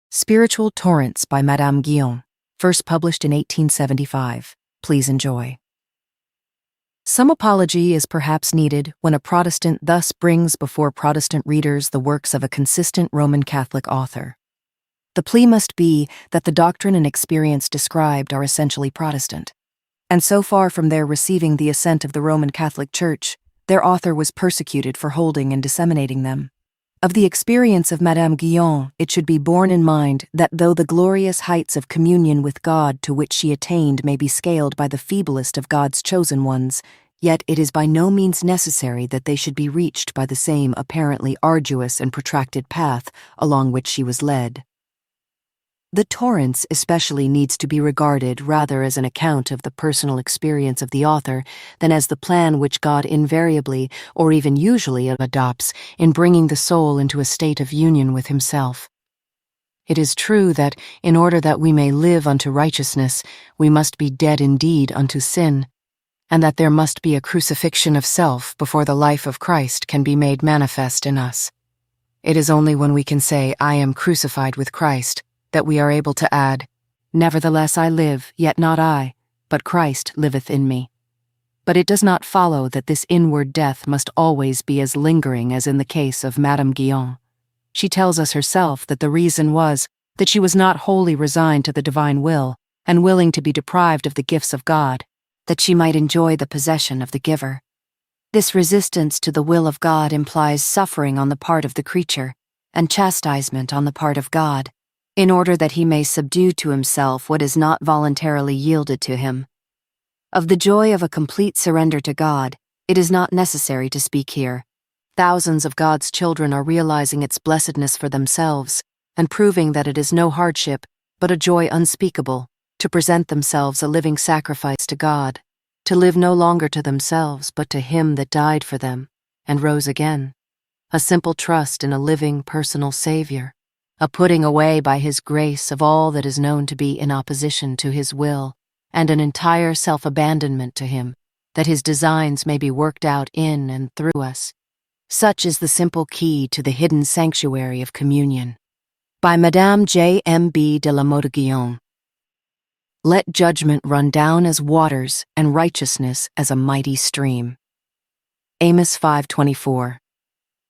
Spiritual Torrents by Madame Guyon, first published in 1875. Please enjoy. Some apology is perhaps needed when a Protestant thus brings before Protestant readers the works of a consistent Roman Catholic author. The plea must be that the doctrine and experience described are essentially Protestant, and so far from their receiving the assent of the Roman Catholic Church, their author was persecuted for holding and disseminating them. Of the experience of Madame Guyon, it should be borne in mind that though the glorious heights of communion with God to which she attained may be scaled by the feeblest of God's chosen ones, yet it is by no means necessary that they should be reached by the same apparently arduous and protracted path along which she was led. The Torrents especially needs to be regarded rather as an account of the personal experience of the author than as the plan which God invariably, or even usually, adopts in bringing the soul into a state of union with himself. It is true that, in order that we may live unto righteousness, we must be dead indeed unto sin, and that there must be a crucifixion of self before the life of Christ can be made manifest in us. It is only when we can say, "I am crucified with Christ," that we are able to add, "Nevertheless I live, yet not I, but Christ liveth in me." But it does not follow that this inward death must always be as lingering as in the case of Madame Guyon. She tells us herself that the reason was that she was not wholly resigned to the divine will and willing to be deprived of the gifts of God, that she might enjoy the possession of the giver. This resistance to the will of God implies suffering on the part of the creature and chastisement on the part of God, in order that he may subdue to himself what is not voluntarily yielded to him. Of the joy of a complete surrender to God, it is not necessary to speak here. Thousands of God's children are realizing its blessedness for themselves and proving that it is no hardship, but a joy unspeakable, to present themselves a living sacrifice to God, to live no longer to themselves but to Him that died for them and rose again. A simple trust in a living, personal Savior. A putting away by His grace of all that is known to be in opposition to His will, and an entire self-abandonment to Him, that His designs may be worked out in and through us. Such is the simple key to the hidden sanctuary of communion. By Madame J.M.B. de la Motte Guyon. Let judgment run down as waters and righteousness as a mighty stream. Amos 5:24.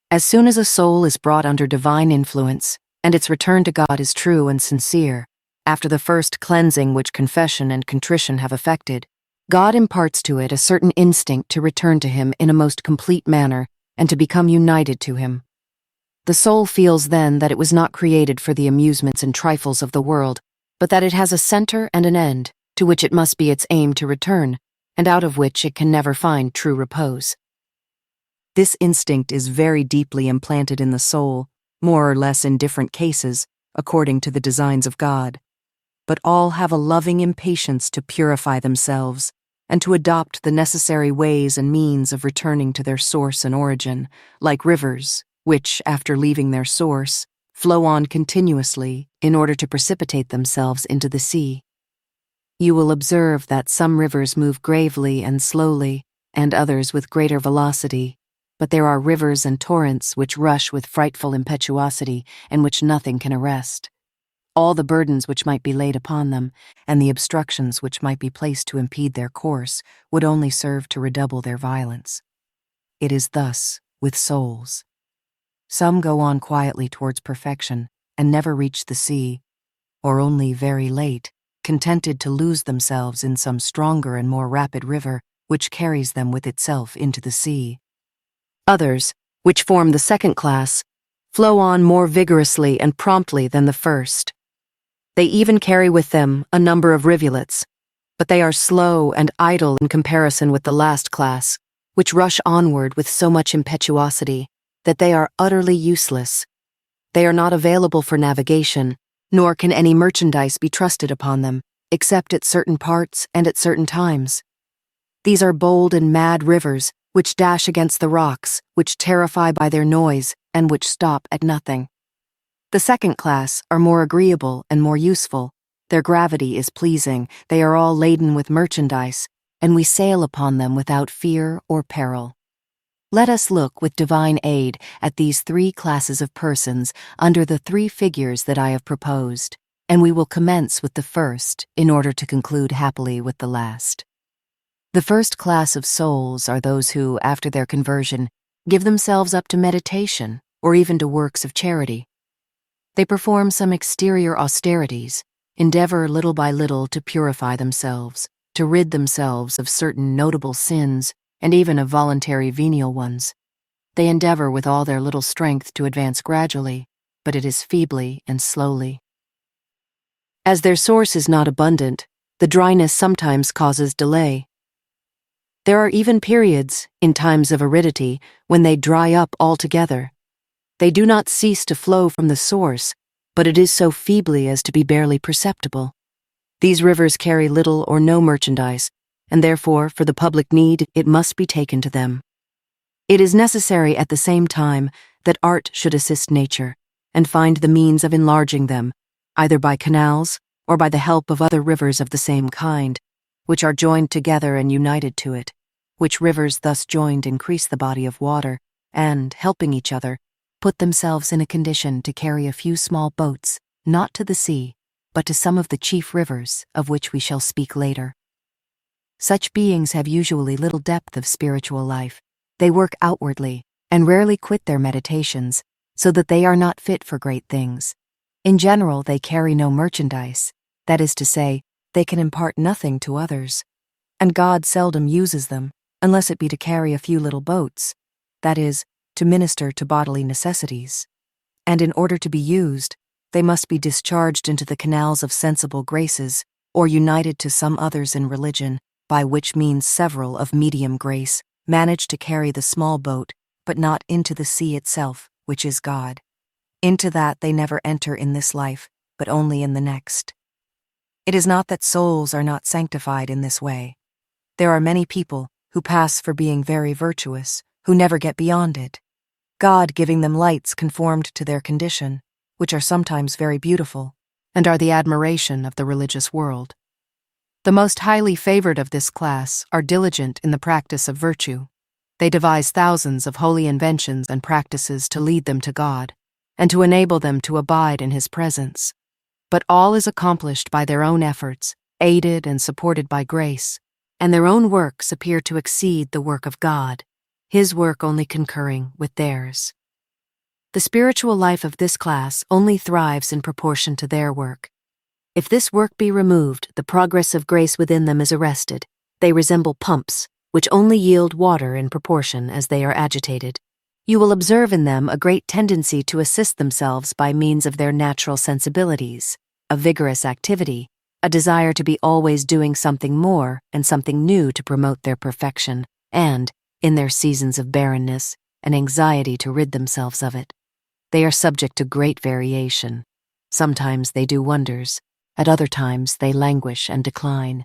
As soon as a soul is brought under divine influence, and its return to God is true and sincere, after the first cleansing which confession and contrition have effected, God imparts to it a certain instinct to return to Him in a most complete manner and to become united to Him. The soul feels then that it was not created for the amusements and trifles of the world, but that it has a center and an end, to which it must be its aim to return, and out of which it can never find true repose. This instinct is very deeply implanted in the soul, more or less in different cases, according to the designs of God. But all have a loving impatience to purify themselves, and to adopt the necessary ways and means of returning to their source and origin, like rivers, which, after leaving their source, flow on continuously in order to precipitate themselves into the sea. You will observe that some rivers move gravely and slowly, and others with greater velocity, but there are rivers and torrents which rush with frightful impetuosity and which nothing can arrest. All the burdens which might be laid upon them, and the obstructions which might be placed to impede their course, would only serve to redouble their violence. It is thus with souls. Some go on quietly towards perfection and never reach the sea, or only very late, contented to lose themselves in some stronger and more rapid river which carries them with itself into the sea. Others, which form the second class, flow on more vigorously and promptly than the first. They even carry with them a number of rivulets, but they are slow and idle in comparison with the last class, which rush onward with so much impetuosity that they are utterly useless. They are not available for navigation, nor can any merchandise be trusted upon them, except at certain parts and at certain times. These are bold and mad rivers, which dash against the rocks, which terrify by their noise, and which stop at nothing. The second class are more agreeable and more useful. Their gravity is pleasing, they are all laden with merchandise, and we sail upon them without fear or peril. Let us look with divine aid at these three classes of persons under the three figures that I have proposed, and we will commence with the first in order to conclude happily with the last. The first class of souls are those who, after their conversion, give themselves up to meditation or even to works of charity. They perform some exterior austerities, endeavor little by little to purify themselves, to rid themselves of certain notable sins and even of voluntary venial ones. They endeavor with all their little strength to advance gradually, but it is feebly and slowly. As their source is not abundant, the dryness sometimes causes delay. There are even periods, in times of aridity, when they dry up altogether. They do not cease to flow from the source, but it is so feebly as to be barely perceptible. These rivers carry little or no merchandise, and therefore, for the public need, it must be taken to them. It is necessary at the same time that art should assist nature, and find the means of enlarging them, either by canals or by the help of other rivers of the same kind, which are joined together and united to it, which rivers thus joined increase the body of water, and, helping each other, put themselves in a condition to carry a few small boats, not to the sea, but to some of the chief rivers, of which we shall speak later. Such beings have usually little depth of spiritual life. They work outwardly, and rarely quit their meditations, so that they are not fit for great things. In general, they carry no merchandise, that is to say, they can impart nothing to others, and God seldom uses them, unless it be to carry a few little boats, that is, to minister to bodily necessities. And in order to be used, they must be discharged into the canals of sensible graces, or united to some others in religion, by which means several of medium grace manage to carry the small boat, but not into the sea itself, which is God. Into that they never enter in this life, but only in the next. It is not that souls are not sanctified in this way. There are many people who pass for being very virtuous, who never get beyond it, God giving them lights conformed to their condition, which are sometimes very beautiful, and are the admiration of the religious world. The most highly favored of this class are diligent in the practice of virtue. They devise thousands of holy inventions and practices to lead them to God, and to enable them to abide in His presence. But all is accomplished by their own efforts, aided and supported by grace, and their own works appear to exceed the work of God, His work only concurring with theirs. The spiritual life of this class only thrives in proportion to their work. If this work be removed, the progress of grace within them is arrested. They resemble pumps, which only yield water in proportion as they are agitated. You will observe in them a great tendency to assist themselves by means of their natural sensibilities, a vigorous activity, a desire to be always doing something more and something new to promote their perfection, and, in their seasons of barrenness, an anxiety to rid themselves of it. They are subject to great variation. Sometimes they do wonders. At other times they languish and decline.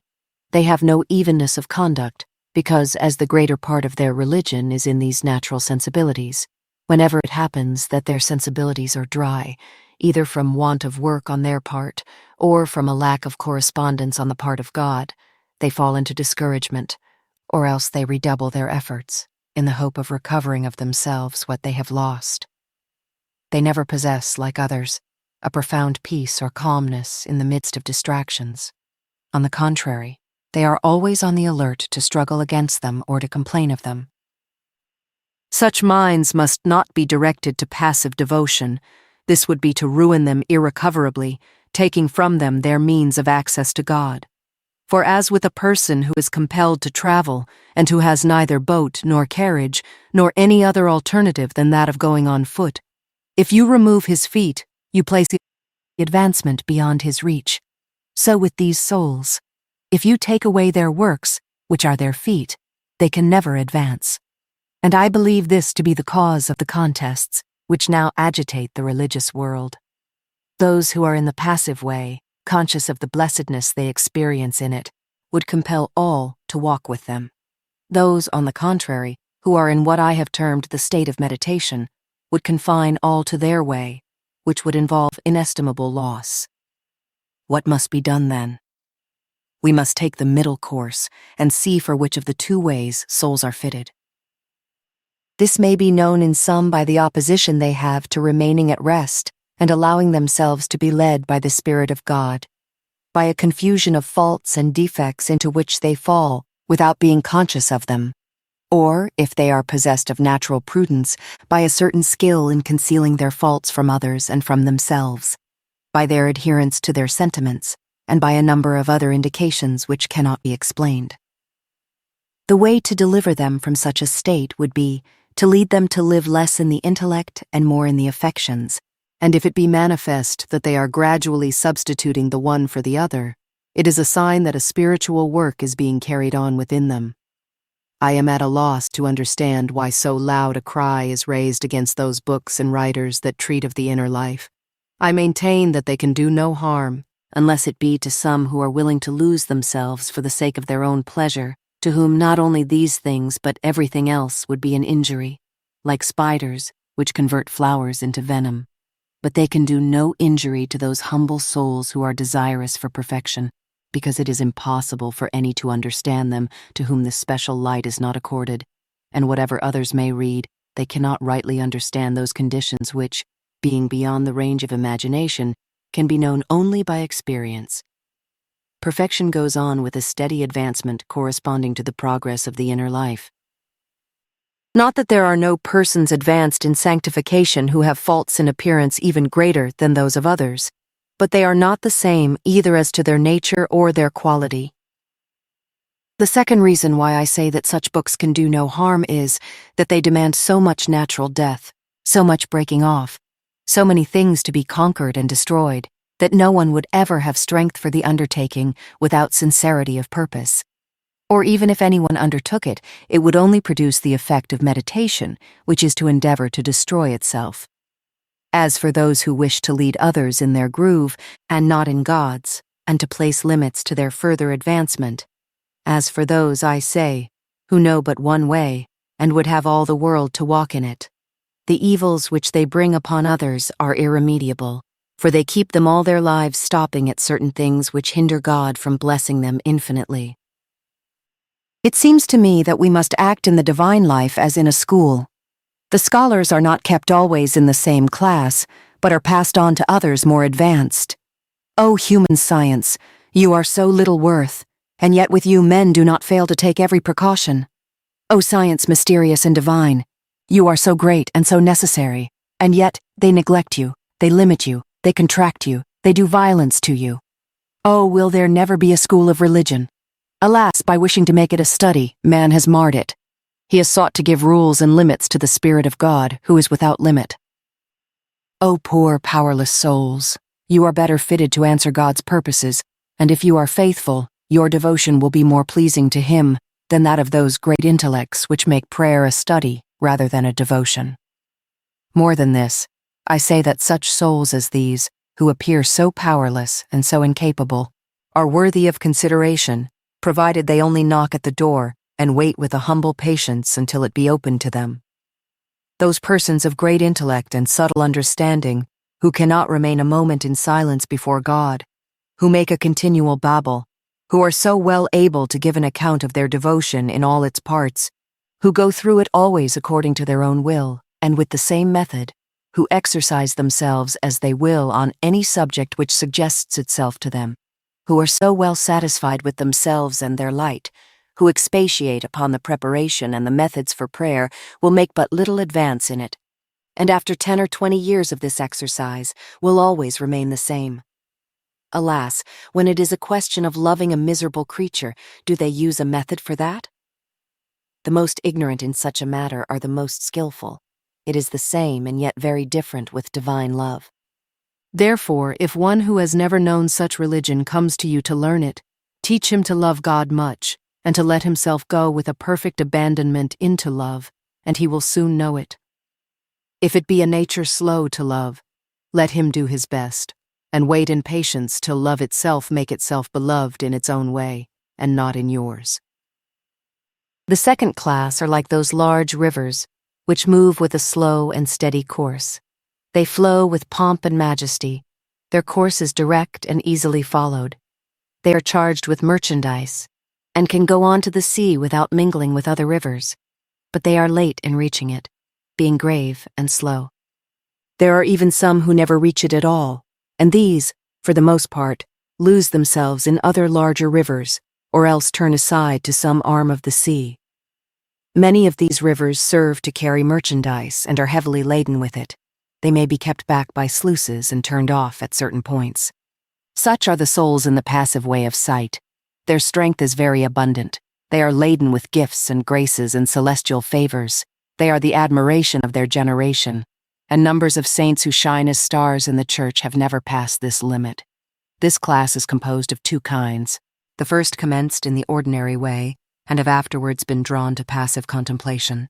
They have no evenness of conduct, because as the greater part of their religion is in these natural sensibilities, whenever it happens that their sensibilities are dry, either from want of work on their part, or from a lack of correspondence on the part of God, they fall into discouragement, or else they redouble their efforts, in the hope of recovering of themselves what they have lost. They never possess, like others, a profound peace or calmness in the midst of distractions. On the contrary, they are always on the alert to struggle against them or to complain of them. Such minds must not be directed to passive devotion. This would be to ruin them irrecoverably, taking from them their means of access to God. For as with a person who is compelled to travel, and who has neither boat nor carriage, nor any other alternative than that of going on foot, if you remove his feet, you place advancement beyond his reach. So with these souls, if you take away their works, which are their feet, they can never advance. And I believe this to be the cause of the contests which now agitate the religious world. Those who are in the passive way, conscious of the blessedness they experience in it, would compel all to walk with them. Those, on the contrary, who are in what I have termed the state of meditation, would confine all to their way, which would involve inestimable loss. What must be done then? We must take the middle course and see for which of the two ways souls are fitted. This may be known in some by the opposition they have to remaining at rest and allowing themselves to be led by the Spirit of God, by a confusion of faults and defects into which they fall without being conscious of them, or, if they are possessed of natural prudence, by a certain skill in concealing their faults from others and from themselves, by their adherence to their sentiments, and by a number of other indications which cannot be explained. The way to deliver them from such a state would be to lead them to live less in the intellect and more in the affections, and if it be manifest that they are gradually substituting the one for the other, it is a sign that a spiritual work is being carried on within them. I am at a loss to understand why so loud a cry is raised against those books and writers that treat of the inner life. I maintain that they can do no harm, unless it be to some who are willing to lose themselves for the sake of their own pleasure, to whom not only these things but everything else would be an injury, like spiders, which convert flowers into venom. But they can do no injury to those humble souls who are desirous for perfection, because it is impossible for any to understand them to whom this special light is not accorded, and whatever others may read, they cannot rightly understand those conditions which, being beyond the range of imagination, can be known only by experience. Perfection goes on with a steady advancement corresponding to the progress of the inner life. Not that there are no persons advanced in sanctification who have faults in appearance even greater than those of others, but they are not the same either as to their nature or their quality. The second reason why I say that such books can do no harm is that they demand so much natural death, so much breaking off, so many things to be conquered and destroyed, that no one would ever have strength for the undertaking without sincerity of purpose. Or even if anyone undertook it, it would only produce the effect of meditation, which is to endeavor to destroy itself. As for those who wish to lead others in their groove, and not in God's, and to place limits to their further advancement, as for those, I say, who know but one way, and would have all the world to walk in it, the evils which they bring upon others are irremediable, for they keep them all their lives stopping at certain things which hinder God from blessing them infinitely. It seems to me that we must act in the divine life as in a school. The scholars are not kept always in the same class, but are passed on to others more advanced. O human science, you are so little worth, and yet with you men do not fail to take every precaution. O science mysterious and divine, you are so great and so necessary, and yet they neglect you, they limit you, they contract you, they do violence to you. Oh, will there never be a school of religion? Alas, by wishing to make it a study, man has marred it. He has sought to give rules and limits to the Spirit of God, who is without limit. O poor, powerless souls, you are better fitted to answer God's purposes, and if you are faithful, your devotion will be more pleasing to Him than that of those great intellects which make prayer a study rather than a devotion. More than this, I say that such souls as these, who appear so powerless and so incapable, are worthy of consideration, provided they only knock at the door and wait with a humble patience until it be opened to them. Those persons of great intellect and subtle understanding, who cannot remain a moment in silence before God, who make a continual babble, who are so well able to give an account of their devotion in all its parts, who go through it always according to their own will, and with the same method, who exercise themselves as they will on any subject which suggests itself to them, who are so well satisfied with themselves and their light, who expatiate upon the preparation and the methods for prayer, will make but little advance in it, and after 10 or 20 years of this exercise will always remain the same. Alas, when it is a question of loving a miserable creature, do they use a method for that? The most ignorant in such a matter are the most skillful. It is the same and yet very different with divine love. Therefore, if one who has never known such religion comes to you to learn it, teach him to love God much, and to let himself go with a perfect abandonment into love, and he will soon know it. If it be a nature slow to love, let him do his best, and wait in patience till love itself make itself beloved in its own way, and not in yours. The second class are like those large rivers, which move with a slow and steady course. They flow with pomp and majesty. Their course is direct and easily followed. They are charged with merchandise, and can go on to the sea without mingling with other rivers, but they are late in reaching it. being grave and slow. There are even some who never reach it at all, and these, for the most part, lose themselves in other larger rivers, or else turn aside to some arm of the sea. Many of these rivers serve to carry merchandise and are heavily laden with it. They may be kept back by sluices and turned off at certain points. Such are the souls in the passive way of sight. Their strength is very abundant. They are laden with gifts and graces and celestial favors. They are the admiration of their generation, and numbers of saints who shine as stars in the church have never passed this limit. This class is composed of two kinds. The first commenced in the ordinary way, and have afterwards been drawn to passive contemplation.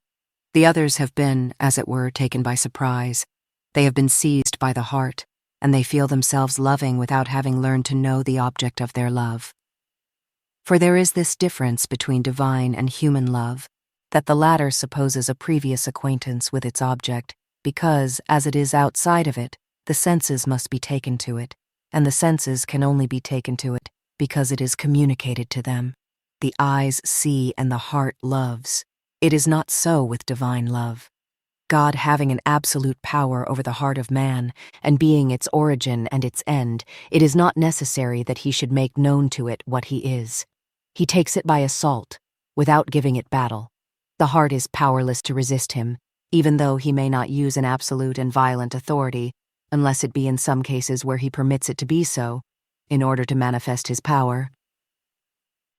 The others have been, as it were, taken by surprise. They have been seized by the heart, and they feel themselves loving without having learned to know the object of their love. For there is this difference between divine and human love, that the latter supposes a previous acquaintance with its object, because, as it is outside of it, the senses must be taken to it, and the senses can only be taken to it because it is communicated to them. The eyes see and the heart loves. It is not so with divine love. God having an absolute power over the heart of man, and being its origin and its end, it is not necessary that he should make known to it what he is. He takes it by assault, without giving it battle. The heart is powerless to resist him, even though he may not use an absolute and violent authority, unless it be in some cases where he permits it to be so, in order to manifest his power.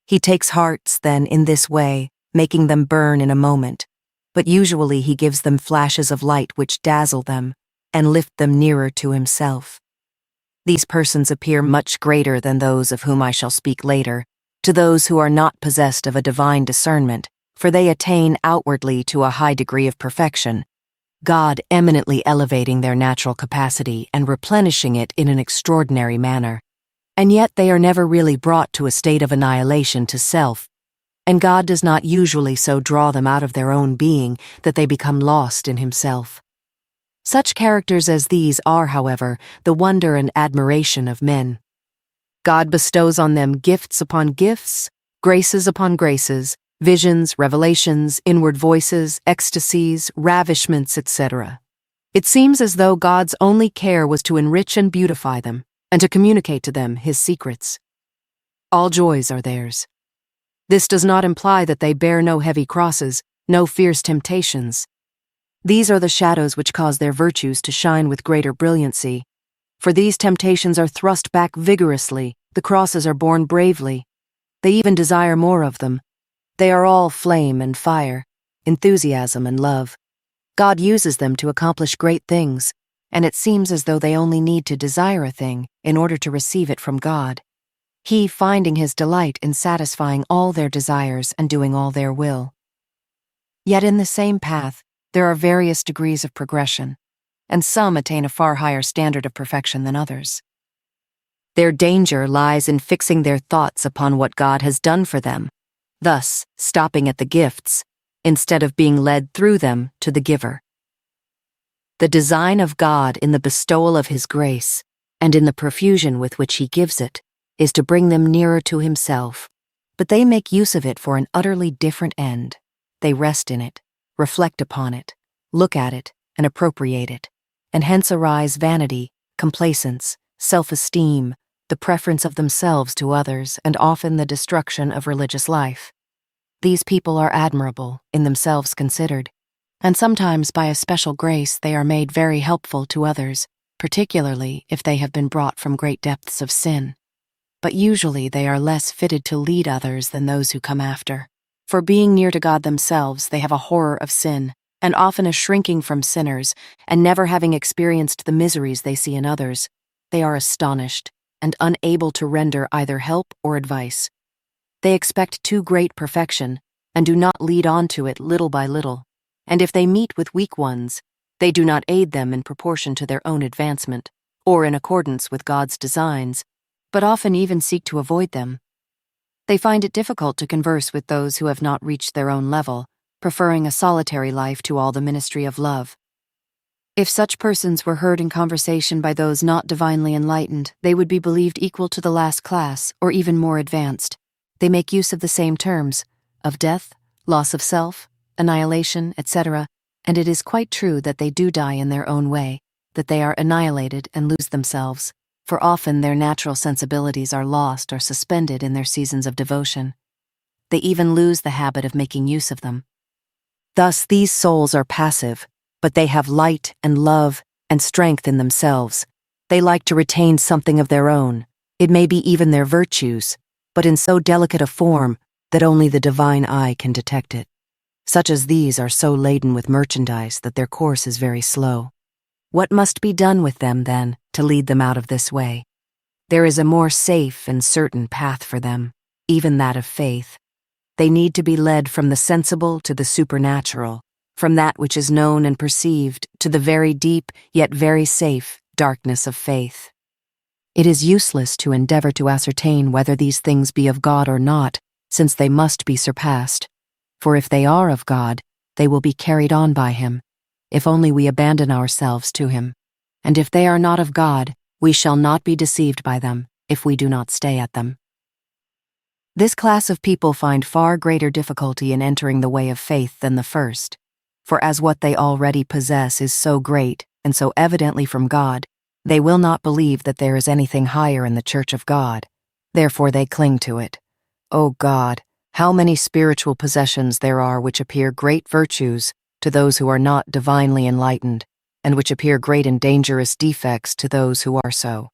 He takes hearts, then, in this way, making them burn in a moment, but usually he gives them flashes of light which dazzle them and lift them nearer to himself. These persons appear much greater than those of whom I shall speak later, to those who are not possessed of a divine discernment, for they attain outwardly to a high degree of perfection, God eminently elevating their natural capacity and replenishing it in an extraordinary manner. And yet they are never really brought to a state of annihilation to self, and God does not usually so draw them out of their own being that they become lost in himself. Such characters as these are, however, the wonder and admiration of men. God bestows on them gifts upon gifts, graces upon graces, visions, revelations, inward voices, ecstasies, ravishments, etc. It seems as though God's only care was to enrich and beautify them, and to communicate to them his secrets. All joys are theirs. This does not imply that they bear no heavy crosses, no fierce temptations. These are the shadows which cause their virtues to shine with greater brilliancy. For these temptations are thrust back vigorously, the crosses are borne bravely. They even desire more of them. They are all flame and fire, enthusiasm and love. God uses them to accomplish great things, and it seems as though they only need to desire a thing in order to receive it from God, he finding his delight in satisfying all their desires and doing all their will. Yet in the same path, there are various degrees of progression, and some attain a far higher standard of perfection than others. Their danger lies in fixing their thoughts upon what God has done for them, thus stopping at the gifts, instead of being led through them to the giver. The design of God in the bestowal of his grace, and in the profusion with which he gives it, is to bring them nearer to himself, but they make use of it for an utterly different end. They rest in it, reflect upon it, look at it, and appropriate it, and hence arise vanity, complacence, self-esteem, the preference of themselves to others, and often the destruction of religious life. These people are admirable, in themselves considered, and sometimes by a special grace they are made very helpful to others, particularly if they have been brought from great depths of sin. But usually they are less fitted to lead others than those who come after. For being near to God themselves, they have a horror of sin, and often a shrinking from sinners, and never having experienced the miseries they see in others, they are astonished, and unable to render either help or advice. They expect too great perfection, and do not lead on to it little by little, and if they meet with weak ones, they do not aid them in proportion to their own advancement, or in accordance with God's designs, but often even seek to avoid them. They find it difficult to converse with those who have not reached their own level, preferring a solitary life to all the ministry of love. If such persons were heard in conversation by those not divinely enlightened, they would be believed equal to the last class, or even more advanced. They make use of the same terms, of death, loss of self, annihilation, etc., And it is quite true that they do die in their own way, that they are annihilated and lose themselves, for often their natural sensibilities are lost or suspended in their seasons of devotion. They even lose the habit of making use of them. Thus, these souls are passive, but they have light and love and strength in themselves. They like to retain something of their own, it may be even their virtues, but in so delicate a form that only the divine eye can detect it. Such as these are so laden with merchandise that their course is very slow. What must be done with them, then, to lead them out of this way? There is a more safe and certain path for them, even that of faith. They need to be led from the sensible to the supernatural, from that which is known and perceived to the very deep, yet very safe, darkness of faith. It is useless to endeavor to ascertain whether these things be of God or not, since they must be surpassed. For if they are of God, they will be carried on by Him, if only we abandon ourselves to Him. And if they are not of God, we shall not be deceived by them, if we do not stay at them. This class of people find far greater difficulty in entering the way of faith than the first, for as what they already possess is so great and so evidently from God, they will not believe that there is anything higher in the Church of God. Therefore they cling to it. O God, how many spiritual possessions there are which appear great virtues to those who are not divinely enlightened, and which appear great and dangerous defects to those who are so.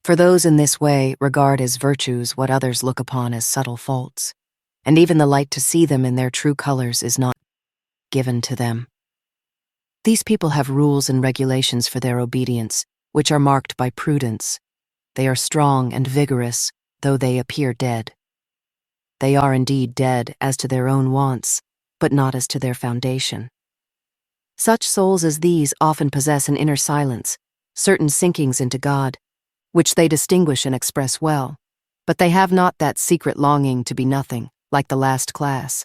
For those in this way regard as virtues what others look upon as subtle faults, and even the light to see them in their true colors is not given to them. These people have rules and regulations for their obedience, which are marked by prudence. They are strong and vigorous, though they appear dead. They are indeed dead as to their own wants, but not as to their foundation. Such souls as these often possess an inner silence, certain sinkings into God, which they distinguish and express well, but they have not that secret longing to be nothing, like the last class.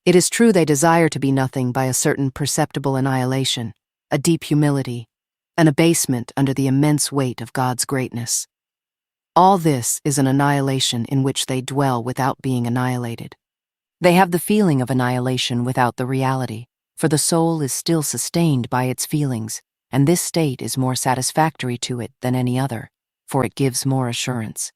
It is true they desire to be nothing by a certain perceptible annihilation, a deep humility, an abasement under the immense weight of God's greatness. All this is an annihilation in which they dwell without being annihilated. They have the feeling of annihilation without the reality, for the soul is still sustained by its feelings, and this state is more satisfactory to it than any other, for it gives more assurance.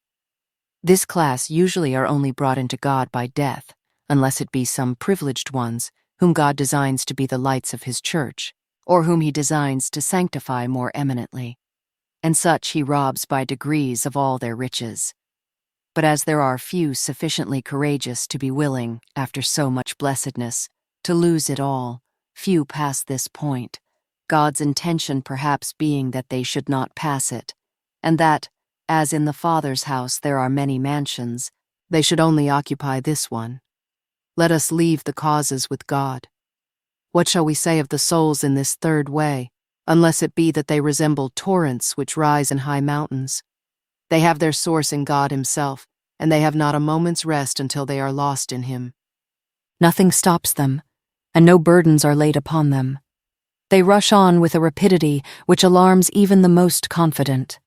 This class usually are only brought into God by death, unless it be some privileged ones whom God designs to be the lights of His church, or whom He designs to sanctify more eminently. And such He robs by degrees of all their riches. But as there are few sufficiently courageous to be willing, after so much blessedness, to lose it all, few pass this point, God's intention perhaps being that they should not pass it, and that, as in the Father's house there are many mansions, they should only occupy this one. Let us leave the causes with God. What shall we say of the souls in this third way, unless it be that they resemble torrents which rise in high mountains? They have their source in God Himself, and they have not a moment's rest until they are lost in Him. Nothing stops them, and no burdens are laid upon them. They rush on with a rapidity which alarms even the most confident.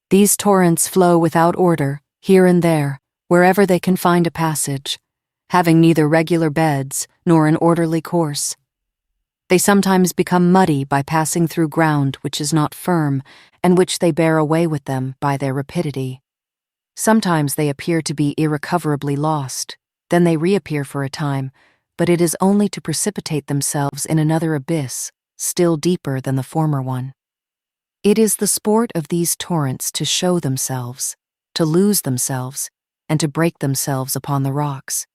These torrents flow without order, here and there, wherever they can find a passage, having neither regular beds nor an orderly course. They sometimes become muddy by passing through ground which is not firm, and which they bear away with them by their rapidity. Sometimes they appear to be irrecoverably lost, then they reappear for a time, but it is only to precipitate themselves in another abyss, still deeper than the former one. It is the sport of these torrents to show themselves, to lose themselves, and to break themselves upon the rocks.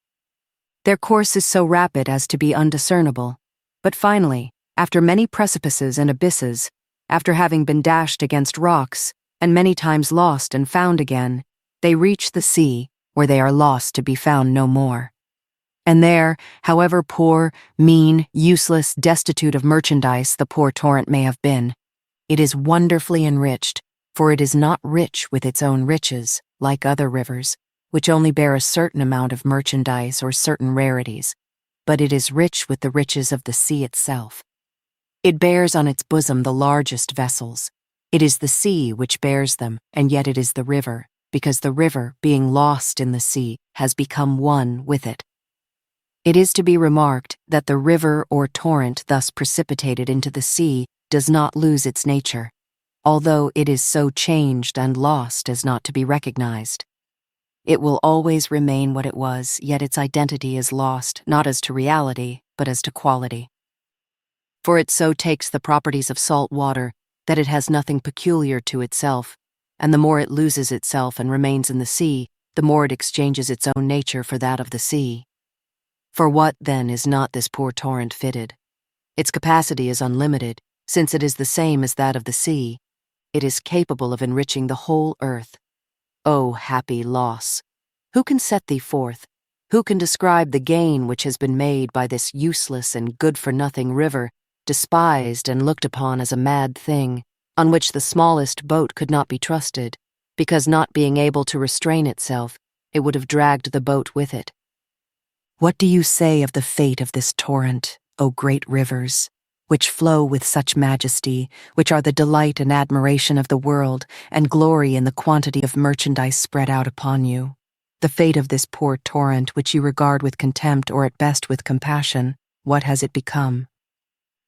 Their course is so rapid as to be undiscernible, but finally, after many precipices and abysses, after having been dashed against rocks, and many times lost and found again, they reach the sea, where they are lost to be found no more. And there, however poor, mean, useless, destitute of merchandise the poor torrent may have been, it is wonderfully enriched, for it is not rich with its own riches, like other rivers, which only bear a certain amount of merchandise or certain rarities, but it is rich with the riches of the sea itself. It bears on its bosom the largest vessels. It is the sea which bears them, and yet it is the river, because the river, being lost in the sea, has become one with it. It is to be remarked that the river or torrent thus precipitated into the sea does not lose its nature, although it is so changed and lost as not to be recognized. It will always remain what it was, yet its identity is lost not as to reality, but as to quality. For it so takes the properties of salt water that it has nothing peculiar to itself, and the more it loses itself and remains in the sea, the more it exchanges its own nature for that of the sea. For what, then, is not this poor torrent fitted? Its capacity is unlimited, since it is the same as that of the sea. It is capable of enriching the whole earth. O happy loss! Who can set thee forth? Who can describe the gain which has been made by this useless and good-for-nothing river, despised and looked upon as a mad thing, on which the smallest boat could not be trusted, because not being able to restrain itself, it would have dragged the boat with it? What do you say of the fate of this torrent, O great rivers, which flow with such majesty, which are the delight and admiration of the world, and glory in the quantity of merchandise spread out upon you? The fate of this poor torrent, which you regard with contempt or at best with compassion, what has it become?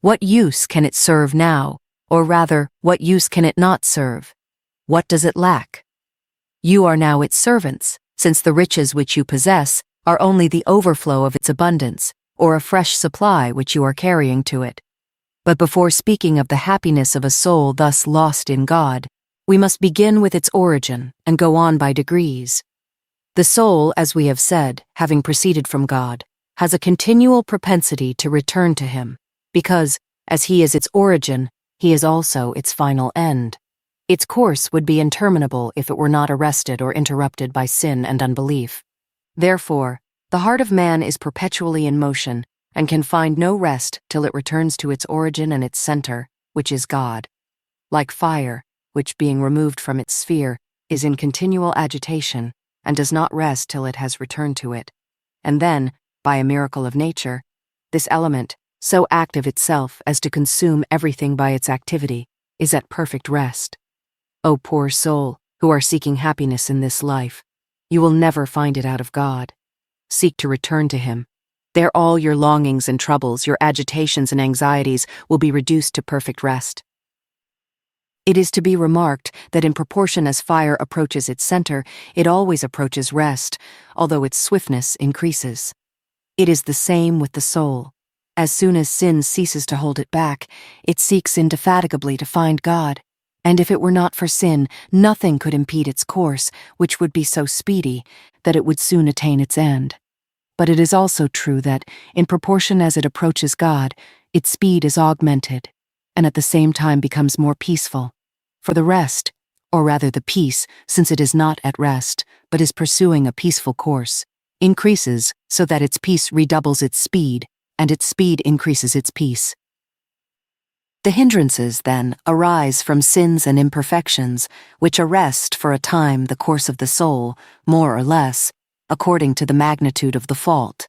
What use can it serve now, or rather, what use can it not serve? What does it lack? You are now its servants, since the riches which you possess are only the overflow of its abundance, or a fresh supply which you are carrying to it. But before speaking of the happiness of a soul thus lost in God, we must begin with its origin and go on by degrees. The soul, as we have said, having proceeded from God, has a continual propensity to return to Him, because, as He is its origin, He is also its final end. Its course would be interminable if it were not arrested or interrupted by sin and unbelief. Therefore, the heart of man is perpetually in motion and can find no rest till it returns to its origin and its center, which is God. Like fire, which being removed from its sphere, is in continual agitation and does not rest till it has returned to it. And then, by a miracle of nature, this element, so active itself as to consume everything by its activity, is at perfect rest. O poor soul, who are seeking happiness in this life, you will never find it out of God. Seek to return to Him. There all your longings and troubles, your agitations and anxieties will be reduced to perfect rest. It is to be remarked that in proportion as fire approaches its center, it always approaches rest, although its swiftness increases. It is the same with the soul. As soon as sin ceases to hold it back, it seeks indefatigably to find God. And if it were not for sin, nothing could impede its course, which would be so speedy that it would soon attain its end. But it is also true that, in proportion as it approaches God, its speed is augmented, and at the same time becomes more peaceful. For the rest, or rather the peace, since it is not at rest, but is pursuing a peaceful course, increases so that its peace redoubles its speed, and its speed increases its peace. The hindrances, then, arise from sins and imperfections, which arrest for a time the course of the soul, more or less, according to the magnitude of the fault.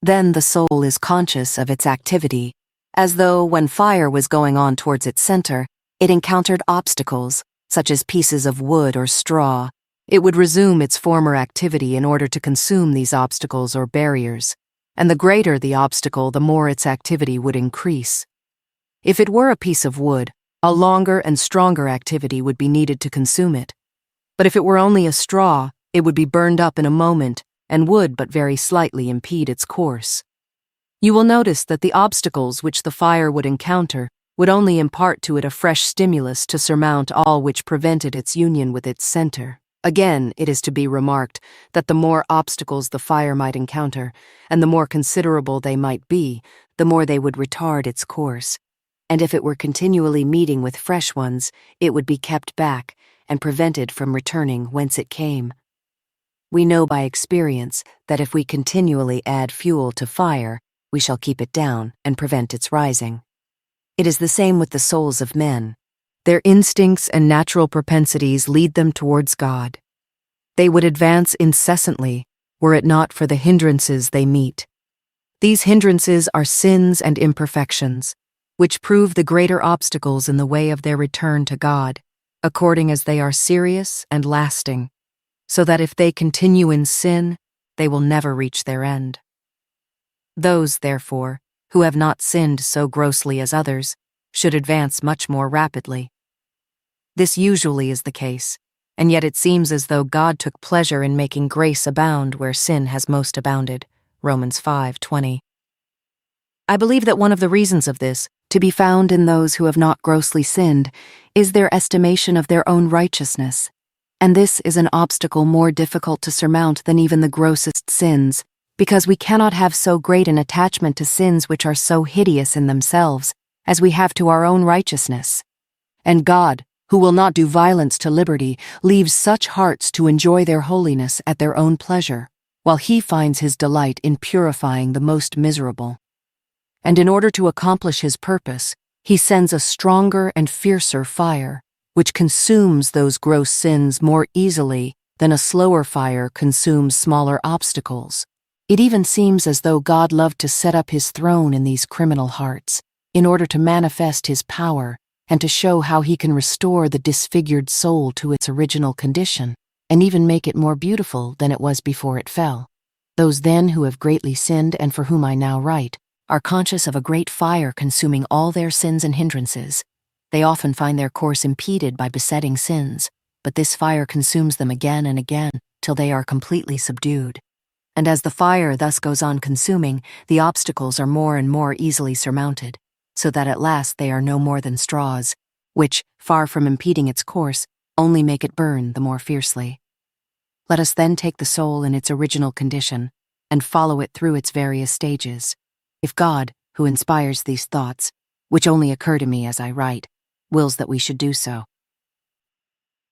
Then the soul is conscious of its activity, as though when fire was going on towards its center, it encountered obstacles, such as pieces of wood or straw. It would resume its former activity in order to consume these obstacles or barriers, and the greater the obstacle, the more its activity would increase. If it were a piece of wood, a longer and stronger activity would be needed to consume it. But if it were only a straw, it would be burned up in a moment and would but very slightly impede its course. You will notice that the obstacles which the fire would encounter would only impart to it a fresh stimulus to surmount all which prevented its union with its center. Again, it is to be remarked that the more obstacles the fire might encounter, and the more considerable they might be, the more they would retard its course. And if it were continually meeting with fresh ones, it would be kept back and prevented from returning whence it came. We know by experience that if we continually add fuel to fire, we shall keep it down and prevent its rising. It is the same with the souls of men. Their instincts and natural propensities lead them towards God. They would advance incessantly were it not for the hindrances they meet. These hindrances are sins and imperfections, which prove the greater obstacles in the way of their return to God, according as they are serious and lasting, so that if they continue in sin, they will never reach their end. Those, therefore, who have not sinned so grossly as others, should advance much more rapidly. This usually is the case, and yet it seems as though God took pleasure in making grace abound where sin has most abounded. Romans 5:20. I believe that one of the reasons of this, to be found in those who have not grossly sinned, is their estimation of their own righteousness, and this is an obstacle more difficult to surmount than even the grossest sins, because we cannot have so great an attachment to sins which are so hideous in themselves as we have to our own righteousness. And God, who will not do violence to liberty, leaves such hearts to enjoy their holiness at their own pleasure, while He finds His delight in purifying the most miserable. And in order to accomplish His purpose, He sends a stronger and fiercer fire, which consumes those gross sins more easily than a slower fire consumes smaller obstacles. It even seems as though God loved to set up His throne in these criminal hearts, in order to manifest His power and to show how He can restore the disfigured soul to its original condition, and even make it more beautiful than it was before it fell. Those then who have greatly sinned and for whom I now write are conscious of a great fire consuming all their sins and hindrances. They often find their course impeded by besetting sins, but this fire consumes them again and again till they are completely subdued. And as the fire thus goes on consuming, the obstacles are more and more easily surmounted, so that at last they are no more than straws, which, far from impeding its course, only make it burn the more fiercely. Let us then take the soul in its original condition and follow it through its various stages. If God, who inspires these thoughts, which only occur to me as I write, wills that we should do so.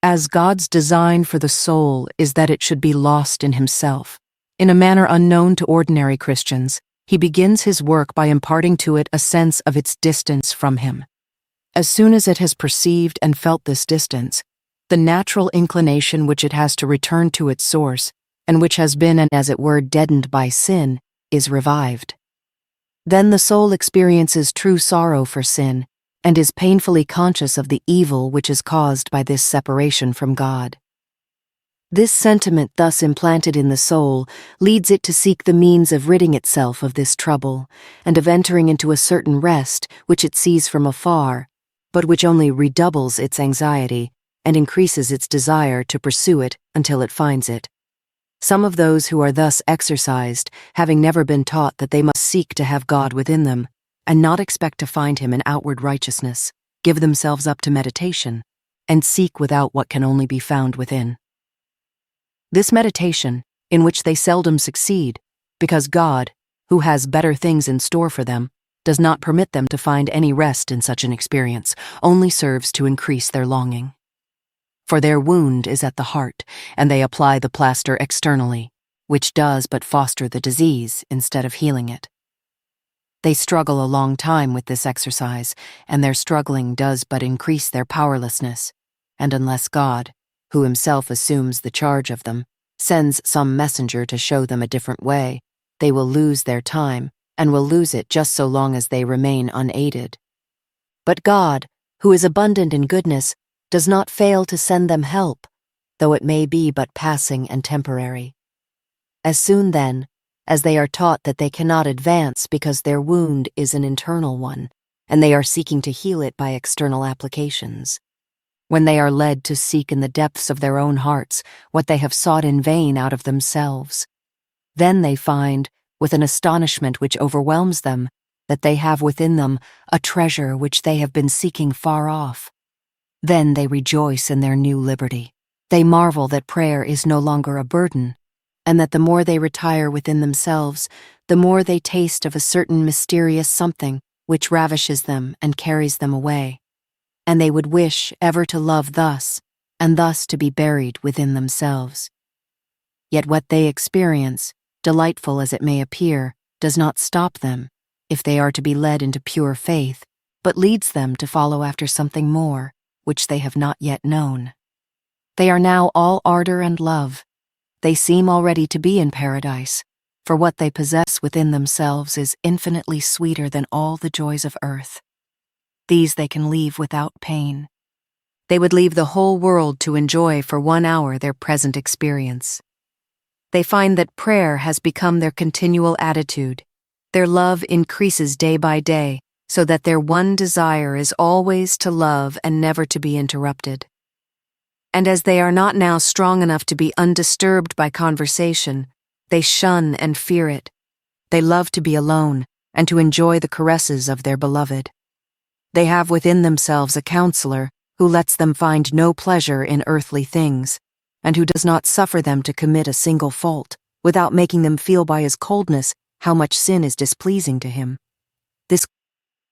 As God's design for the soul is that it should be lost in Himself, in a manner unknown to ordinary Christians, He begins His work by imparting to it a sense of its distance from Him. As soon as it has perceived and felt this distance, the natural inclination which it has to return to its source, and which has been, and as it were, deadened by sin, is revived. Then the soul experiences true sorrow for sin, and is painfully conscious of the evil which is caused by this separation from God. This sentiment thus implanted in the soul leads it to seek the means of ridding itself of this trouble, and of entering into a certain rest which it sees from afar, but which only redoubles its anxiety and increases its desire to pursue it until it finds it. Some of those who are thus exercised, having never been taught that they must seek to have God within them, and not expect to find Him in outward righteousness, give themselves up to meditation, and seek without what can only be found within. This meditation, in which they seldom succeed, because God, who has better things in store for them, does not permit them to find any rest in such an experience, only serves to increase their longing. For their wound is at the heart, and they apply the plaster externally, which does but foster the disease instead of healing it. They struggle a long time with this exercise, and their struggling does but increase their powerlessness, and unless God, who Himself assumes the charge of them, sends some messenger to show them a different way, they will lose their time, and will lose it just so long as they remain unaided. But God, who is abundant in goodness, does not fail to send them help, though it may be but passing and temporary. As soon, then, as they are taught that they cannot advance because their wound is an internal one, and they are seeking to heal it by external applications, when they are led to seek in the depths of their own hearts what they have sought in vain out of themselves, then they find, with an astonishment which overwhelms them, that they have within them a treasure which they have been seeking far off. Then they rejoice in their new liberty. They marvel that prayer is no longer a burden, and that the more they retire within themselves, the more they taste of a certain mysterious something which ravishes them and carries them away. And they would wish ever to love thus, and thus to be buried within themselves. Yet what they experience, delightful as it may appear, does not stop them, if they are to be led into pure faith, but leads them to follow after something more, which they have not yet known. They are now all ardor and love. They seem already to be in paradise, for what they possess within themselves is infinitely sweeter than all the joys of earth. These they can leave without pain. They would leave the whole world to enjoy for 1 hour their present experience. They find that prayer has become their continual attitude, Their love increases day by day, so that their one desire is always to love and never to be interrupted. And as they are not now strong enough to be undisturbed by conversation, they shun and fear it. They love to be alone and to enjoy the caresses of their beloved. They have within themselves a counselor who lets them find no pleasure in earthly things, and who does not suffer them to commit a single fault, without making them feel by his coldness how much sin is displeasing to him. This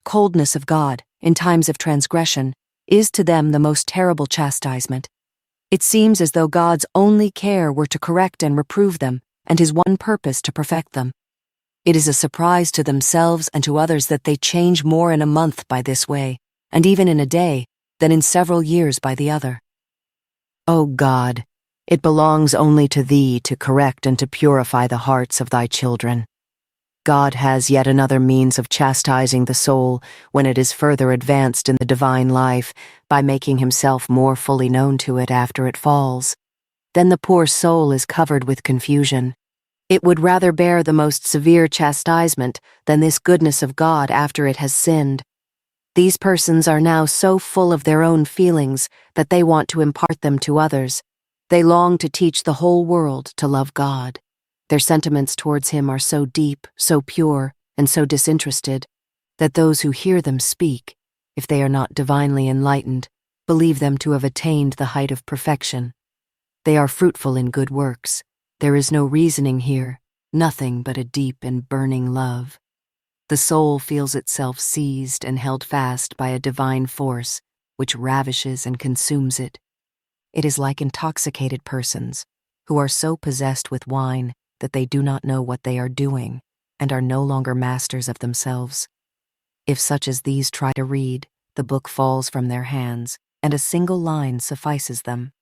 coldness of God, in times of transgression, is to them the most terrible chastisement. It seems as though God's only care were to correct and reprove them, and his one purpose to perfect them. It is a surprise to themselves and to others that they change more in a month by this way, and even in a day, than in several years by the other. O God, it belongs only to thee to correct and to purify the hearts of thy children. God has yet another means of chastising the soul when it is further advanced in the divine life by making himself more fully known to it after it falls. Then the poor soul is covered with confusion. It would rather bear the most severe chastisement than this goodness of God after it has sinned. These persons are now so full of their own feelings that they want to impart them to others. They long to teach the whole world to love God. Their sentiments towards him are so deep, so pure, and so disinterested, that those who hear them speak, if they are not divinely enlightened, believe them to have attained the height of perfection. They are fruitful in good works. There is no reasoning here, nothing but a deep and burning love. The soul feels itself seized and held fast by a divine force, which ravishes and consumes it. It is like intoxicated persons, who are so possessed with wine that they do not know what they are doing, and are no longer masters of themselves. If such as these try to read, the book falls from their hands, and a single line suffices them.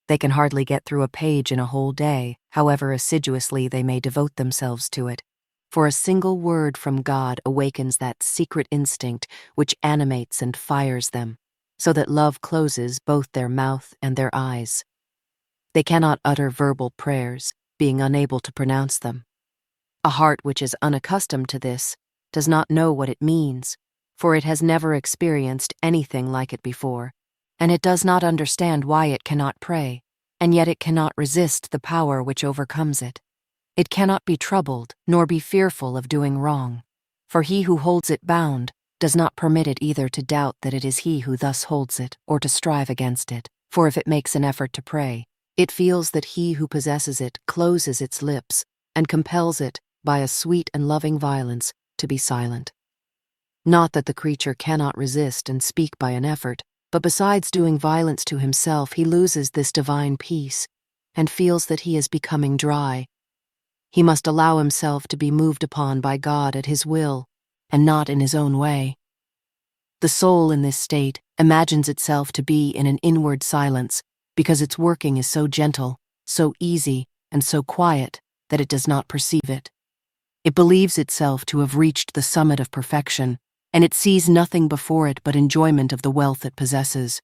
They can hardly get through a page in a whole day, however assiduously they may devote themselves to it, for a single word from God awakens that secret instinct which animates and fires them, so that love closes both their mouth and their eyes. They cannot utter verbal prayers, being unable to pronounce them. A heart which is unaccustomed to this does not know what it means, for it has never experienced anything like it before, and it does not understand why it cannot pray, and yet it cannot resist the power which overcomes it. It cannot be troubled, nor be fearful of doing wrong, for he who holds it bound does not permit it either to doubt that it is he who thus holds it, or to strive against it, for if it makes an effort to pray, it feels that he who possesses it closes its lips, and compels it, by a sweet and loving violence, to be silent. Not that the creature cannot resist and speak by an effort, but besides doing violence to himself, he loses this divine peace, and feels that he is becoming dry. He must allow himself to be moved upon by God at his will, and not in his own way. The soul in this state imagines itself to be in an inward silence, because its working is so gentle, so easy, and so quiet that it does not perceive it. It believes itself to have reached the summit of perfection, and it sees nothing before it but enjoyment of the wealth it possesses.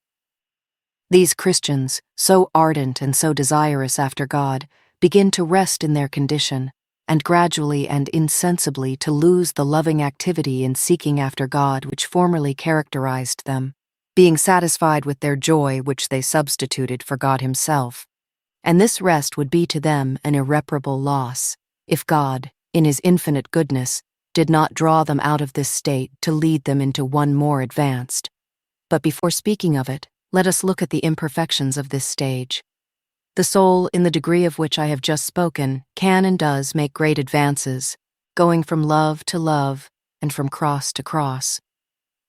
These Christians, so ardent and so desirous after God, begin to rest in their condition, and gradually and insensibly to lose the loving activity in seeking after God which formerly characterized them, being satisfied with their joy which they substituted for God himself. And this rest would be to them an irreparable loss, if God, in his infinite goodness, did not draw them out of this state to lead them into one more advanced. But before speaking of it, let us look at the imperfections of this stage. The soul, in the degree of which I have just spoken, can and does make great advances, going from love to love and from cross to cross.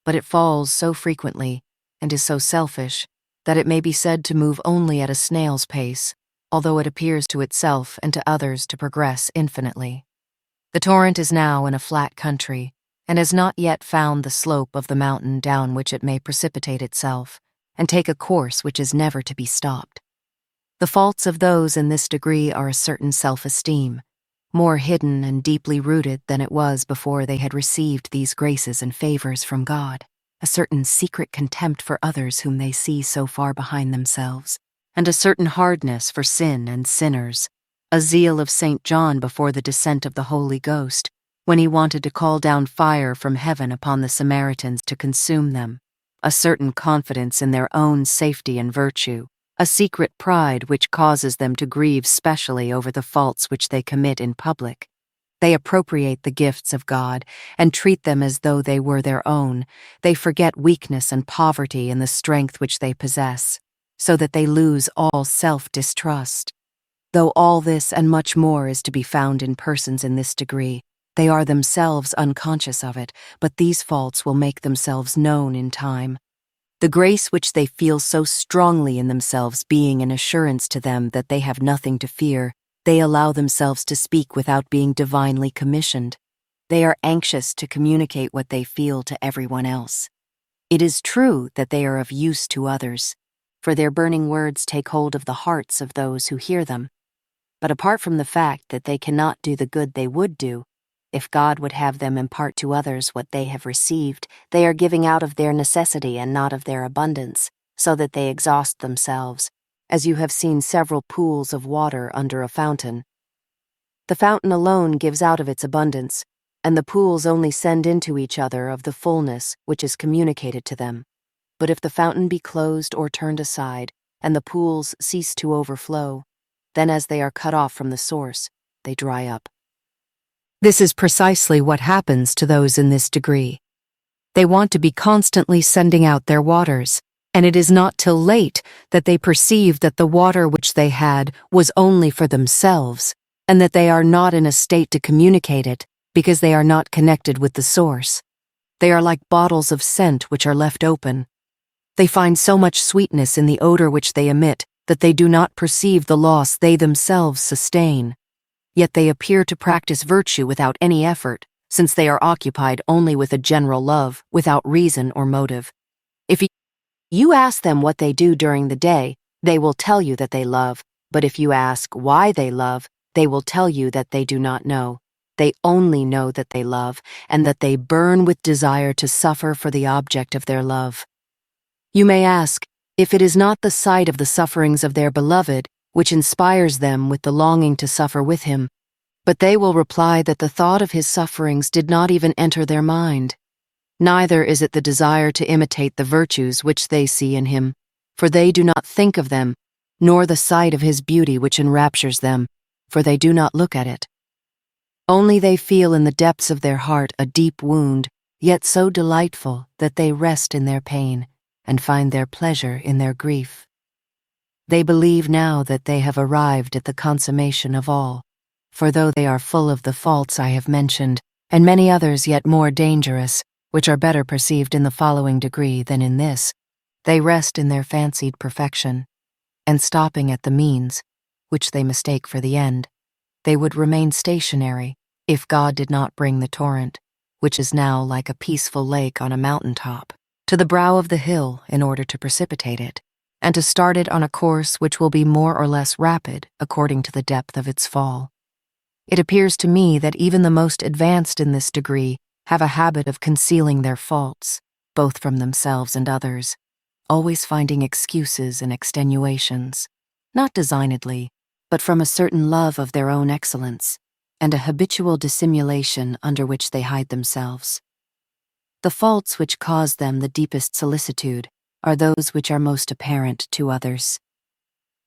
But it falls so frequently and is so selfish that it may be said to move only at a snail's pace, although it appears to itself and to others to progress infinitely. The torrent is now in a flat country, and has not yet found the slope of the mountain down which it may precipitate itself, and take a course which is never to be stopped. The faults of those in this degree are a certain self-esteem, more hidden and deeply rooted than it was before they had received these graces and favors from God, a certain secret contempt for others whom they see so far behind themselves, and a certain hardness for sin and sinners, a zeal of St. John before the descent of the Holy Ghost, when he wanted to call down fire from heaven upon the Samaritans to consume them, a certain confidence in their own safety and virtue, a secret pride which causes them to grieve specially over the faults which they commit in public. They appropriate the gifts of God and treat them as though they were their own. They forget weakness and poverty in the strength which they possess, so that they lose all self-distrust. Though all this and much more is to be found in persons in this degree, they are themselves unconscious of it, but these faults will make themselves known in time. The grace which they feel so strongly in themselves being an assurance to them that they have nothing to fear, they allow themselves to speak without being divinely commissioned. They are anxious to communicate what they feel to everyone else. It is true that they are of use to others, for their burning words take hold of the hearts of those who hear them. But apart from the fact that they cannot do the good they would do, if God would have them impart to others what they have received, they are giving out of their necessity and not of their abundance, so that they exhaust themselves, as you have seen several pools of water under a fountain. The fountain alone gives out of its abundance, and the pools only send into each other of the fullness which is communicated to them. But if the fountain be closed or turned aside, and the pools cease to overflow, then as they are cut off from the source, they dry up. This is precisely what happens to those in this degree. They want to be constantly sending out their waters, and it is not till late that they perceive that the water which they had was only for themselves, and that they are not in a state to communicate it because they are not connected with the source. They are like bottles of scent which are left open. They find so much sweetness in the odor which they emit that they do not perceive the loss they themselves sustain. Yet they appear to practice virtue without any effort, since they are occupied only with a general love, without reason or motive. If you ask them what they do during the day, they will tell you that they love, but if you ask why they love, they will tell you that they do not know. They only know that they love, and that they burn with desire to suffer for the object of their love. You may ask, if it is not the sight of the sufferings of their beloved which inspires them with the longing to suffer with him, but they will reply that the thought of his sufferings did not even enter their mind. Neither is it the desire to imitate the virtues which they see in him, for they do not think of them, nor the sight of his beauty which enraptures them, for they do not look at it. Only they feel in the depths of their heart a deep wound, yet so delightful that they rest in their pain and find their pleasure in their grief. They believe now that they have arrived at the consummation of all, for though they are full of the faults I have mentioned, and many others yet more dangerous, which are better perceived in the following degree than in this, they rest in their fancied perfection, and stopping at the means, which they mistake for the end, they would remain stationary if God did not bring the torrent, which is now like a peaceful lake on a mountain top, to the brow of the hill in order to precipitate it, and to start it on a course which will be more or less rapid according to the depth of its fall. It appears to me that even the most advanced in this degree have a habit of concealing their faults, both from themselves and others, always finding excuses and extenuations, not designedly, but from a certain love of their own excellence, and a habitual dissimulation under which they hide themselves. The faults which cause them the deepest solicitude are those which are most apparent to others.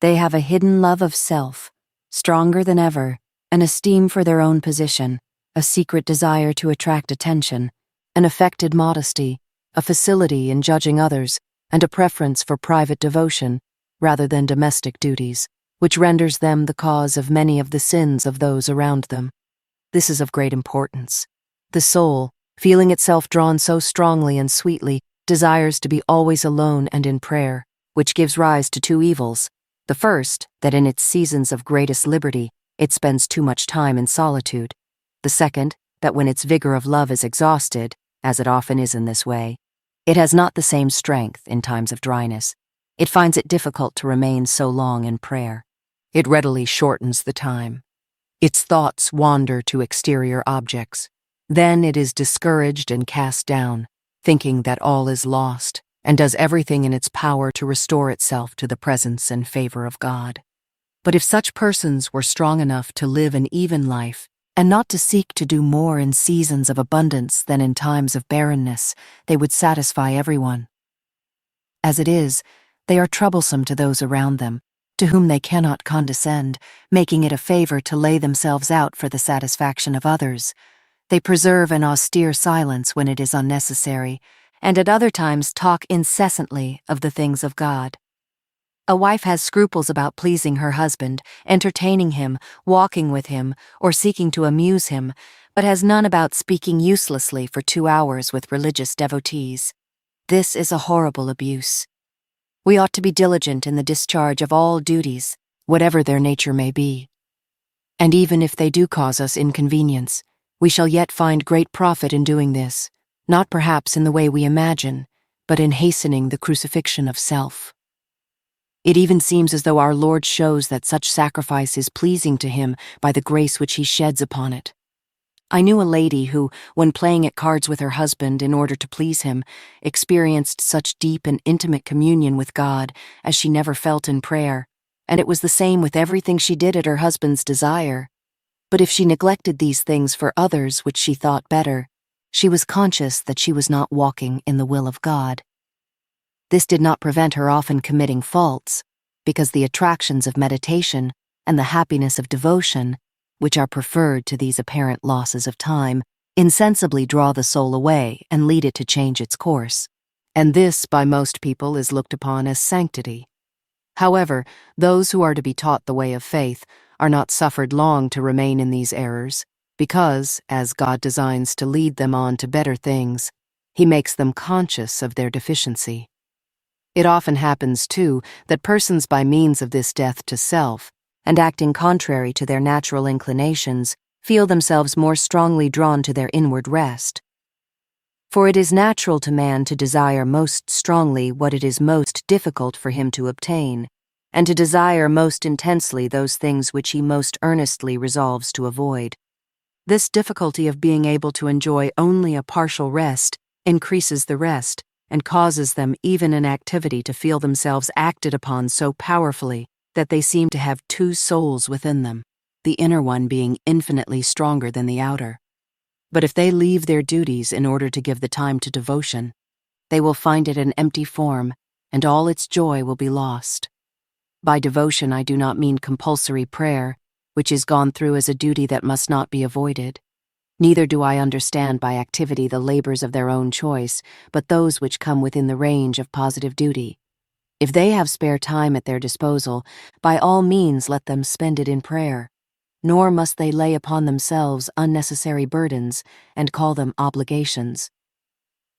They have a hidden love of self, stronger than ever, an esteem for their own position, a secret desire to attract attention, an affected modesty, a facility in judging others, and a preference for private devotion rather than domestic duties, which renders them the cause of many of the sins of those around them. This is of great importance. The soul, feeling itself drawn so strongly and sweetly, desires to be always alone and in prayer, which gives rise to two evils. The first, that in its seasons of greatest liberty, it spends too much time in solitude. The second, that when its vigor of love is exhausted, as it often is in this way, it has not the same strength in times of dryness. It finds it difficult to remain so long in prayer. It readily shortens the time. Its thoughts wander to exterior objects. Then it is discouraged and cast down, thinking that all is lost, and does everything in its power to restore itself to the presence and favor of God. But if such persons were strong enough to live an even life, and not to seek to do more in seasons of abundance than in times of barrenness. They would satisfy everyone. As it is, they are troublesome to those around them, to whom they cannot condescend, making it a favor to lay themselves out for the satisfaction of others. They preserve an austere silence when it is unnecessary, and at other times talk incessantly of the things of God. A wife has scruples about pleasing her husband, entertaining him, walking with him, or seeking to amuse him, but has none about speaking uselessly for 2 hours with religious devotees. This is a horrible abuse. We ought to be diligent in the discharge of all duties, whatever their nature may be. And even if they do cause us inconvenience, we shall yet find great profit in doing this, not perhaps in the way we imagine, but in hastening the crucifixion of self. It even seems as though our Lord shows that such sacrifice is pleasing to him by the grace which he sheds upon it. I knew a lady who, when playing at cards with her husband in order to please him, experienced such deep and intimate communion with God as she never felt in prayer, and it was the same with everything she did at her husband's desire. But if she neglected these things for others which she thought better, she was conscious that she was not walking in the will of God. This did not prevent her often committing faults, because the attractions of meditation and the happiness of devotion, which are preferred to these apparent losses of time, insensibly draw the soul away and lead it to change its course. And this, by most people, is looked upon as sanctity. However, those who are to be taught the way of faith are not suffered long to remain in these errors, because, as God designs to lead them on to better things, he makes them conscious of their deficiency. It often happens, too, that persons by means of this death to self, and acting contrary to their natural inclinations, feel themselves more strongly drawn to their inward rest. For it is natural to man to desire most strongly what it is most difficult for him to obtain, and to desire most intensely those things which he most earnestly resolves to avoid. This difficulty of being able to enjoy only a partial rest increases the rest, and causes them even in activity to feel themselves acted upon so powerfully that they seem to have 2 souls within them, the inner one being infinitely stronger than the outer. But if they leave their duties in order to give the time to devotion, they will find it an empty form, and all its joy will be lost. By devotion I do not mean compulsory prayer, which is gone through as a duty that must not be avoided. Neither do I understand by activity the labors of their own choice, but those which come within the range of positive duty. If they have spare time at their disposal, by all means let them spend it in prayer, nor must they lay upon themselves unnecessary burdens and call them obligations.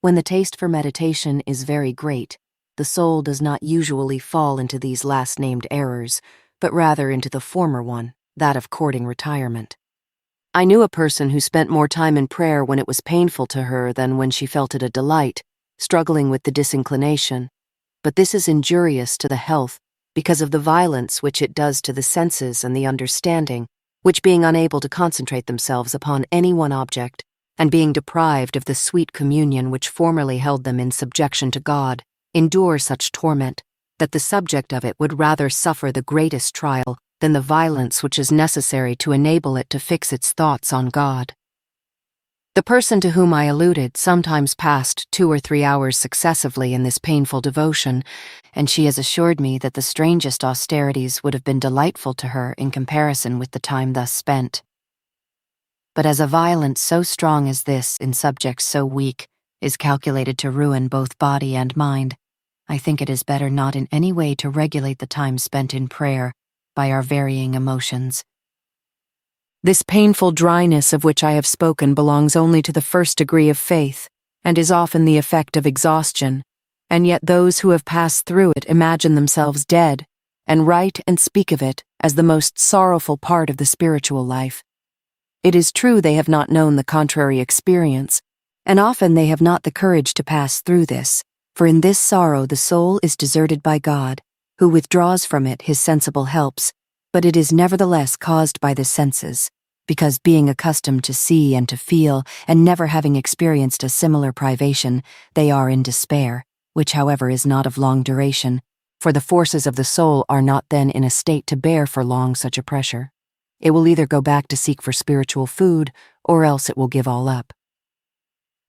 When the taste for meditation is very great, the soul does not usually fall into these last-named errors, but rather into the former one, that of courting retirement. I knew a person who spent more time in prayer when it was painful to her than when she felt it a delight, struggling with the disinclination. But this is injurious to the health because of the violence which it does to the senses and the understanding, which, being unable to concentrate themselves upon any one object, and being deprived of the sweet communion which formerly held them in subjection to God, endure such torment, that the subject of it would rather suffer the greatest trial than the violence which is necessary to enable it to fix its thoughts on God. The person to whom I alluded sometimes passed 2 or 3 hours successively in this painful devotion, and she has assured me that the strangest austerities would have been delightful to her in comparison with the time thus spent. But as a violence so strong as this in subjects so weak is calculated to ruin both body and mind, I think it is better not in any way to regulate the time spent in prayer by our varying emotions. This painful dryness of which I have spoken belongs only to the first degree of faith, and is often the effect of exhaustion, and yet those who have passed through it imagine themselves dead, and write and speak of it as the most sorrowful part of the spiritual life. It is true they have not known the contrary experience, and often they have not the courage to pass through this, for in this sorrow the soul is deserted by God, who withdraws from it his sensible helps, but it is nevertheless caused by the senses, because being accustomed to see and to feel, and never having experienced a similar privation, they are in despair, which however is not of long duration, for the forces of the soul are not then in a state to bear for long such a pressure. It will either go back to seek for spiritual food, or else it will give all up.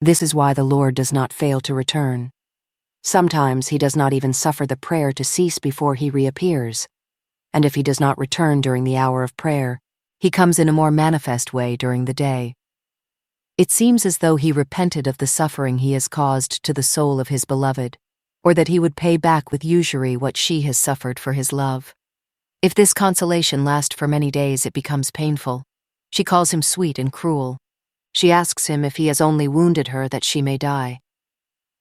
This is why the Lord does not fail to return. Sometimes he does not even suffer the prayer to cease before he reappears. And if he does not return during the hour of prayer, he comes in a more manifest way during the day. It seems as though he repented of the suffering he has caused to the soul of his beloved, or that he would pay back with usury what she has suffered for his love. If this consolation lasts for many days, it becomes painful. She calls him sweet and cruel. She asks him if he has only wounded her that she may die.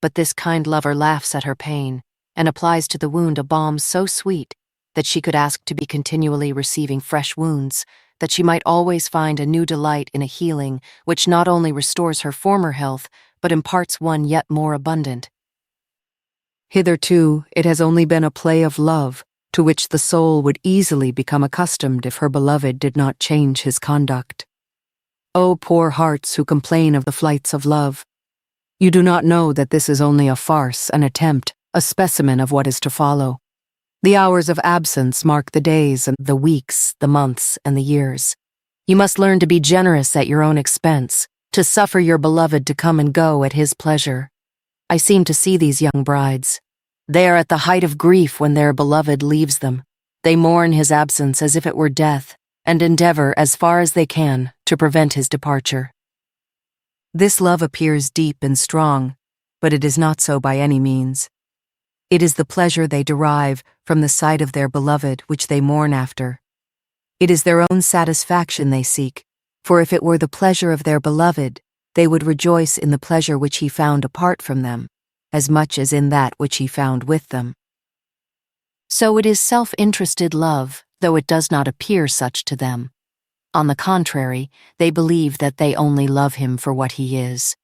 But this kind lover laughs at her pain and applies to the wound a balm so sweet that she could ask to be continually receiving fresh wounds, that she might always find a new delight in a healing which not only restores her former health, but imparts one yet more abundant. Hitherto, it has only been a play of love, to which the soul would easily become accustomed if her beloved did not change his conduct. O poor hearts who complain of the flights of love! You do not know that this is only a farce, an attempt, a specimen of what is to follow. The hours of absence mark the days and the weeks, the months and the years. You must learn to be generous at your own expense, to suffer your beloved to come and go at his pleasure. I seem to see these young brides. They are at the height of grief when their beloved leaves them. They mourn his absence as if it were death, and endeavor, as far as they can, to prevent his departure. This love appears deep and strong, but it is not so by any means. It is the pleasure they derive from the sight of their beloved which they mourn after. It is their own satisfaction they seek, for if it were the pleasure of their beloved, they would rejoice in the pleasure which he found apart from them, as much as in that which he found with them. So it is self-interested love, though it does not appear such to them. On the contrary, they believe that they only love him for what he is.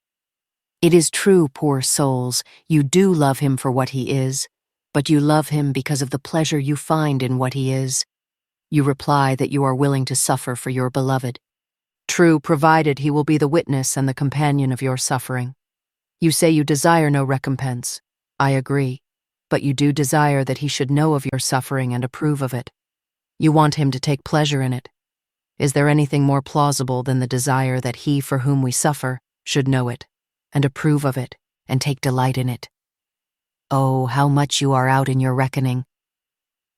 It is true, poor souls, you do love him for what he is, but you love him because of the pleasure you find in what he is. You reply that you are willing to suffer for your beloved. True, provided he will be the witness and the companion of your suffering. You say you desire no recompense. I agree, but you do desire that he should know of your suffering and approve of it. You want him to take pleasure in it. Is there anything more plausible than the desire that he for whom we suffer should know it, and approve of it, and take delight in it? Oh, how much you are out in your reckoning!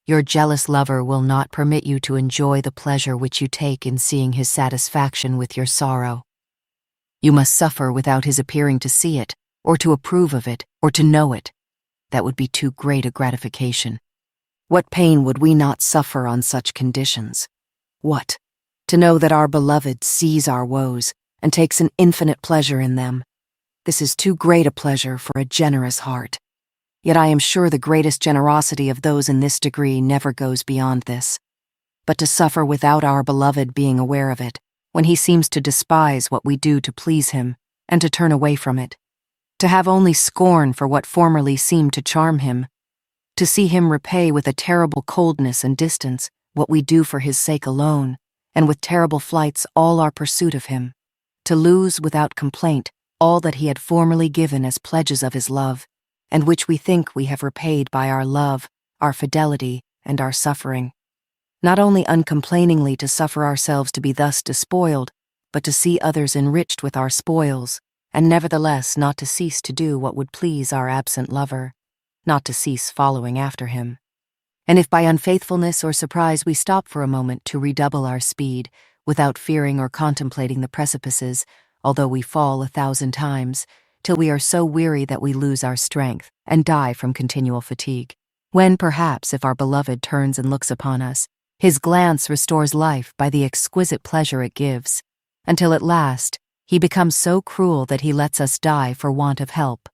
Your jealous lover will not permit you to enjoy the pleasure which you take in seeing his satisfaction with your sorrow. You must suffer without his appearing to see it, or to approve of it, or to know it. That would be too great a gratification. What pain would we not suffer on such conditions? What? To know that our beloved sees our woes and takes an infinite pleasure in them. This is too great a pleasure for a generous heart. Yet I am sure the greatest generosity of those in this degree never goes beyond this. But to suffer without our beloved being aware of it, when he seems to despise what we do to please him, and to turn away from it. To have only scorn for what formerly seemed to charm him. To see him repay with a terrible coldness and distance what we do for his sake alone, and with terrible flights all our pursuit of him. To lose without complaint all that he had formerly given as pledges of his love, and which we think we have repaid by our love, our fidelity, and our suffering. Not only uncomplainingly to suffer ourselves to be thus despoiled, but to see others enriched with our spoils, and nevertheless not to cease to do what would please our absent lover, not to cease following after him. And if by unfaithfulness or surprise we stop for a moment to redouble our speed, without fearing or contemplating the precipices, although we fall 1,000 times, till we are so weary that we lose our strength and die from continual fatigue, when perhaps if our beloved turns and looks upon us, his glance restores life by the exquisite pleasure it gives, until at last he becomes so cruel that he lets us die for want of help.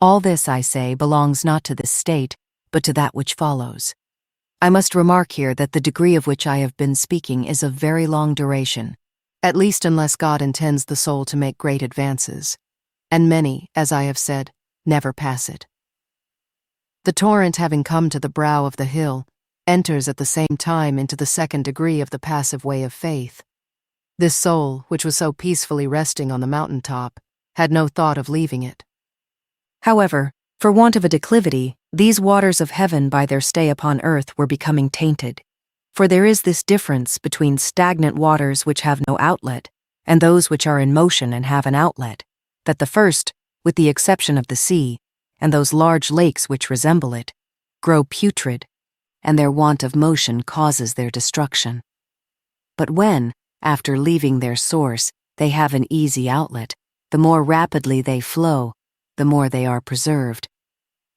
All this, I say, belongs not to this state, but to that which follows. I must remark here that the degree of which I have been speaking is of very long duration, at least unless God intends the soul to make great advances, and many, as I have said, never pass it. The torrent, having come to the brow of the hill, enters at the same time into the second degree of the passive way of faith. This soul, which was so peacefully resting on the mountain top, had no thought of leaving it. However, for want of a declivity, these waters of heaven by their stay upon earth were becoming tainted. For there is this difference between stagnant waters which have no outlet, and those which are in motion and have an outlet, that the first, with the exception of the sea, and those large lakes which resemble it, grow putrid, and their want of motion causes their destruction. But when, after leaving their source, they have an easy outlet, the more rapidly they flow, the more they are preserved.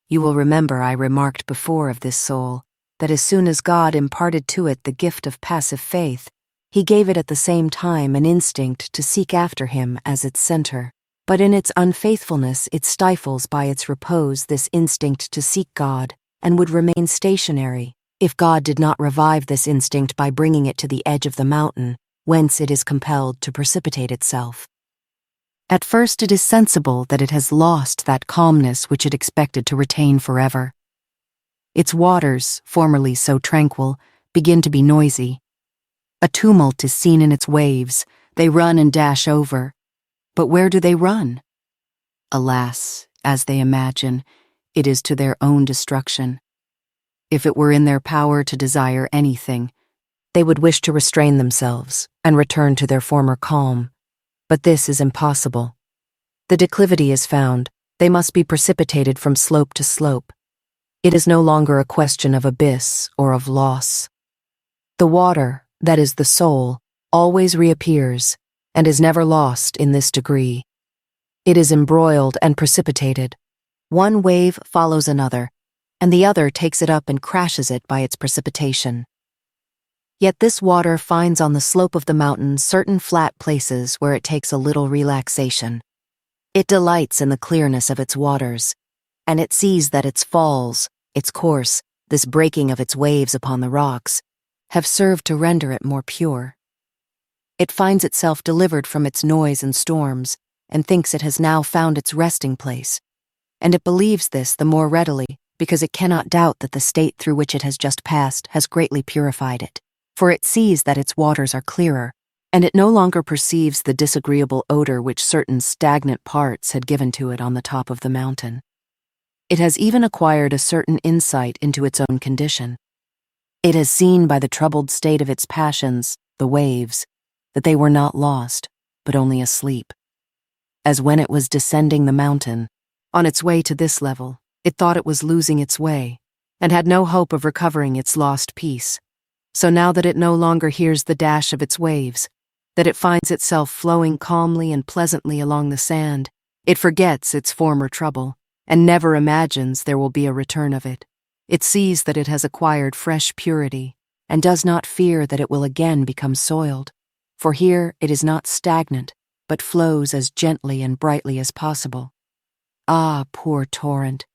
You will remember I remarked before of this soul, that as soon as God imparted to it the gift of passive faith, He gave it at the same time an instinct to seek after Him as its center. But in its unfaithfulness it stifles by its repose this instinct to seek God, and would remain stationary, if God did not revive this instinct by bringing it to the edge of the mountain, whence it is compelled to precipitate itself. At first it is sensible that it has lost that calmness which it expected to retain forever. Its waters, formerly so tranquil, begin to be noisy. A tumult is seen in its waves, they run and dash over. But where do they run? Alas, as they imagine, it is to their own destruction. If it were in their power to desire anything, they would wish to restrain themselves and return to their former calm. But this is impossible. The declivity is found, they must be precipitated from slope to slope. It is no longer a question of abyss or of loss. The water, that is the soul, always reappears, and is never lost in this degree. It is embroiled and precipitated. One wave follows another, and the other takes it up and crashes it by its precipitation. Yet this water finds on the slope of the mountain certain flat places where it takes a little relaxation. It delights in the clearness of its waters, and it sees that its falls, its course, this breaking of its waves upon the rocks, have served to render it more pure. It finds itself delivered from its noise and storms, and thinks it has now found its resting place. And it believes this the more readily, because it cannot doubt that the state through which it has just passed has greatly purified it. For it sees that its waters are clearer, and it no longer perceives the disagreeable odor which certain stagnant parts had given to it on the top of the mountain. It has even acquired a certain insight into its own condition. It has seen by the troubled state of its passions, the waves, that they were not lost, but only asleep. As when it was descending the mountain, on its way to this level, it thought it was losing its way, and had no hope of recovering its lost peace. So now that it no longer hears the dash of its waves, that it finds itself flowing calmly and pleasantly along the sand, it forgets its former trouble, and never imagines there will be a return of it. It sees that it has acquired fresh purity, and does not fear that it will again become soiled. For here it is not stagnant, but flows as gently and brightly as possible. Ah, poor torrent,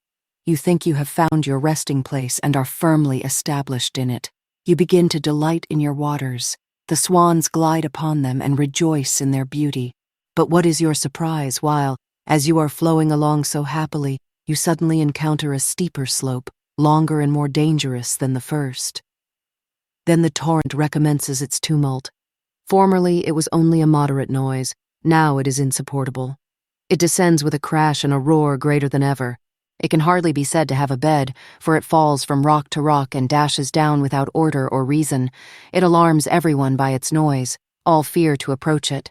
you think you have found your resting place and are firmly established in it. You begin to delight in your waters. The swans glide upon them and rejoice in their beauty. But what is your surprise while, as you are flowing along so happily, you suddenly encounter a steeper slope, longer and more dangerous than the first? Then the torrent recommences its tumult. Formerly it was only a moderate noise, now it is insupportable. It descends with a crash and a roar greater than ever. It can hardly be said to have a bed, for it falls from rock to rock and dashes down without order or reason. It alarms everyone by its noise, all fear to approach it.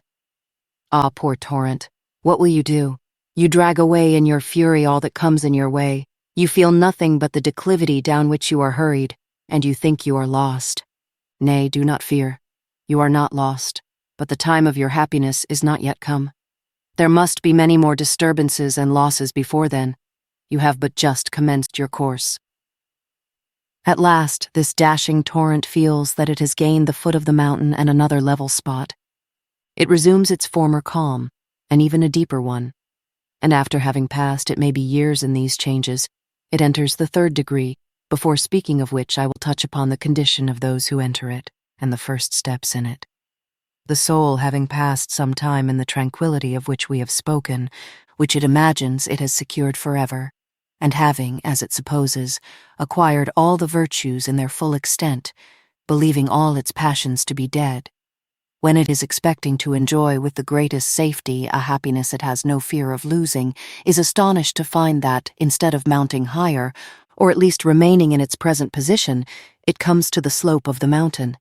Ah, poor torrent, what will you do? You drag away in your fury all that comes in your way. You feel nothing but the declivity down which you are hurried, and you think you are lost. Nay, do not fear. You are not lost, but the time of your happiness is not yet come. There must be many more disturbances and losses before then. You have but just commenced your course. At last, this dashing torrent feels that it has gained the foot of the mountain and another level spot. It resumes its former calm, and even a deeper one. And after having passed, it may be years in these changes, it enters the third degree, before speaking of which I will touch upon the condition of those who enter it, and the first steps in it. The soul, having passed some time in the tranquility of which we have spoken, which it imagines it has secured forever, and having, as it supposes, acquired all the virtues in their full extent, believing all its passions to be dead, when it is expecting to enjoy with the greatest safety a happiness it has no fear of losing, is astonished to find that, instead of mounting higher, or at least remaining in its present position, it comes to the slope of the mountain.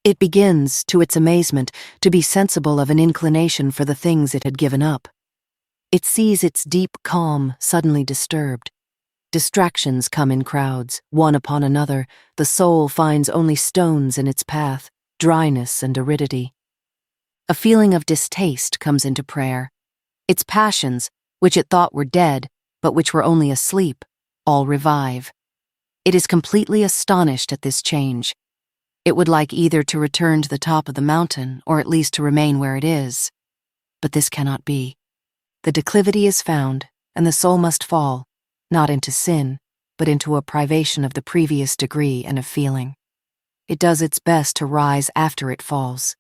It begins, to its amazement, to be sensible of an inclination for the things it had given up. It sees its deep calm suddenly disturbed. Distractions come in crowds, one upon another. The soul finds only stones in its path, dryness and aridity. A feeling of distaste comes into prayer. Its passions, which it thought were dead, but which were only asleep, all revive. It is completely astonished at this change. It would like either to return to the top of the mountain, or at least to remain where it is. But this cannot be. The declivity is found, and the soul must fall, not into sin, but into a privation of the previous degree and of feeling. It does its best to rise after it falls.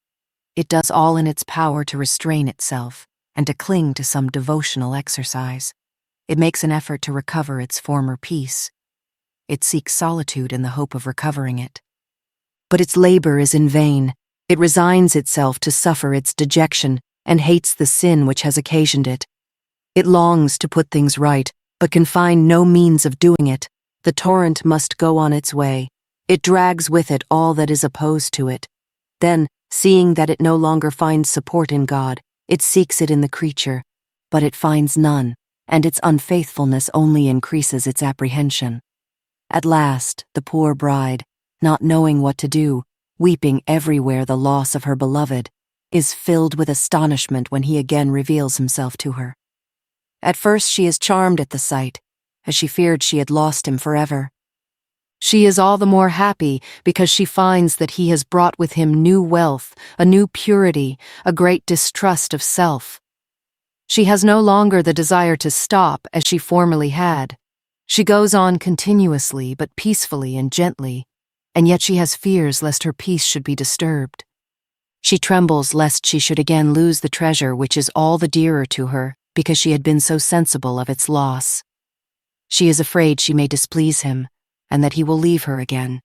It does all in its power to restrain itself and to cling to some devotional exercise. It makes an effort to recover its former peace. It seeks solitude in the hope of recovering it. But its labor is in vain. It resigns itself to suffer its dejection and hates the sin which has occasioned it. It longs to put things right, but can find no means of doing it. The torrent must go on its way. It drags with it all that is opposed to it. Then, seeing that it no longer finds support in God, it seeks it in the creature, but it finds none, and its unfaithfulness only increases its apprehension. At last, the poor bride, not knowing what to do, weeping everywhere the loss of her beloved, is filled with astonishment when he again reveals himself to her. At first she is charmed at the sight, as she feared she had lost him forever. She is all the more happy because she finds that he has brought with him new wealth, a new purity, a great distrust of self. She has no longer the desire to stop as she formerly had. She goes on continuously but peacefully and gently, and yet she has fears lest her peace should be disturbed. She trembles lest she should again lose the treasure which is all the dearer to her because she had been so sensible of its loss. She is afraid she may displease him, and that he will leave her again.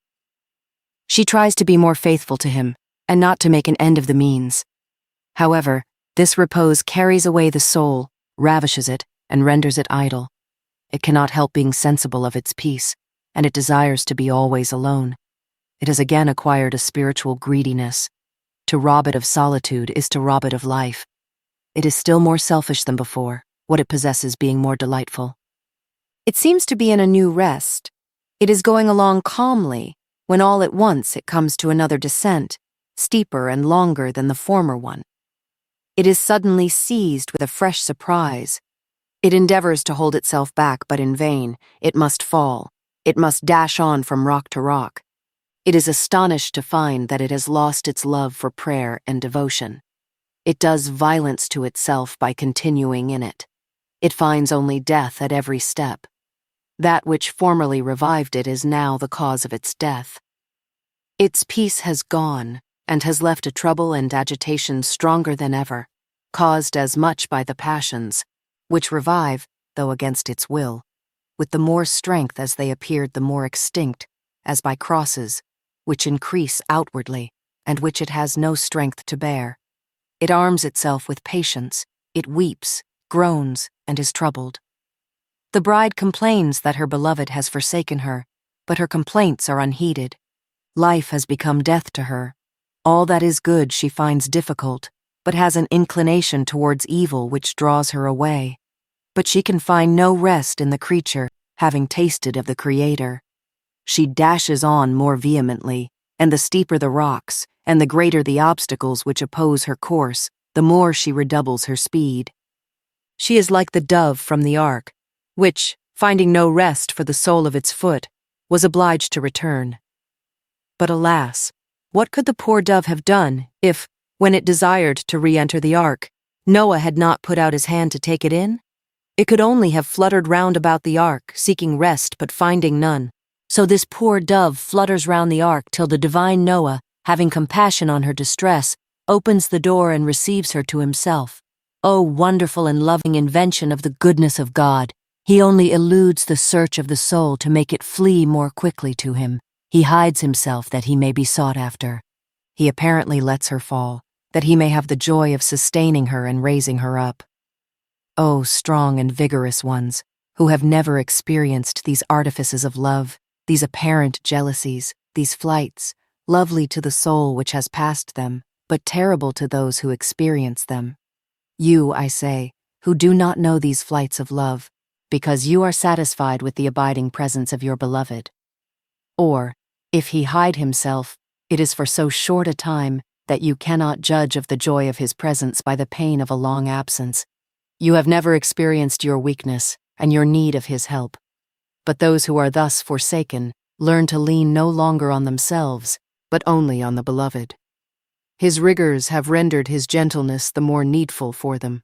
She tries to be more faithful to him, and not to make an end of the means. However, this repose carries away the soul, ravishes it, and renders it idle. It cannot help being sensible of its peace, and it desires to be always alone. It has again acquired a spiritual greediness. To rob it of solitude is to rob it of life. It is still more selfish than before, what it possesses being more delightful. It seems to be in a new rest. It is going along calmly, when all at once it comes to another descent, steeper and longer than the former one. It is suddenly seized with a fresh surprise. It endeavors to hold itself back, but in vain. It must fall. It must dash on from rock to rock. It is astonished to find that it has lost its love for prayer and devotion. It does violence to itself by continuing in it. It finds only death at every step. That which formerly revived it is now the cause of its death. Its peace has gone, and has left a trouble and agitation stronger than ever, caused as much by the passions, which revive, though against its will, with the more strength as they appeared the more extinct, as by crosses, which increase outwardly, and which it has no strength to bear. It arms itself with patience, it weeps, groans, and is troubled. The bride complains that her beloved has forsaken her, but her complaints are unheeded. Life has become death to her. All that is good she finds difficult, but has an inclination towards evil which draws her away. But she can find no rest in the creature, having tasted of the Creator. She dashes on more vehemently, and the steeper the rocks, and the greater the obstacles which oppose her course, the more she redoubles her speed. She is like the dove from the ark, which, finding no rest for the sole of its foot, was obliged to return. But alas, what could the poor dove have done if, when it desired to re-enter the ark, Noah had not put out his hand to take it in? It could only have fluttered round about the ark, seeking rest but finding none. So this poor dove flutters round the ark till the divine Noah, having compassion on her distress, opens the door and receives her to himself. O wonderful and loving invention of the goodness of God! He only eludes the search of the soul to make it flee more quickly to him. He hides himself that he may be sought after. He apparently lets her fall, that he may have the joy of sustaining her and raising her up. O strong and vigorous ones, who have never experienced these artifices of love, these apparent jealousies, these flights, lovely to the soul which has passed them, but terrible to those who experience them. You, I say, who do not know these flights of love, because you are satisfied with the abiding presence of your beloved. Or, if he hide himself, it is for so short a time that you cannot judge of the joy of his presence by the pain of a long absence. You have never experienced your weakness and your need of his help. But those who are thus forsaken learn to lean no longer on themselves, but only on the beloved. His rigors have rendered his gentleness the more needful for them.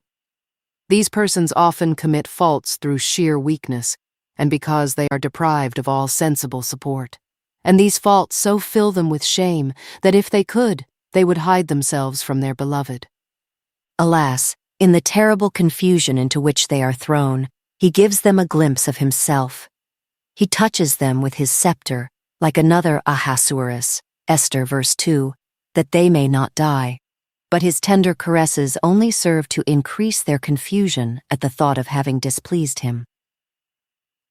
These persons often commit faults through sheer weakness, and because they are deprived of all sensible support. And these faults so fill them with shame that if they could, they would hide themselves from their beloved. Alas, in the terrible confusion into which they are thrown, he gives them a glimpse of himself. He touches them with his scepter, like another Ahasuerus, Esther verse 2, that they may not die. But his tender caresses only serve to increase their confusion at the thought of having displeased him.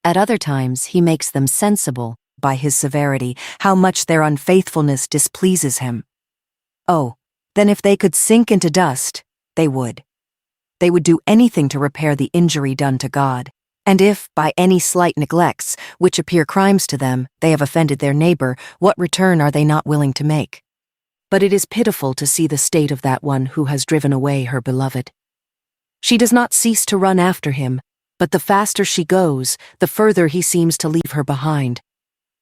At other times he makes them sensible, by his severity, how much their unfaithfulness displeases him. Oh, then if they could sink into dust, they would. They would do anything to repair the injury done to God, and if, by any slight neglects, which appear crimes to them, they have offended their neighbor, what return are they not willing to make? But it is pitiful to see the state of that one who has driven away her beloved. She does not cease to run after him, but the faster she goes, the further he seems to leave her behind.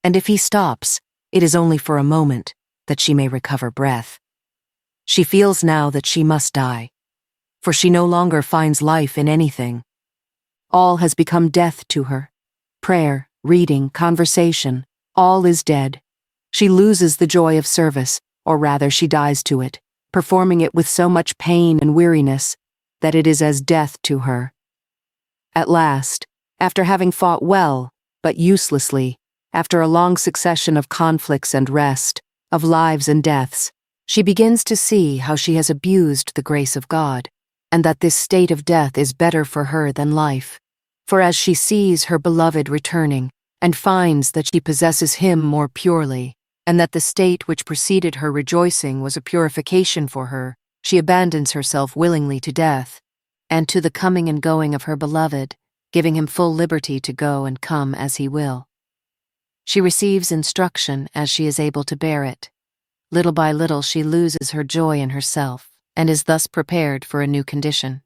And if he stops, it is only for a moment, that she may recover breath. She feels now that she must die, for she no longer finds life in anything. All has become death to her. Prayer, reading, conversation, all is dead. She loses the joy of service, or rather she dies to it, performing it with so much pain and weariness that it is as death to her. At last, after having fought well, but uselessly, after a long succession of conflicts and rest, of lives and deaths, she begins to see how she has abused the grace of God, and that this state of death is better for her than life. For as she sees her beloved returning, and finds that she possesses him more purely, and that the state which preceded her rejoicing was a purification for her, she abandons herself willingly to death, and to the coming and going of her beloved, giving him full liberty to go and come as he will. She receives instruction as she is able to bear it. Little by little she loses her joy in herself, and is thus prepared for a new condition.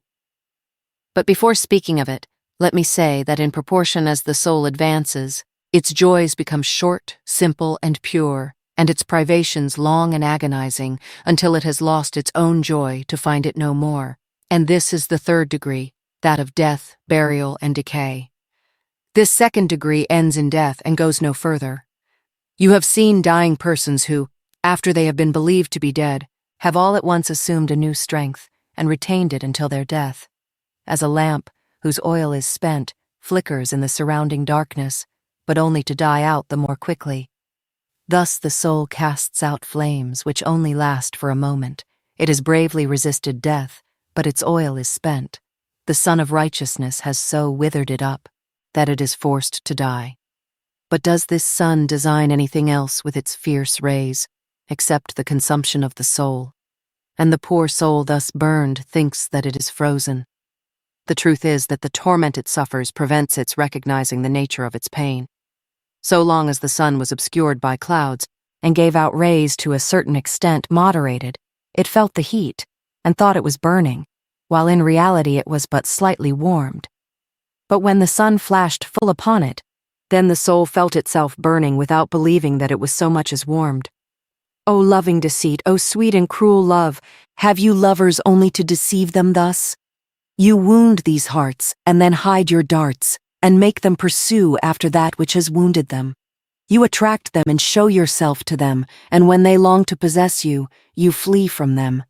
But before speaking of it, let me say that in proportion as the soul advances, its joys become short, simple, and pure, and its privations long and agonizing, until it has lost its own joy to find it no more. And this is the third degree, that of death, burial, and decay. This second degree ends in death and goes no further. You have seen dying persons who, after they have been believed to be dead, have all at once assumed a new strength and retained it until their death, as a lamp, whose oil is spent, flickers in the surrounding darkness, but only to die out the more quickly. Thus the soul casts out flames which only last for a moment. It has bravely resisted death, but its oil is spent. The sun of righteousness has so withered it up that it is forced to die. But does this sun design anything else with its fierce rays, except the consumption of the soul? And the poor soul thus burned thinks that it is frozen. The truth is that the torment it suffers prevents its recognizing the nature of its pain. So long as the sun was obscured by clouds and gave out rays to a certain extent moderated, it felt the heat and thought it was burning, while in reality it was but slightly warmed. But when the sun flashed full upon it, then the soul felt itself burning without believing that it was so much as warmed. O loving deceit, O sweet and cruel love, have you lovers only to deceive them thus? You wound these hearts, and then hide your darts, and make them pursue after that which has wounded them. You attract them and show yourself to them, and when they long to possess you, you flee from them.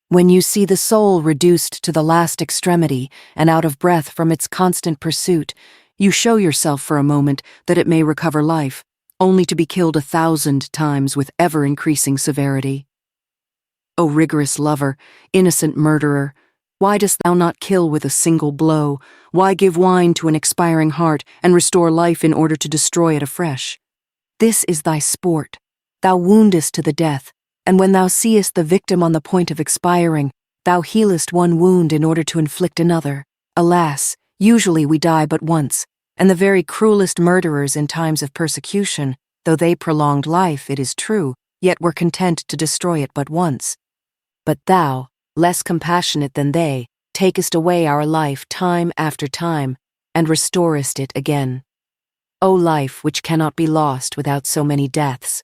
When you see the soul reduced to the last extremity and out of breath from its constant pursuit, you show yourself for a moment that it may recover life, only to be killed 1,000 times with ever-increasing severity. O rigorous lover, innocent murderer, Why dost thou not kill with a single blow? Why give wine to an expiring heart and restore life in order to destroy it afresh? This is thy sport. Thou woundest to the death, and when thou seest the victim on the point of expiring, thou healest one wound in order to inflict another. Alas, usually we die but once, and the very cruelest murderers in times of persecution, though they prolonged life, it is true, yet were content to destroy it but once. But thou, less compassionate than they, takest away our life time after time, and restorest it again. O life which cannot be lost without so many deaths!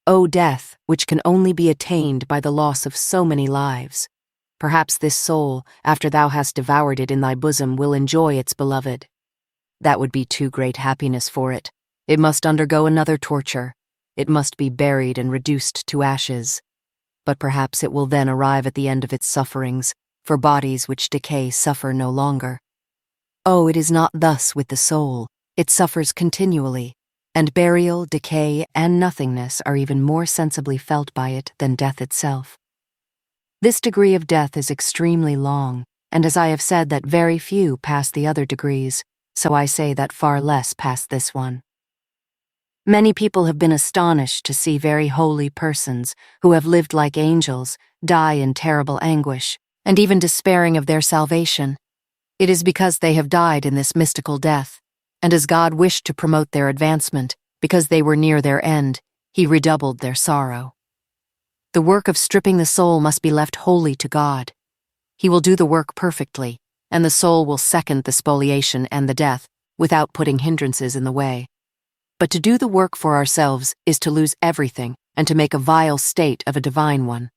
O death which can only be attained by the loss of so many lives! Perhaps this soul, after thou hast devoured it in thy bosom, will enjoy its beloved. That would be too great happiness for it. It must undergo another torture. It must be buried and reduced to ashes. But perhaps it will then arrive at the end of its sufferings, for bodies which decay suffer no longer. Oh, it is not thus with the soul. It suffers continually, and burial, decay, and nothingness are even more sensibly felt by it than death itself. This degree of death is extremely long, and as I have said that very few pass the other degrees, so I say that far less pass this one. Many people have been astonished to see very holy persons, who have lived like angels, die in terrible anguish, and even despairing of their salvation. It is because they have died in this mystical death, and as God wished to promote their advancement, because they were near their end, He redoubled their sorrow. The work of stripping the soul must be left wholly to God. He will do the work perfectly, and the soul will second the spoliation and the death, without putting hindrances in the way. But to do the work for ourselves is to lose everything and to make a vile state of a divine one.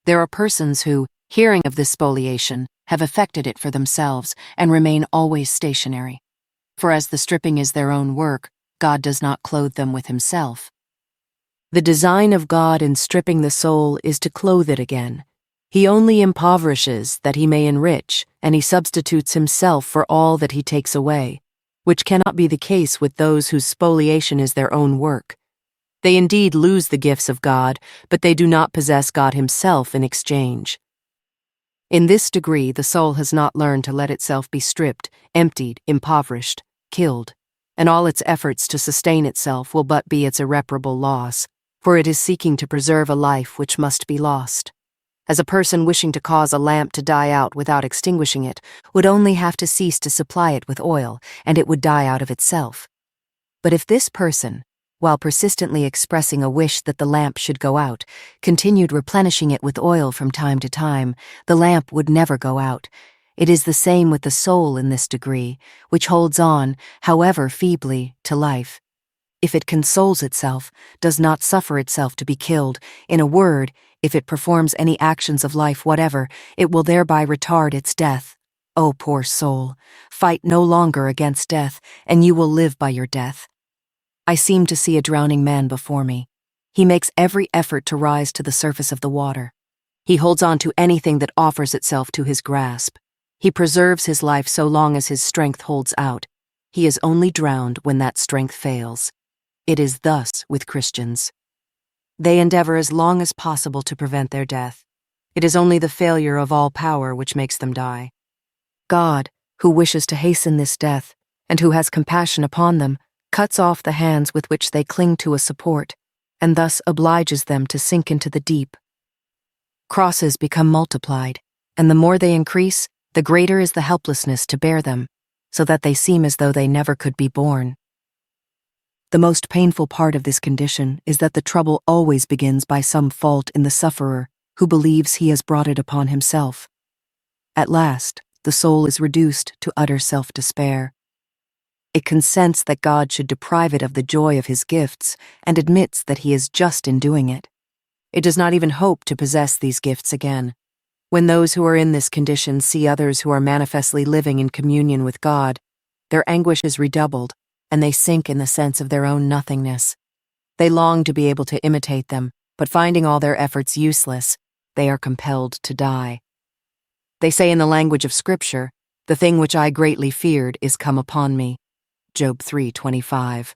There are persons who, hearing of this spoliation, have effected it for themselves and remain always stationary. For as the stripping is their own work, God does not clothe them with Himself. The design of God in stripping the soul is to clothe it again. He only impoverishes that He may enrich, and He substitutes Himself for all that He takes away, which cannot be the case with those whose spoliation is their own work. They indeed lose the gifts of God, but they do not possess God Himself in exchange. In this degree, the soul has not learned to let itself be stripped, emptied, impoverished, killed, and all its efforts to sustain itself will but be its irreparable loss, for it is seeking to preserve a life which must be lost. As a person wishing to cause a lamp to die out without extinguishing it would only have to cease to supply it with oil, and it would die out of itself. But if this person, while persistently expressing a wish that the lamp should go out, continued replenishing it with oil from time to time, the lamp would never go out. It is the same with the soul in this degree, which holds on, however feebly, to life. If it consoles itself, does not suffer itself to be killed, in a word, if it performs any actions of life whatever, it will thereby retard its death. O poor soul, fight no longer against death, and you will live by your death. I seem to see a drowning man before me. He makes every effort to rise to the surface of the water. He holds on to anything that offers itself to his grasp. He preserves his life so long as his strength holds out. He is only drowned when that strength fails. It is thus with Christians. They endeavor as long as possible to prevent their death. It is only the failure of all power which makes them die. God, who wishes to hasten this death, and who has compassion upon them, cuts off the hands with which they cling to a support, and thus obliges them to sink into the deep. Crosses become multiplied, and the more they increase, the greater is the helplessness to bear them, so that they seem as though they never could be borne. The most painful part of this condition is that the trouble always begins by some fault in the sufferer, who believes he has brought it upon himself. At last, the soul is reduced to utter self-despair. It consents that God should deprive it of the joy of His gifts, and admits that He is just in doing it. It does not even hope to possess these gifts again. When those who are in this condition see others who are manifestly living in communion with God, their anguish is redoubled, and they sink in the sense of their own nothingness. They long to be able to imitate them, but finding all their efforts useless, they are compelled to die. They say in the language of Scripture, "The thing which I greatly feared is come upon me." Job 3:25.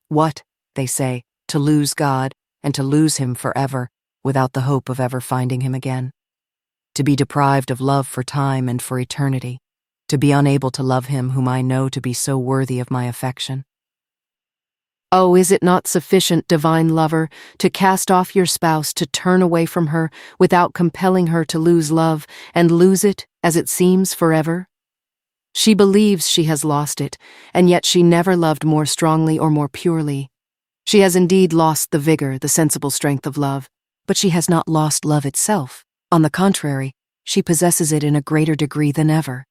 What, they say, to lose God, and to lose Him forever, without the hope of ever finding Him again? to be deprived of love for time and for eternity, to be unable to love him whom I know to be so worthy of my affection. Oh, is it not sufficient, divine lover, to cast off your spouse, to turn away from her without compelling her to lose love, and lose it, as it seems, forever? She believes she has lost it, and yet she never loved more strongly or more purely. She has indeed lost the vigor, the sensible strength of love, but she has not lost love itself. On the contrary, she possesses it in a greater degree than ever.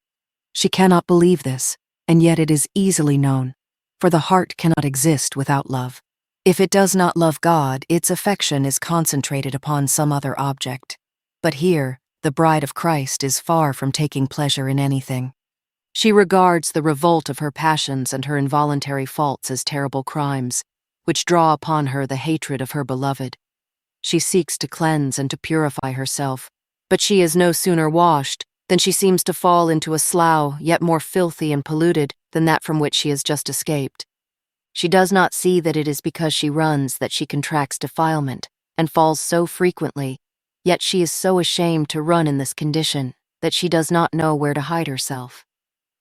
She cannot believe this, and yet it is easily known, for the heart cannot exist without love. If it does not love God, its affection is concentrated upon some other object. But here, the bride of Christ is far from taking pleasure in anything. She regards the revolt of her passions and her involuntary faults as terrible crimes, which draw upon her the hatred of her beloved. She seeks to cleanse and to purify herself, but she is no sooner washed than she seems to fall into a slough yet more filthy and polluted than that from which she has just escaped. She does not see that it is because she runs that she contracts defilement and falls so frequently, yet she is so ashamed to run in this condition that she does not know where to hide herself.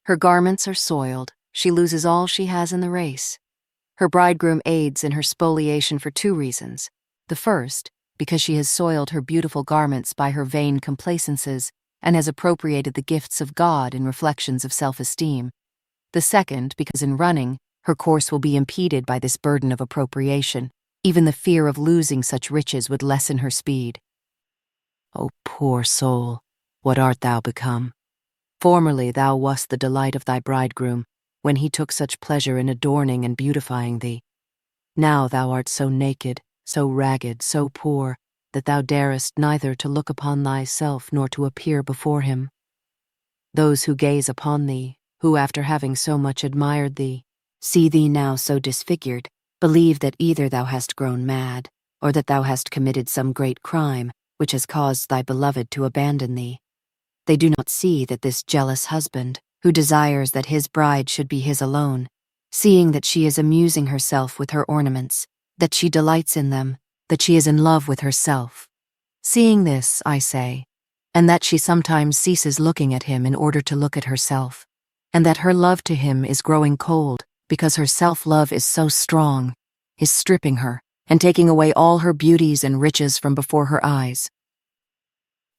Her garments are soiled, she loses all she has in the race. Her bridegroom aids in her spoliation for two reasons. The first, because she has soiled her beautiful garments by her vain complacences and has appropriated the gifts of God in reflections of self-esteem. The second, because in running, her course will be impeded by this burden of appropriation. Even the fear of losing such riches would lessen her speed. O poor soul, what art thou become? Formerly thou wast the delight of thy bridegroom, when he took such pleasure in adorning and beautifying thee. Now thou art so naked, so ragged, so poor, that thou darest neither to look upon thyself nor to appear before him. Those who gaze upon thee, who after having so much admired thee, see thee now so disfigured, believe that either thou hast grown mad, or that thou hast committed some great crime which has caused thy beloved to abandon thee. They do not see that this jealous husband, who desires that his bride should be his alone, seeing that she is amusing herself with her ornaments, that she delights in them, that she is in love with herself. Seeing this, I say, and that she sometimes ceases looking at him in order to look at herself, and that her love to him is growing cold because her self-love is so strong, is stripping her and taking away all her beauties and riches from before her eyes.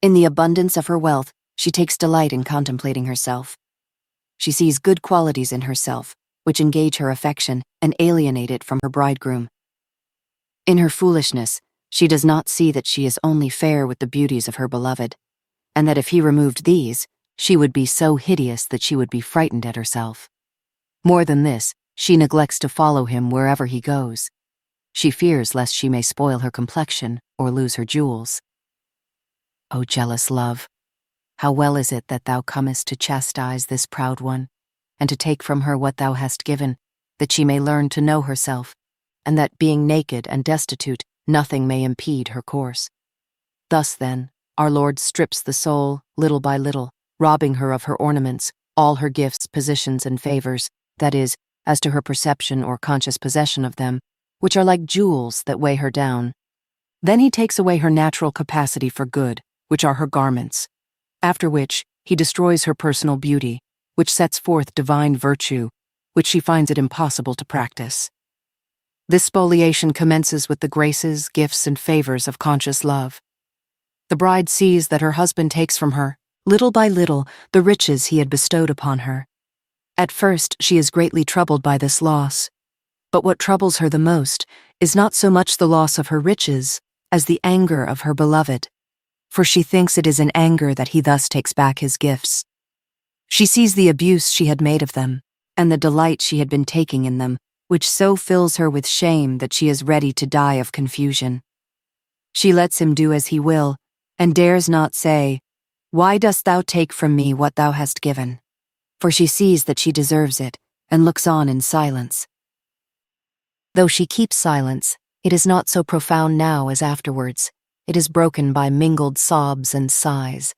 In the abundance of her wealth, she takes delight in contemplating herself. She sees good qualities in herself, which engage her affection and alienate it from her bridegroom. In her foolishness, she does not see that she is only fair with the beauties of her beloved, and that if he removed these, she would be so hideous that she would be frightened at herself. More than this, she neglects to follow him wherever he goes. She fears lest she may spoil her complexion or lose her jewels. O jealous love, how well is it that thou comest to chastise this proud one, and to take from her what thou hast given, that she may learn to know herself, and that being naked and destitute, nothing may impede her course. Thus, then, our Lord strips the soul, little by little, robbing her of her ornaments, all her gifts, positions, and favors, that is, as to her perception or conscious possession of them, which are like jewels that weigh her down. Then he takes away her natural capacity for good, which are her garments, after which he destroys her personal beauty, which sets forth divine virtue, which she finds it impossible to practice. This spoliation commences with the graces, gifts, and favors of conscious love. The bride sees that her husband takes from her, little by little, the riches he had bestowed upon her. At first, she is greatly troubled by this loss, but what troubles her the most is not so much the loss of her riches as the anger of her beloved, for she thinks it is in anger that he thus takes back his gifts. She sees the abuse she had made of them, and the delight she had been taking in them, which so fills her with shame that she is ready to die of confusion. She lets him do as he will, and dares not say, "Why dost thou take from me what thou hast given?" For she sees that she deserves it, and looks on in silence. Though she keeps silence, it is not so profound now as afterwards. It is broken by mingled sobs and sighs.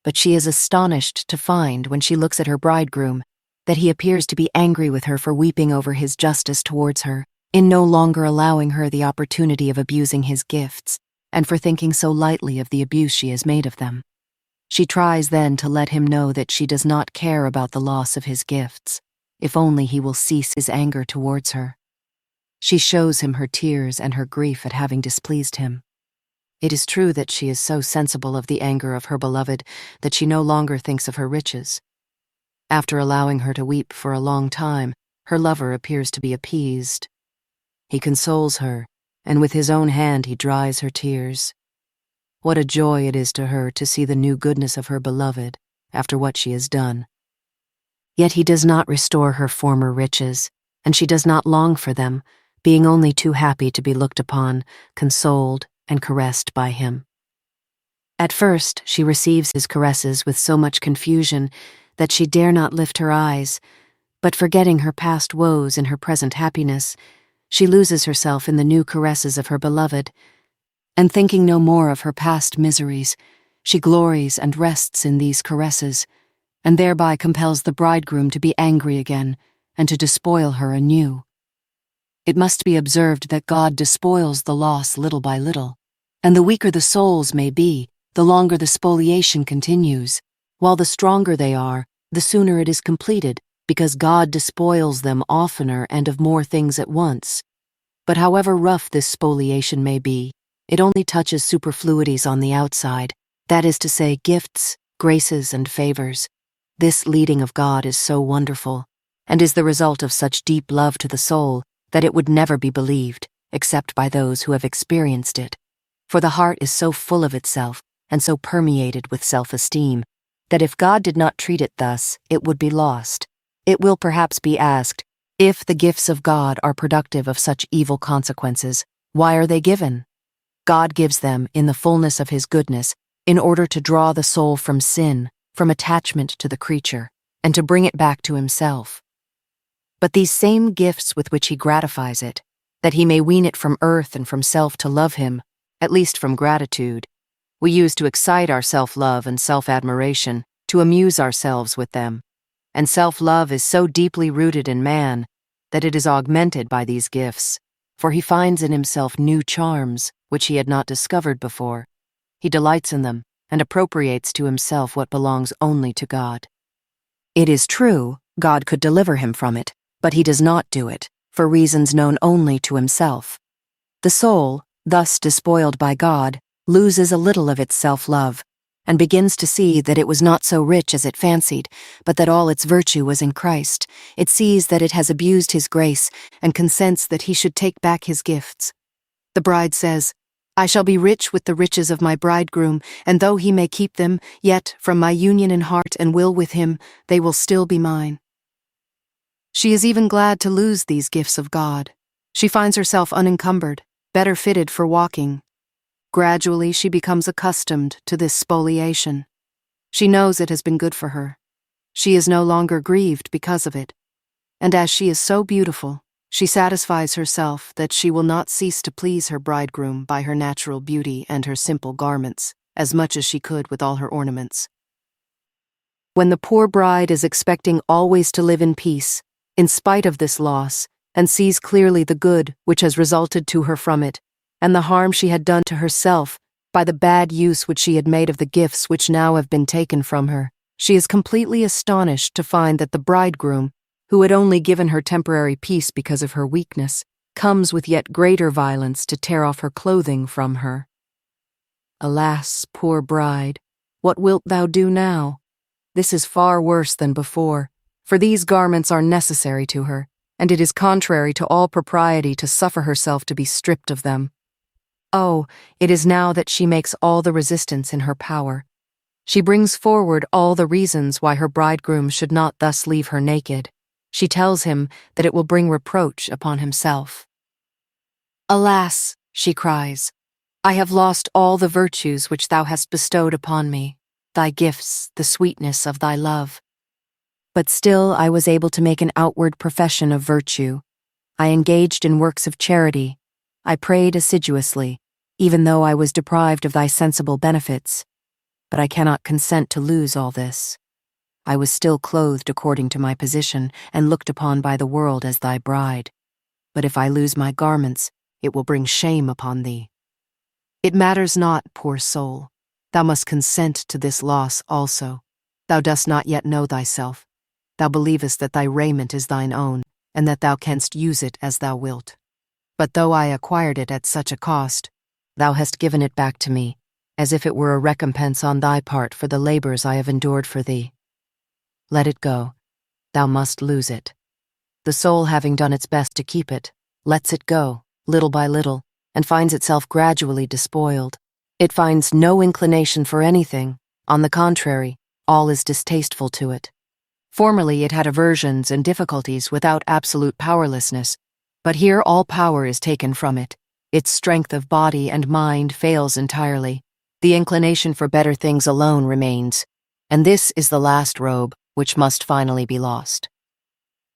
But she is astonished to find, when she looks at her bridegroom, that he appears to be angry with her for weeping over his justice towards her, in no longer allowing her the opportunity of abusing his gifts, and for thinking so lightly of the abuse she has made of them. She tries then to let him know that she does not care about the loss of his gifts, if only he will cease his anger towards her. She shows him her tears and her grief at having displeased him. It is true that she is so sensible of the anger of her beloved that she no longer thinks of her riches. After allowing her to weep for a long time, her lover appears to be appeased. He consoles her, and with his own hand he dries her tears. What a joy it is to her to see the new goodness of her beloved after what she has done. Yet he does not restore her former riches, and she does not long for them, being only too happy to be looked upon, consoled, and caressed by him. At first, she receives his caresses with so much confusion that she dare not lift her eyes, but forgetting her past woes in her present happiness, she loses herself in the new caresses of her beloved, and thinking no more of her past miseries, she glories and rests in these caresses, and thereby compels the bridegroom to be angry again and to despoil her anew. It must be observed that God despoils the loss little by little, and the weaker the souls may be, the longer the spoliation continues, while the stronger they are, the sooner it is completed, because God despoils them oftener and of more things at once. But however rough this spoliation may be, it only touches superfluities on the outside, that is to say, gifts, graces, and favors. This leading of God is so wonderful, and is the result of such deep love to the soul, that it would never be believed, except by those who have experienced it. For the heart is so full of itself, and so permeated with self-esteem, that if God did not treat it thus, it would be lost. It will perhaps be asked, if the gifts of God are productive of such evil consequences, why are they given? God gives them in the fullness of his goodness, in order to draw the soul from sin, from attachment to the creature, and to bring it back to himself. But these same gifts with which he gratifies it, that he may wean it from earth and from self to love him, at least from gratitude, we use to excite our self-love and self-admiration, to amuse ourselves with them. And self-love is so deeply rooted in man that it is augmented by these gifts, for he finds in himself new charms which he had not discovered before. He delights in them and appropriates to himself what belongs only to God. It is true, God could deliver him from it, but he does not do it, for reasons known only to himself. The soul, thus despoiled by God, loses a little of its self-love, and begins to see that it was not so rich as it fancied, but that all its virtue was in Christ. It sees that it has abused his grace, and consents that he should take back his gifts. The bride says, "I shall be rich with the riches of my bridegroom, and though he may keep them, yet, from my union in heart and will with him, they will still be mine." She is even glad to lose these gifts of God. She finds herself unencumbered, better fitted for walking. Gradually she becomes accustomed to this spoliation. She knows it has been good for her. She is no longer grieved because of it. And as she is so beautiful, she satisfies herself that she will not cease to please her bridegroom by her natural beauty and her simple garments, as much as she could with all her ornaments. When the poor bride is expecting always to live in peace, in spite of this loss, and sees clearly the good which has resulted to her from it, and the harm she had done to herself by the bad use which she had made of the gifts which now have been taken from her, she is completely astonished to find that the bridegroom, who had only given her temporary peace because of her weakness, comes with yet greater violence to tear off her clothing from her. Alas, poor bride, what wilt thou do now? This is far worse than before, for these garments are necessary to her, and it is contrary to all propriety to suffer herself to be stripped of them. Oh, it is now that she makes all the resistance in her power. She brings forward all the reasons why her bridegroom should not thus leave her naked. She tells him that it will bring reproach upon himself. "Alas," she cries, "I have lost all the virtues which thou hast bestowed upon me, thy gifts, the sweetness of thy love. But still I was able to make an outward profession of virtue. I engaged in works of charity. I prayed assiduously, even though I was deprived of thy sensible benefits. But I cannot consent to lose all this. I was still clothed according to my position, and looked upon by the world as thy bride. But if I lose my garments, it will bring shame upon thee. It matters not, poor soul. Thou must consent to this loss also. Thou dost not yet know thyself. Thou believest that thy raiment is thine own, and that thou canst use it as thou wilt. But though I acquired it at such a cost, thou hast given it back to me, as if it were a recompense on thy part for the labors I have endured for thee. Let it go. Thou must lose it. The soul, having done its best to keep it, lets it go, little by little, and finds itself gradually despoiled. It finds no inclination for anything. On the contrary, all is distasteful to it. Formerly it had aversions and difficulties without absolute powerlessness, but here all power is taken from it. Its strength of body and mind fails entirely. The inclination for better things alone remains, and this is the last robe which must finally be lost.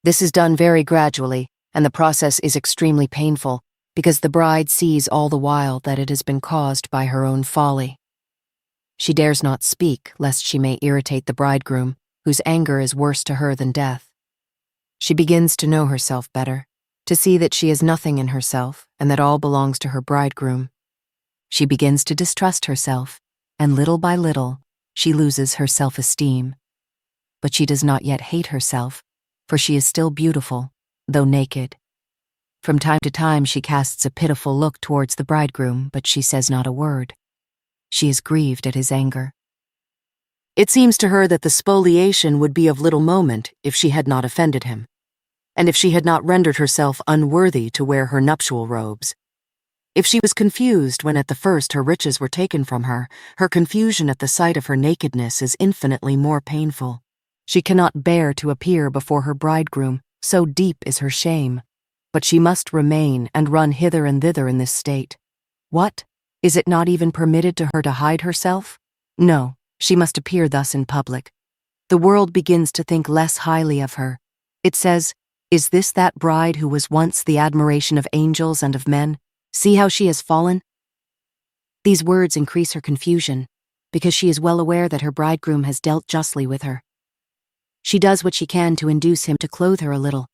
This is done very gradually, and the process is extremely painful, because the bride sees all the while that it has been caused by her own folly. She dares not speak, lest she may irritate the bridegroom, whose anger is worse to her than death. She begins to know herself better, to see that she is nothing in herself, and that all belongs to her bridegroom. She begins to distrust herself, and little by little, she loses her self-esteem. But she does not yet hate herself, for she is still beautiful, though naked. From time to time she casts a pitiful look towards the bridegroom, but she says not a word. She is grieved at his anger. It seems to her that the spoliation would be of little moment if she had not offended him, and if she had not rendered herself unworthy to wear her nuptial robes. If she was confused when at the first her riches were taken from her, her confusion at the sight of her nakedness is infinitely more painful. She cannot bear to appear before her bridegroom, so deep is her shame. But she must remain and run hither and thither in this state. What? Is it not even permitted to her to hide herself? No, she must appear thus in public. The world begins to think less highly of her. It says, "Is this that bride who was once the admiration of angels and of men? See how she has fallen?" These words increase her confusion, because she is well aware that her bridegroom has dealt justly with her. She does what she can to induce him to clothe her a little,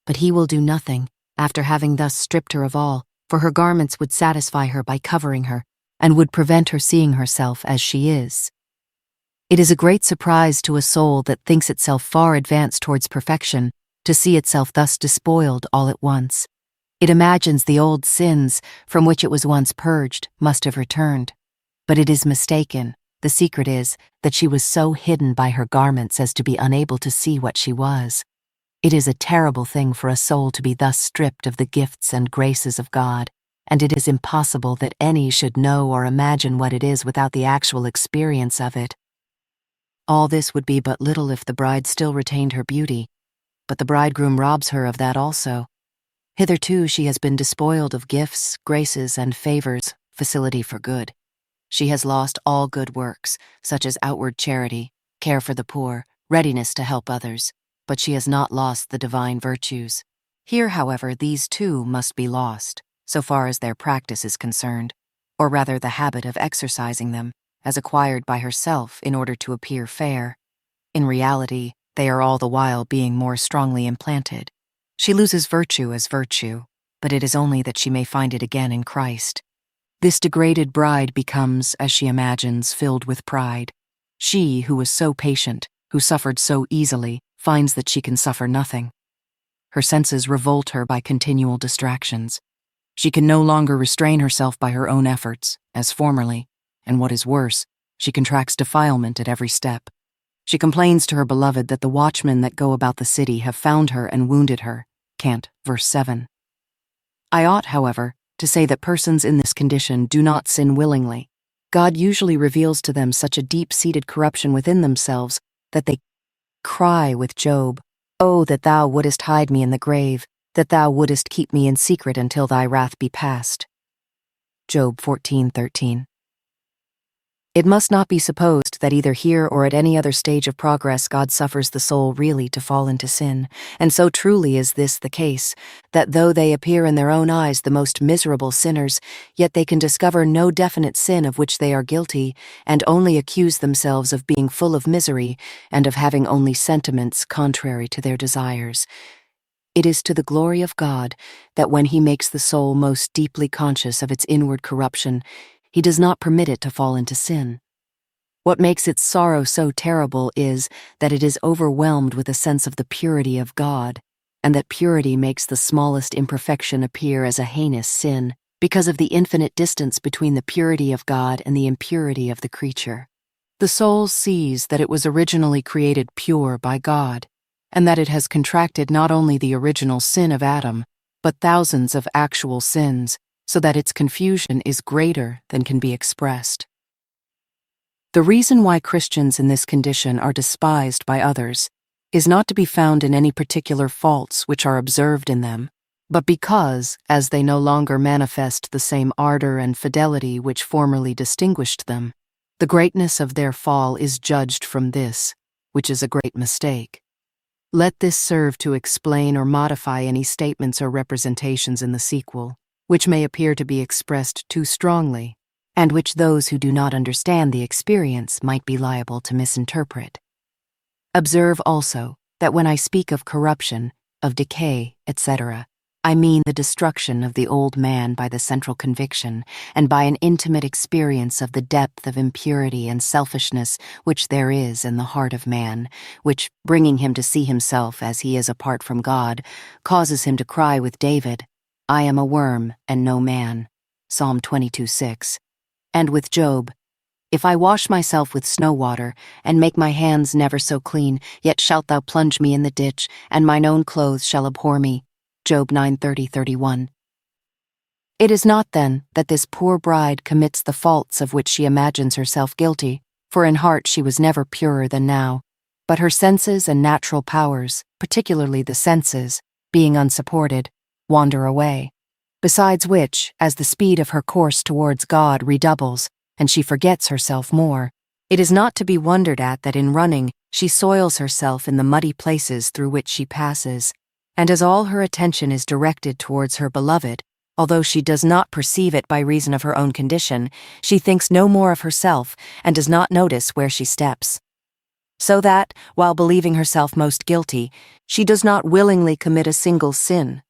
but he will do nothing. After having thus stripped her of all, for her garments would satisfy her by covering her, and would prevent her seeing herself as she is. It is a great surprise to a soul that thinks itself far advanced towards perfection, to see itself thus despoiled all at once. It imagines the old sins, from which it was once purged, must have returned. But it is mistaken. The secret is that she was so hidden by her garments as to be unable to see what she was. It is a terrible thing for a soul to be thus stripped of the gifts and graces of God, and it is impossible that any should know or imagine what it is without the actual experience of it. All this would be but little if the bride still retained her beauty, but the bridegroom robs her of that also. Hitherto she has been despoiled of gifts, graces, and favors, facility for good. She has lost all good works, such as outward charity, care for the poor, readiness to help others, but she has not lost the divine virtues. Here, however, these too must be lost, so far as their practice is concerned, or rather the habit of exercising them, as acquired by herself in order to appear fair. In reality, they are all the while being more strongly implanted. She loses virtue as virtue, but it is only that she may find it again in Christ. This degraded bride becomes, as she imagines, filled with pride. She, who was so patient, who suffered so easily, finds that she can suffer nothing. Her senses revolt her by continual distractions. She can no longer restrain herself by her own efforts, as formerly, and what is worse, she contracts defilement at every step. She complains to her beloved that the watchmen that go about the city have found her and wounded her. Cant, verse 7. I ought, however, to say that persons in this condition do not sin willingly. God usually reveals to them such a deep-seated corruption within themselves that they cry with Job, "Oh, that thou wouldest hide me in the grave, that thou wouldest keep me in secret until thy wrath be past." Job 14:13. It must not be supposed that either here or at any other stage of progress God suffers the soul really to fall into sin, and so truly is this the case, that though they appear in their own eyes the most miserable sinners, yet they can discover no definite sin of which they are guilty, and only accuse themselves of being full of misery and of having only sentiments contrary to their desires. It is to the glory of God that when He makes the soul most deeply conscious of its inward corruption, He does not permit it to fall into sin. What makes its sorrow so terrible is that it is overwhelmed with a sense of the purity of God, and that purity makes the smallest imperfection appear as a heinous sin, because of the infinite distance between the purity of God and the impurity of the creature. The soul sees that it was originally created pure by God, and that it has contracted not only the original sin of Adam, but thousands of actual sins, so that its confusion is greater than can be expressed. The reason why Christians in this condition are despised by others is not to be found in any particular faults which are observed in them, but because, as they no longer manifest the same ardor and fidelity which formerly distinguished them, the greatness of their fall is judged from this, which is a great mistake. Let this serve to explain or modify any statements or representations in the sequel, which may appear to be expressed too strongly, and which those who do not understand the experience might be liable to misinterpret. Observe also that when I speak of corruption, of decay, etc., I mean the destruction of the old man by the central conviction and by an intimate experience of the depth of impurity and selfishness which there is in the heart of man, which, bringing him to see himself as he is apart from God, causes him to cry with David, "I am a worm and no man," Psalm 22:6, and with Job, "If I wash myself with snow water, and make my hands never so clean, yet shalt thou plunge me in the ditch, and mine own clothes shall abhor me." Job 9:30-31. It is not, then, that this poor bride commits the faults of which she imagines herself guilty, for in heart she was never purer than now, but her senses and natural powers, particularly the senses, being unsupported, wander away. Besides which, as the speed of her course towards God redoubles, and she forgets herself more, it is not to be wondered at that in running she soils herself in the muddy places through which she passes, and as all her attention is directed towards her beloved, although she does not perceive it by reason of her own condition, she thinks no more of herself and does not notice where she steps. So that, while believing herself most guilty, she does not willingly commit a single sin.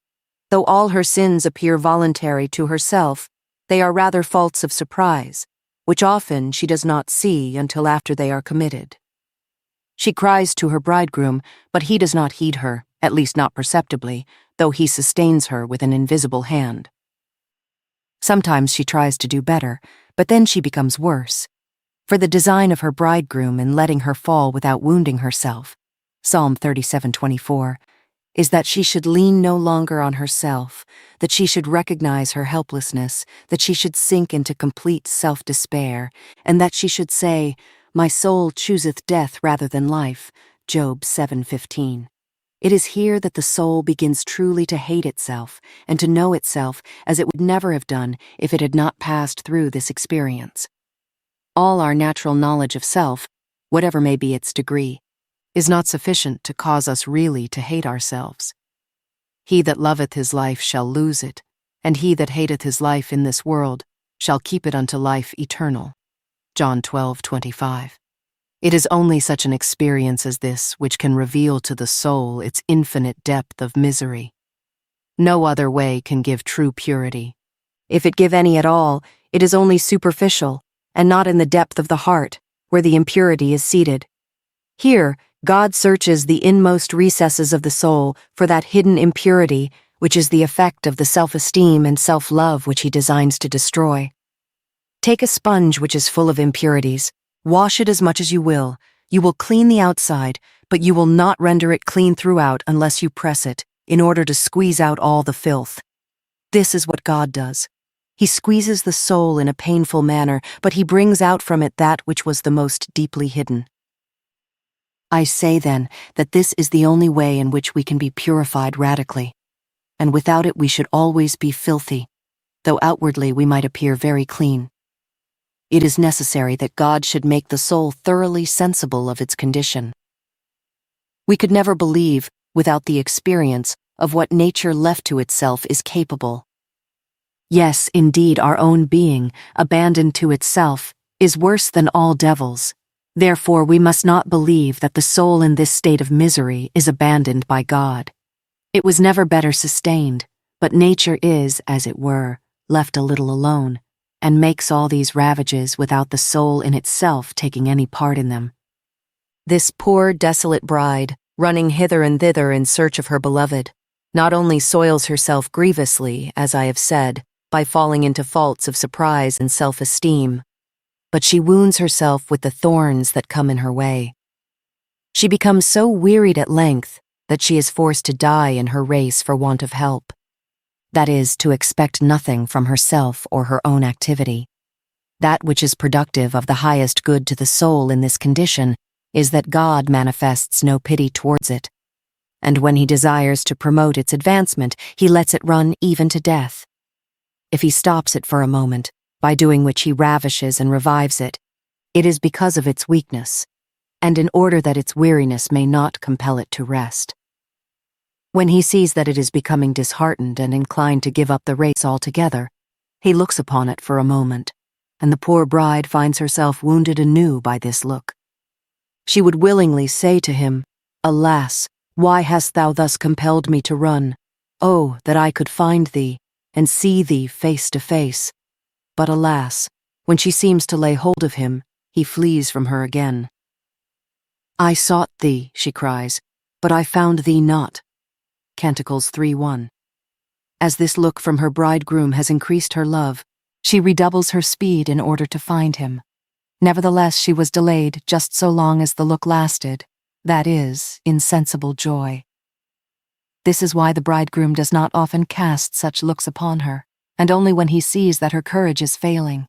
Though all her sins appear voluntary to herself, they are rather faults of surprise, which often she does not see until after they are committed. She cries to her bridegroom, but he does not heed her, at least not perceptibly, though he sustains her with an invisible hand. Sometimes she tries to do better, but then she becomes worse. For the design of her bridegroom in letting her fall without wounding herself, Psalm 37:24, is that she should lean no longer on herself, that she should recognize her helplessness, that she should sink into complete self-despair, and that she should say, "My soul chooseth death rather than life," Job 7:15. It is here that the soul begins truly to hate itself and to know itself as it would never have done if it had not passed through this experience. All our natural knowledge of self, whatever may be its degree, is not sufficient to cause us really to hate ourselves. He that loveth his life shall lose it, and he that hateth his life in this world shall keep it unto life eternal. John 12:25. It is only such an experience as this which can reveal to the soul its infinite depth of misery. No other way can give true purity. If it give any at all, it is only superficial, and not in the depth of the heart, where the impurity is seated. Here, God searches the inmost recesses of the soul for that hidden impurity which is the effect of the self-esteem and self-love which he designs to destroy. Take a sponge which is full of impurities. Wash it as much as you will clean the outside, but you will not render it clean throughout unless you press it, in order to squeeze out all the filth. This is what God does. He squeezes the soul in a painful manner, but he brings out from it that which was the most deeply hidden. I say then that this is the only way in which we can be purified radically, and without it we should always be filthy, though outwardly we might appear very clean. It is necessary that God should make the soul thoroughly sensible of its condition. We could never believe, without the experience, of what nature left to itself is capable. Yes, indeed, our own being, abandoned to itself, is worse than all devils. Therefore, we must not believe that the soul in this state of misery is abandoned by God. It was never better sustained, but nature is, as it were, left a little alone, and makes all these ravages without the soul in itself taking any part in them. This poor, desolate bride, running hither and thither in search of her beloved, not only soils herself grievously, as I have said, by falling into faults of surprise and self-esteem, but she wounds herself with the thorns that come in her way. She becomes so wearied at length that she is forced to die in her race for want of help. That is, to expect nothing from herself or her own activity. That which is productive of the highest good to the soul in this condition is that God manifests no pity towards it, and when he desires to promote its advancement, he lets it run even to death. If he stops it for a moment, by doing which he ravishes and revives it, it is because of its weakness, and in order that its weariness may not compel it to rest. When he sees that it is becoming disheartened and inclined to give up the race altogether, he looks upon it for a moment, and the poor bride finds herself wounded anew by this look. She would willingly say to him, "Alas, why hast thou thus compelled me to run? Oh, that I could find thee, and see thee face to face." But alas, when she seems to lay hold of him, he flees from her again. "I sought thee," she cries, "but I found thee not." Canticles 3:1. As this look from her bridegroom has increased her love, she redoubles her speed in order to find him. Nevertheless, she was delayed just so long as the look lasted, that is, insensible joy. This is why the bridegroom does not often cast such looks upon her, and only when he sees that her courage is failing.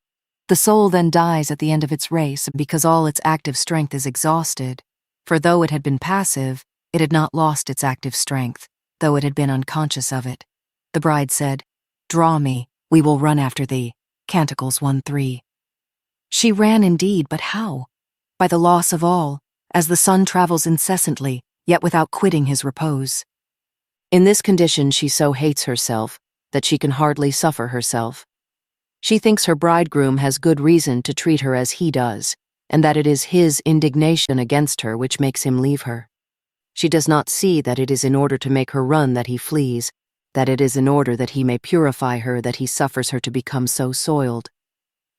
The soul then dies at the end of its race because all its active strength is exhausted, for though it had been passive, it had not lost its active strength, though it had been unconscious of it. The bride said, "Draw me, we will run after thee." Canticles 1:3. She ran indeed, but how? By the loss of all, as the sun travels incessantly, yet without quitting his repose. In this condition she so hates herself that she can hardly suffer herself. She thinks her bridegroom has good reason to treat her as he does, and that it is his indignation against her which makes him leave her. She does not see that it is in order to make her run that he flees, that it is in order that he may purify her that he suffers her to become so soiled.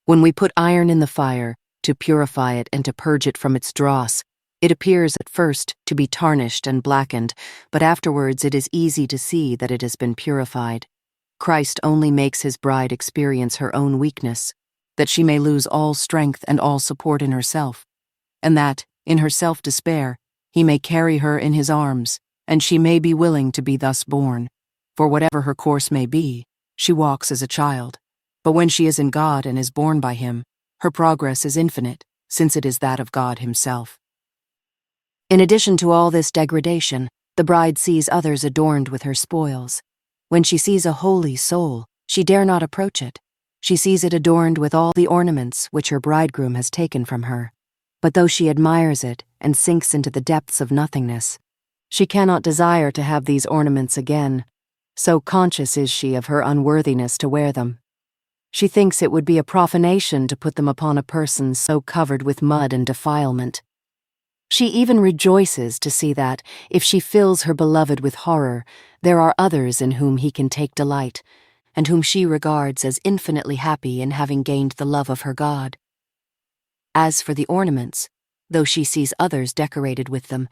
When we put iron in the fire, to purify it and to purge it from its dross, it appears at first to be tarnished and blackened, but afterwards it is easy to see that it has been purified. Christ only makes his bride experience her own weakness, that she may lose all strength and all support in herself, and that, in her self-despair, he may carry her in his arms, and she may be willing to be thus born. For whatever her course may be, she walks as a child. But when she is in God and is born by him, her progress is infinite, since it is that of God himself. In addition to all this degradation, the bride sees others adorned with her spoils. When she sees a holy soul, she dare not approach it. She sees it adorned with all the ornaments which her bridegroom has taken from her. But though she admires it and sinks into the depths of nothingness, she cannot desire to have these ornaments again, so conscious is she of her unworthiness to wear them. She thinks it would be a profanation to put them upon a person so covered with mud and defilement. She even rejoices to see that, if she fills her beloved with horror, there are others in whom he can take delight, and whom she regards as infinitely happy in having gained the love of her God. As for the ornaments, though she sees others decorated with them,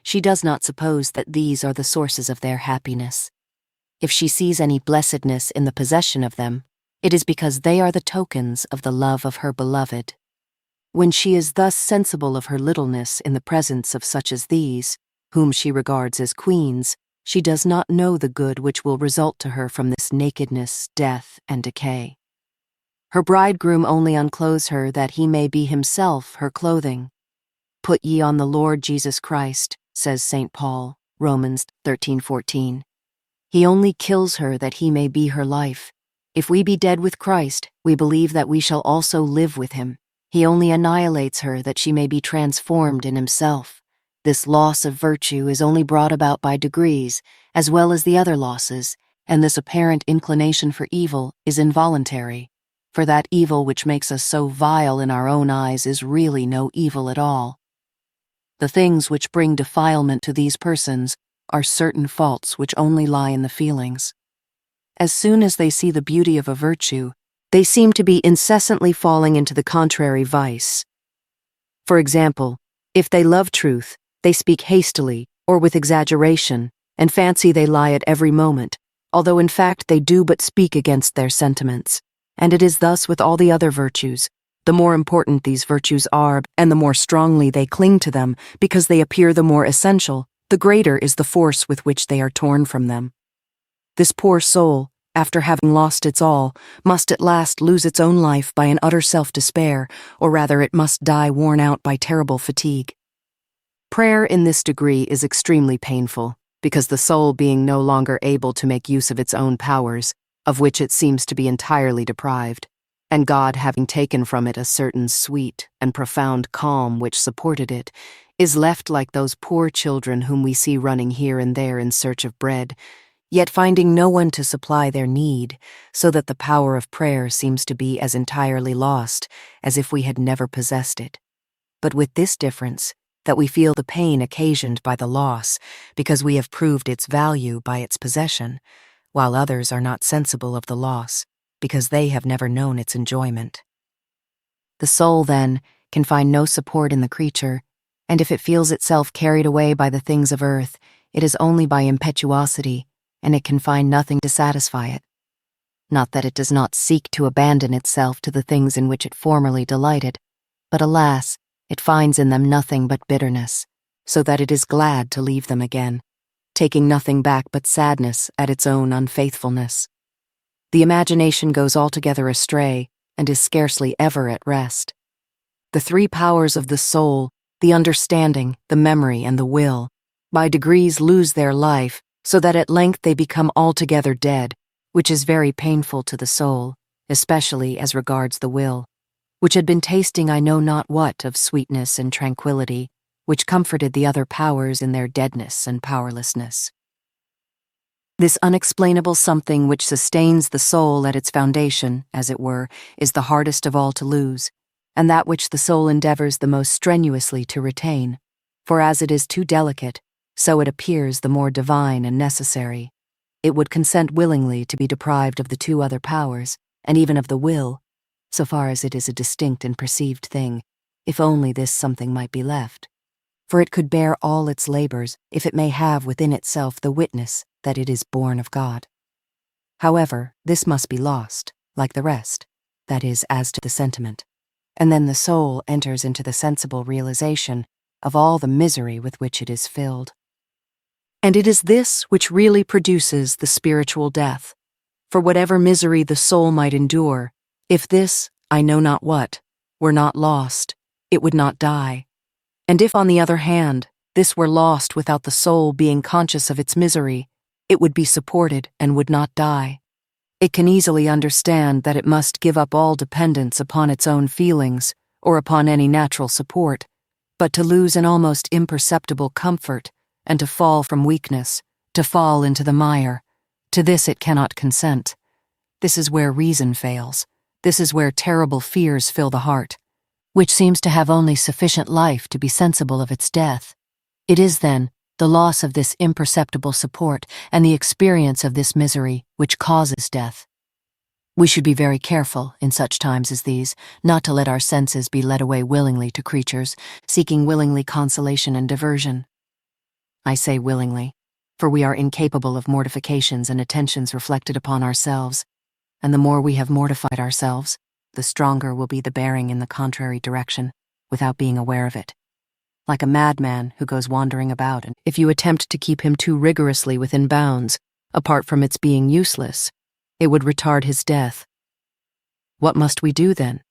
she does not suppose that these are the sources of their happiness. If she sees any blessedness in the possession of them, it is because they are the tokens of the love of her beloved. When she is thus sensible of her littleness in the presence of such as these, whom she regards as queens, she does not know the good which will result to her from this nakedness, death, and decay. Her bridegroom only unclothes her that he may be himself her clothing. "Put ye on the Lord Jesus Christ," says St. Paul, Romans 13:14. He only kills her that he may be her life. If we be dead with Christ, we believe that we shall also live with him. He only annihilates her that she may be transformed in himself. This loss of virtue is only brought about by degrees, as well as the other losses, and this apparent inclination for evil is involuntary, for that evil which makes us so vile in our own eyes is really no evil at all. The things which bring defilement to these persons are certain faults which only lie in the feelings. As soon as they see the beauty of a virtue, They seem to be incessantly falling into the contrary vice. For example, if they love truth, they speak hastily or with exaggeration, and fancy they lie at every moment, although in fact they do but speak against their sentiments. And it is thus with all the other virtues. The more important these virtues are, and the more strongly they cling to them, because they appear the more essential, the greater is the force with which they are torn from them. This poor soul, after having lost its all, must at last lose its own life by an utter self-despair, or rather it must die worn out by terrible fatigue. Prayer in this degree is extremely painful, because the soul being no longer able to make use of its own powers, of which it seems to be entirely deprived, and God having taken from it a certain sweet and profound calm which supported it, is left like those poor children whom we see running here and there in search of bread, yet finding no one to supply their need, so that the power of prayer seems to be as entirely lost as if we had never possessed it. But with this difference, that we feel the pain occasioned by the loss, because we have proved its value by its possession, while others are not sensible of the loss, because they have never known its enjoyment. The soul, then, can find no support in the creature, and if it feels itself carried away by the things of earth, it is only by impetuosity, and it can find nothing to satisfy it. Not that it does not seek to abandon itself to the things in which it formerly delighted, but alas, it finds in them nothing but bitterness, so that it is glad to leave them again, taking nothing back but sadness at its own unfaithfulness. The imagination goes altogether astray and is scarcely ever at rest. The three powers of the soul, the understanding, the memory, and the will, by degrees lose their life, so that at length they become altogether dead, which is very painful to the soul, especially as regards the will, which had been tasting I know not what of sweetness and tranquillity, which comforted the other powers in their deadness and powerlessness. This unexplainable something which sustains the soul at its foundation, as it were, is the hardest of all to lose, and that which the soul endeavors the most strenuously to retain, for as it is too delicate, so it appears the more divine and necessary. It would consent willingly to be deprived of the two other powers, and even of the will, so far as it is a distinct and perceived thing, if only this something might be left. For it could bear all its labors if it may have within itself the witness that it is born of God. However, this must be lost, like the rest, that is, as to the sentiment, and then the soul enters into the sensible realization of all the misery with which it is filled. And it is this which really produces the spiritual death, for whatever misery the soul might endure, if this, I know not what, were not lost, it would not die. And if, on the other hand, this were lost without the soul being conscious of its misery, it would be supported and would not die. It can easily understand that it must give up all dependence upon its own feelings or upon any natural support, but to lose an almost imperceptible comfort and to fall from weakness, to fall into the mire, to this it cannot consent. This is where reason fails. This is where terrible fears fill the heart, which seems to have only sufficient life to be sensible of its death. It is, then, the loss of this imperceptible support and the experience of this misery which causes death. We should be very careful, in such times as these, not to let our senses be led away willingly to creatures, seeking willingly consolation and diversion. I say willingly, for we are incapable of mortifications and attentions reflected upon ourselves, and the more we have mortified ourselves, the stronger will be the bearing in the contrary direction, without being aware of it. Like a madman who goes wandering about, and if you attempt to keep him too rigorously within bounds, apart from its being useless, it would retard his death. What must we do then?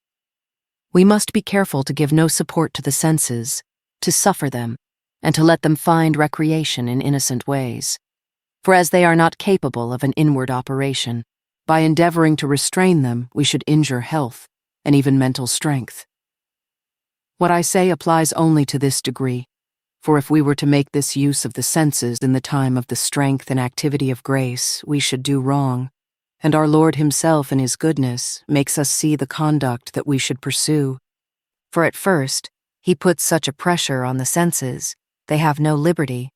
We must be careful to give no support to the senses, to suffer them, and to let them find recreation in innocent ways. For as they are not capable of an inward operation, by endeavoring to restrain them, we should injure health and even mental strength. What I say applies only to this degree, for if we were to make this use of the senses in the time of the strength and activity of grace, we should do wrong, and our Lord himself in his goodness makes us see the conduct that we should pursue. For at first, he puts such a pressure on the senses, they have no liberty.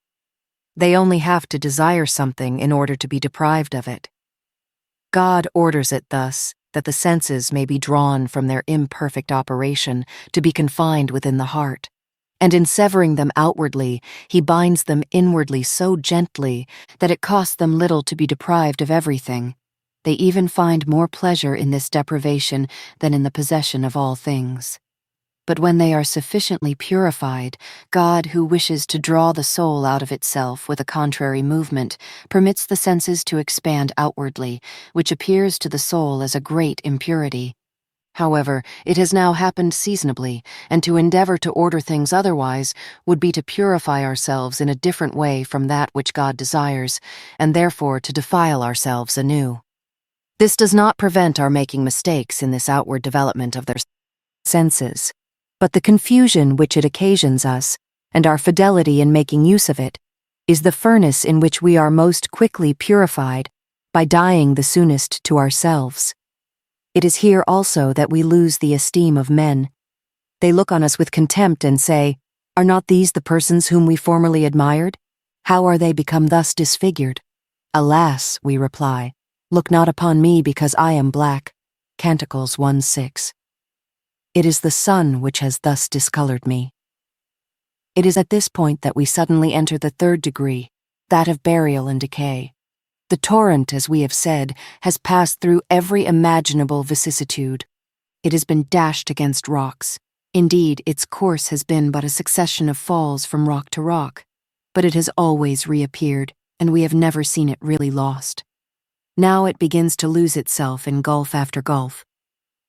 They only have to desire something in order to be deprived of it. God orders it thus, that the senses may be drawn from their imperfect operation to be confined within the heart. And in severing them outwardly, he binds them inwardly so gently that it costs them little to be deprived of everything. They even find more pleasure in this deprivation than in the possession of all things. But when they are sufficiently purified, God, who wishes to draw the soul out of itself with a contrary movement, permits the senses to expand outwardly, which appears to the soul as a great impurity. However, it has now happened seasonably, and to endeavor to order things otherwise would be to purify ourselves in a different way from that which God desires, and therefore to defile ourselves anew. This does not prevent our making mistakes in this outward development of their senses, but the confusion which it occasions us, and our fidelity in making use of it, is the furnace in which we are most quickly purified by dying the soonest to ourselves. It is here also that we lose the esteem of men. They look on us with contempt and say, "Are not these the persons whom we formerly admired? How are they become thus disfigured?" "Alas," we reply, "look not upon me because I am black." Canticles 1:6. It is the sun which has thus discolored me. It is at this point that we suddenly enter the third degree, that of burial and decay. The torrent, as we have said, has passed through every imaginable vicissitude. It has been dashed against rocks. Indeed, its course has been but a succession of falls from rock to rock, but it has always reappeared, and we have never seen it really lost. Now it begins to lose itself in gulf after gulf.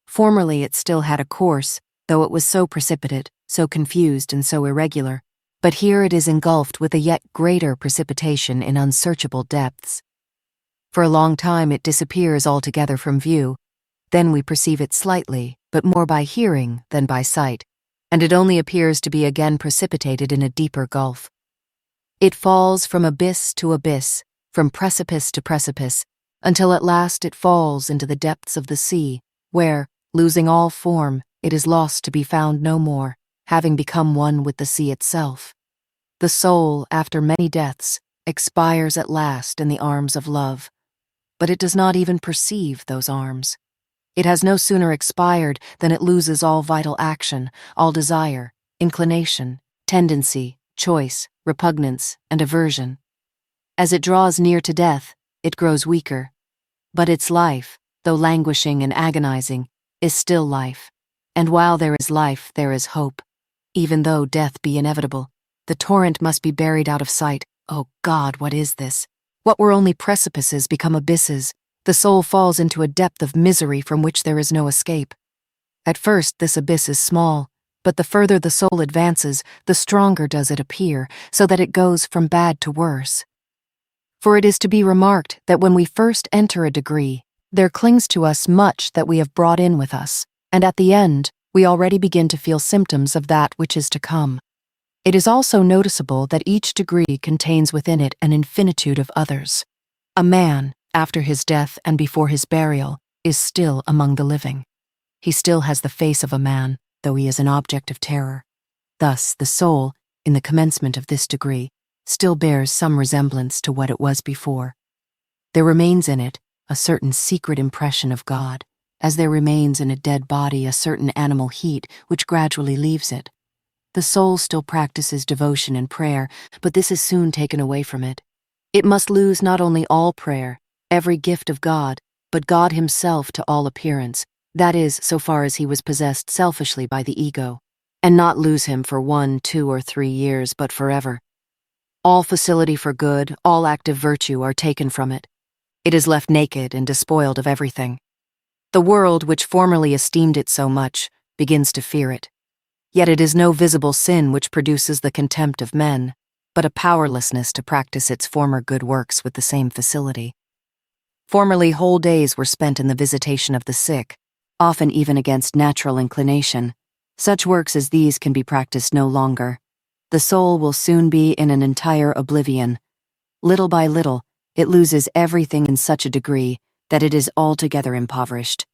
Formerly it still had a course, though it was so precipitate, so confused, and so irregular, but here it is engulfed with a yet greater precipitation in unsearchable depths. For a long time it disappears altogether from view, then we perceive it slightly, but more by hearing than by sight, and it only appears to be again precipitated in a deeper gulf. It falls from abyss to abyss, from precipice to precipice, until at last it falls into the depths of the sea, where, losing all form, it is lost to be found no more, having become one with the sea itself. The soul, after many deaths, expires at last in the arms of love, but it does not even perceive those arms. It has no sooner expired than it loses all vital action, all desire, inclination, tendency, choice, repugnance, and aversion. As it draws near to death, it grows weaker, but its life, though languishing and agonizing, is still life, and while there is life, there is hope. Even though death be inevitable, the torrent must be buried out of sight. Oh God, what is this? What were only precipices become abysses. The soul falls into a depth of misery from which there is no escape. At first this abyss is small, but the further the soul advances, the stronger does it appear, so that it goes from bad to worse. For it is to be remarked that when we first enter a degree, there clings to us much that we have brought in with us, and at the end, we already begin to feel symptoms of that which is to come. It is also noticeable that each degree contains within it an infinitude of others. A man, after his death and before his burial, is still among the living. He still has the face of a man, though he is an object of terror. Thus, the soul, in the commencement of this degree, still bears some resemblance to what it was before. There remains in it a certain secret impression of God, as there remains in a dead body a certain animal heat which gradually leaves it. The soul still practices devotion and prayer, but this is soon taken away from it. It must lose not only all prayer, every gift of God, but God himself to all appearance, that is, so far as he was possessed selfishly by the ego, and not lose him for 1, 2, or 3 years, but forever. All facility for good, all active virtue are taken from it. It is left naked and despoiled of everything. The world, which formerly esteemed it so much, begins to fear it. Yet it is no visible sin which produces the contempt of men, but a powerlessness to practice its former good works with the same facility. Formerly whole days were spent in the visitation of the sick, often even against natural inclination. Such works as these can be practiced no longer. The soul will soon be in an entire oblivion. Little by little, it loses everything in such a degree that it is altogether impoverished.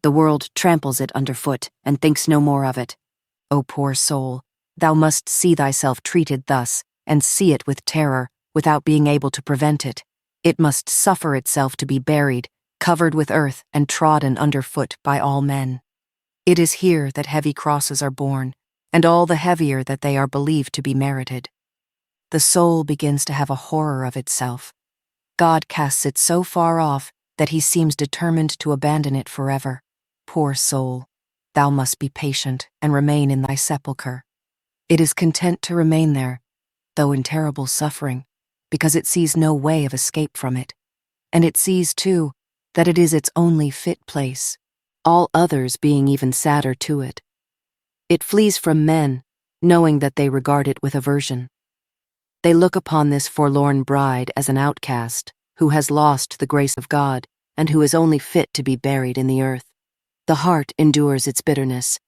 The world tramples it underfoot and thinks no more of it. O poor soul, thou must see thyself treated thus, and see it with terror, without being able to prevent it. It must suffer itself to be buried, covered with earth and trodden underfoot by all men. It is here that heavy crosses are borne, and all the heavier that they are believed to be merited. The soul begins to have a horror of itself. God casts it so far off that he seems determined to abandon it forever. Poor soul, thou must be patient and remain in thy sepulchre. It is content to remain there, though in terrible suffering, because it sees no way of escape from it. And it sees, too, that it is its only fit place, all others being even sadder to it. It flees from men, knowing that they regard it with aversion. They look upon this forlorn bride as an outcast, who has lost the grace of God, and who is only fit to be buried in the earth. The heart endures its bitterness,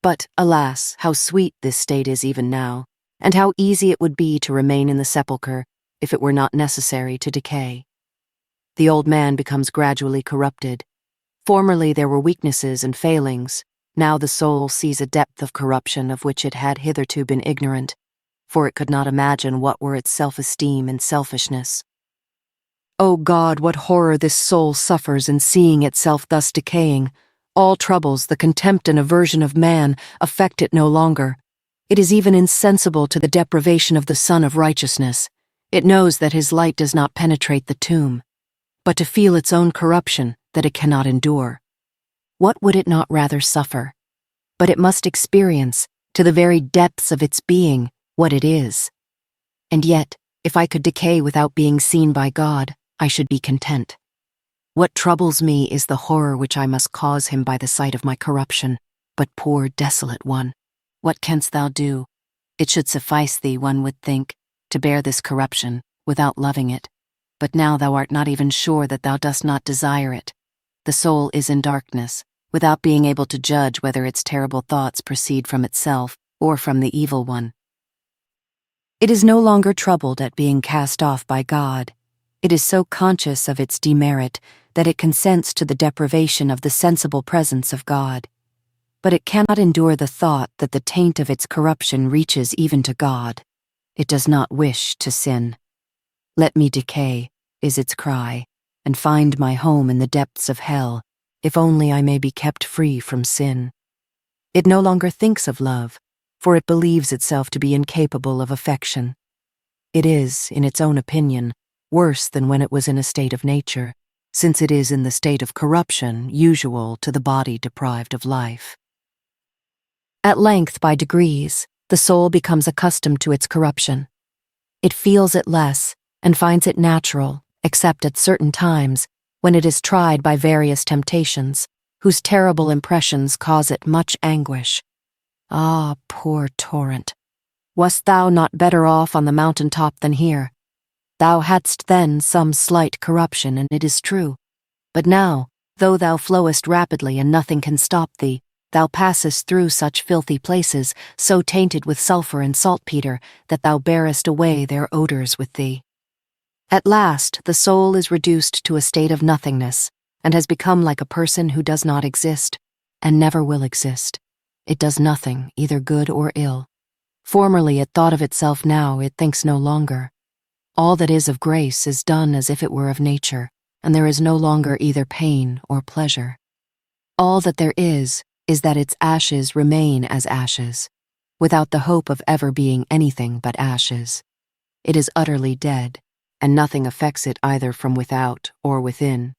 but, alas, how sweet this state is even now, and how easy it would be to remain in the sepulchre if it were not necessary to decay. The old man becomes gradually corrupted. Formerly there were weaknesses and failings. Now the soul sees a depth of corruption of which it had hitherto been ignorant, for it could not imagine what were its self-esteem and selfishness. O God, what horror this soul suffers in seeing itself thus decaying! All troubles, the contempt and aversion of man, affect it no longer. It is even insensible to the deprivation of the Sun of Righteousness. It knows that his light does not penetrate the tomb, but to feel its own corruption that it cannot endure. What would it not rather suffer? But it must experience, to the very depths of its being, what it is. And yet, if I could decay without being seen by God, I should be content. What troubles me is the horror which I must cause him by the sight of my corruption. But poor desolate one, what canst thou do? It should suffice thee, one would think, to bear this corruption, without loving it. But now thou art not even sure that thou dost not desire it. The soul is in darkness, without being able to judge whether its terrible thoughts proceed from itself or from the evil one. It is no longer troubled at being cast off by God. It is so conscious of its demerit that it consents to the deprivation of the sensible presence of God. But it cannot endure the thought that the taint of its corruption reaches even to God. It does not wish to sin. Let me decay, is its cry, and find my home in the depths of hell, if only I may be kept free from sin. It no longer thinks of love, for it believes itself to be incapable of affection. It is, in its own opinion, worse than when it was in a state of nature, since it is in the state of corruption usual to the body deprived of life. At length, by degrees, the soul becomes accustomed to its corruption. It feels it less, and finds it natural, except at certain times, when it is tried by various temptations, whose terrible impressions cause it much anguish. Ah, poor torrent! Wast thou not better off on the mountain top than here? Thou hadst then some slight corruption, and it is true. But now, though thou flowest rapidly and nothing can stop thee, thou passest through such filthy places, so tainted with sulphur and saltpetre, that thou bearest away their odours with thee. At last, the soul is reduced to a state of nothingness, and has become like a person who does not exist, and never will exist. It does nothing, either good or ill. Formerly it thought of itself, now it thinks no longer. All that is of grace is done as if it were of nature, and there is no longer either pain or pleasure. All that there is that its ashes remain as ashes, without the hope of ever being anything but ashes. It is utterly dead, and nothing affects it either from without or within.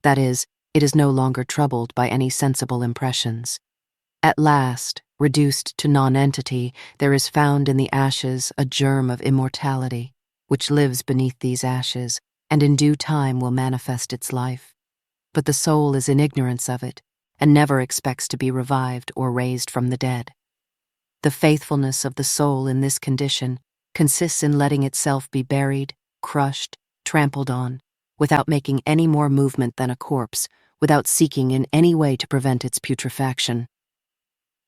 That is, it is no longer troubled by any sensible impressions. At last, reduced to nonentity, there is found in the ashes a germ of immortality, which lives beneath these ashes, and in due time will manifest its life. But the soul is in ignorance of it, and never expects to be revived or raised from the dead. The faithfulness of the soul in this condition consists in letting itself be buried, crushed, trampled on, without making any more movement than a corpse, without seeking in any way to prevent its putrefaction.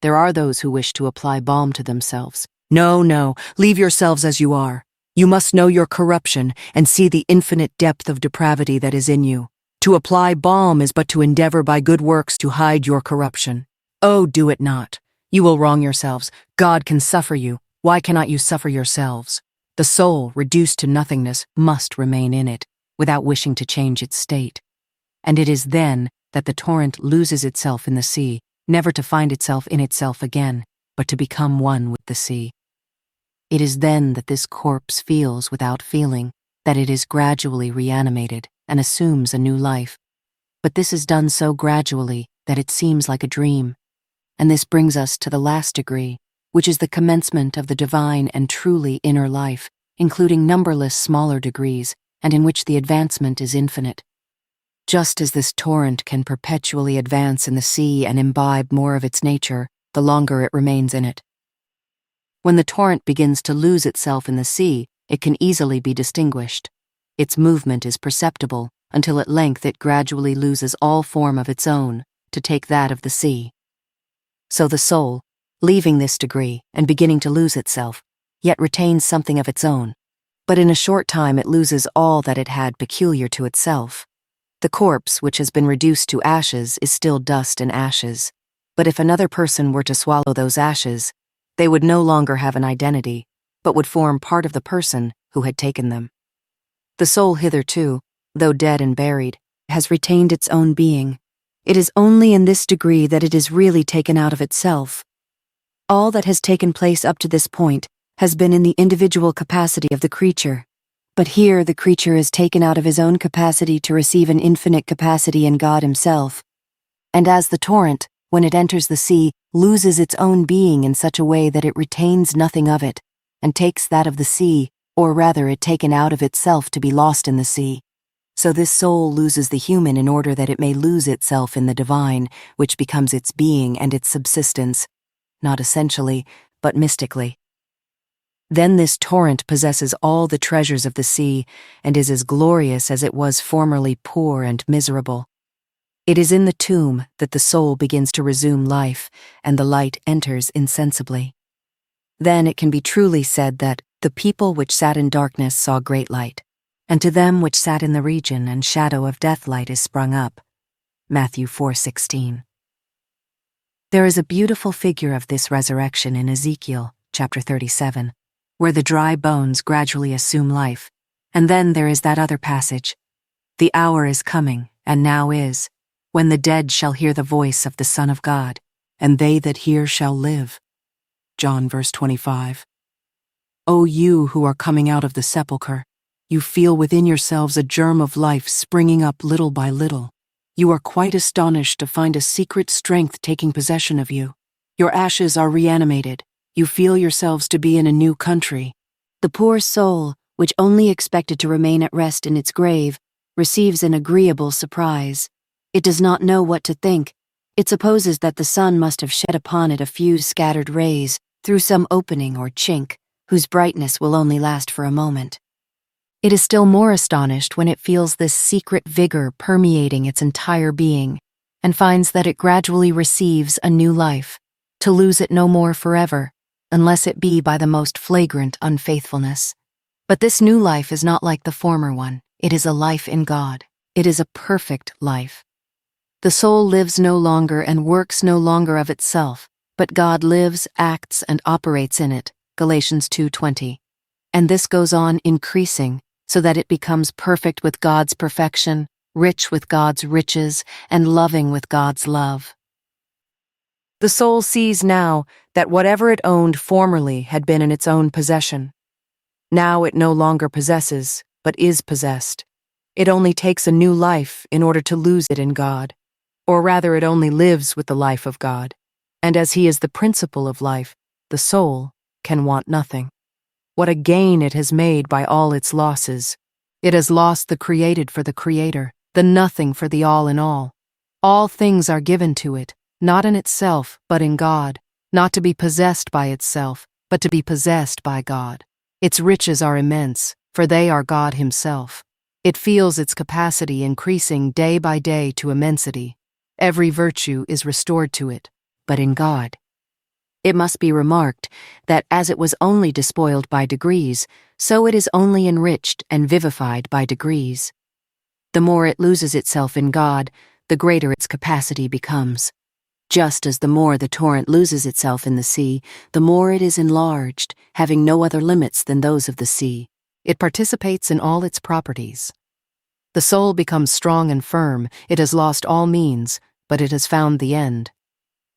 There are those who wish to apply balm to themselves. No, no, leave yourselves as you are. You must know your corruption and see the infinite depth of depravity that is in you. To apply balm is but to endeavor by good works to hide your corruption. Oh, do it not. You will wrong yourselves. God can suffer you. Why cannot you suffer yourselves? The soul, reduced to nothingness, must remain in it, without wishing to change its state. and it is then that the torrent loses itself in the sea, never to find itself in itself again, but to become one with the sea. It is then that this corpse feels without feeling, that it is gradually reanimated and assumes a new life. But this is done so gradually that it seems like a dream. And this brings us to the last degree, which is the commencement of the divine and truly inner life, including numberless smaller degrees, and in which the advancement is infinite. Just as this torrent can perpetually advance in the sea and imbibe more of its nature, the longer it remains in it. When the torrent begins to lose itself in the sea, it can easily be distinguished. Its movement is perceptible until at length it gradually loses all form of its own to take that of the sea. So the soul, leaving this degree and beginning to lose itself, yet retains something of its own, but in a short time it loses all that it had peculiar to itself. The corpse, which has been reduced to ashes, is still dust and ashes, but if another person were to swallow those ashes, they would no longer have an identity, but would form part of the person who had taken them. The soul hitherto, though dead and buried, has retained its own being. It is only in this degree that it is really taken out of itself. All that has taken place up to this point has been in the individual capacity of the creature, but here the creature is taken out of his own capacity to receive an infinite capacity in God Himself. And as the torrent, when it enters the sea, loses its own being in such a way that it retains nothing of it, and takes that of the sea, or rather it taken out of itself to be lost in the sea. So this soul loses the human in order that it may lose itself in the divine, which becomes its being and its subsistence, not essentially, but mystically. Then this torrent possesses all the treasures of the sea, and is as glorious as it was formerly poor and miserable. It is in the tomb that the soul begins to resume life, and the light enters insensibly. Then it can be truly said that the people which sat in darkness saw great light, and to them which sat in the region and shadow of death light is sprung up. Matthew 4:16. There is a beautiful figure of this resurrection in Ezekiel, chapter 37, where the dry bones gradually assume life, and then there is that other passage, "The hour is coming, and now is, when the dead shall hear the voice of the Son of God, and they that hear shall live." John verse 25. O you who are coming out of the sepulchre, you feel within yourselves a germ of life springing up little by little. You are quite astonished to find a secret strength taking possession of you. Your ashes are reanimated. You feel yourselves to be in a new country. The poor soul, which only expected to remain at rest in its grave, receives an agreeable surprise. It does not know what to think. It supposes that the sun must have shed upon it a few scattered rays through some opening or chink, whose brightness will only last for a moment. It is still more astonished when it feels this secret vigor permeating its entire being, and finds that it gradually receives a new life, to lose it no more forever, unless it be by the most flagrant unfaithfulness. But this new life is not like the former one. It is a life in God. It is a perfect life. The soul lives no longer and works no longer of itself, but God lives, acts, and operates in it. Galatians 2:20. And this goes on increasing, so that it becomes perfect with God's perfection, rich with God's riches, and loving with God's love. The soul sees now that whatever it owned formerly had been in its own possession. Now it no longer possesses, but is possessed. It only takes a new life in order to lose it in God, or rather it only lives with the life of God, and as He is the principle of life, the soul can want nothing. What a gain it has made by all its losses. It has lost the created for the Creator, the nothing for the all in all. All things are given to it, not in itself, but in God, not to be possessed by itself, but to be possessed by God. Its riches are immense, for they are God Himself. It feels its capacity increasing day by day to immensity. Every virtue is restored to it, but in God. It must be remarked that as it was only despoiled by degrees, so it is only enriched and vivified by degrees. The more it loses itself in God, the greater its capacity becomes. Just as the more the torrent loses itself in the sea, the more it is enlarged, having no other limits than those of the sea. It participates in all its properties. The soul becomes strong and firm, it has lost all means, but it has found the end.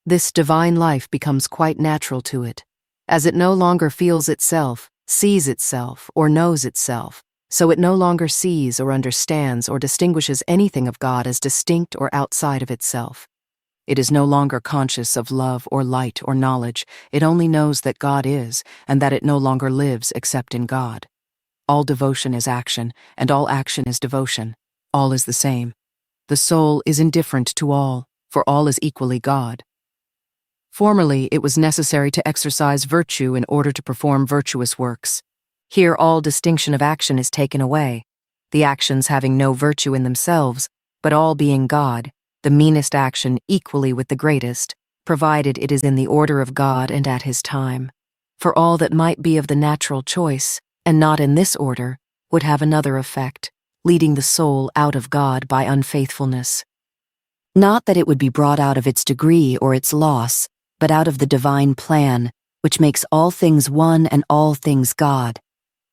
This divine life becomes quite natural to it, as it no longer feels itself, sees itself, or knows itself, so it no longer sees or understands or distinguishes anything of God as distinct or outside of itself. It is no longer conscious of love or light or knowledge, it only knows that God is, and that it no longer lives except in God. All devotion is action, and all action is devotion. All is the same. The soul is indifferent to all, for all is equally God. Formerly, it was necessary to exercise virtue in order to perform virtuous works. Here all distinction of action is taken away, the actions having no virtue in themselves, but all being God, the meanest action equally with the greatest, provided it is in the order of God and at his time. For all that might be of the natural choice, and not in this order, would have another effect, leading the soul out of God by unfaithfulness. Not that it would be brought out of its degree or its loss, but out of the divine plan, which makes all things one and all things God.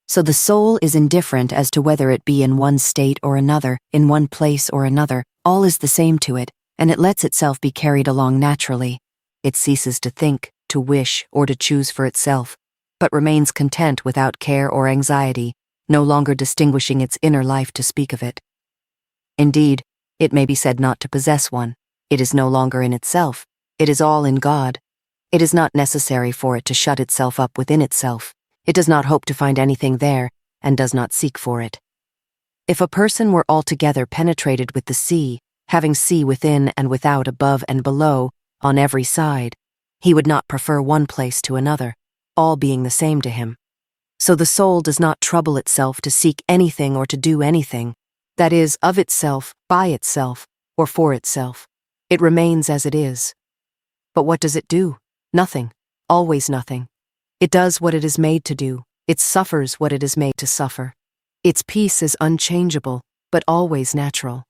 So the soul is indifferent as to whether it be in one state or another, in one place or another, all is the same to it, and it lets itself be carried along naturally. It ceases to think, to wish, or to choose for itself, but remains content without care or anxiety, no longer distinguishing its inner life to speak of it. Indeed, it may be said not to possess one. It is no longer in itself. It is all in God. It is not necessary for it to shut itself up within itself. It does not hope to find anything there, and does not seek for it. If a person were altogether penetrated with the sea, having sea within and without, above and below, on every side, he would not prefer one place to another, all being the same to him. So the soul does not trouble itself to seek anything or to do anything, that is, of itself, by itself, or for itself. It remains as it is. But what does it do? Nothing, always nothing. It does what it is made to do, it suffers what it is made to suffer. Its peace is unchangeable, but always natural.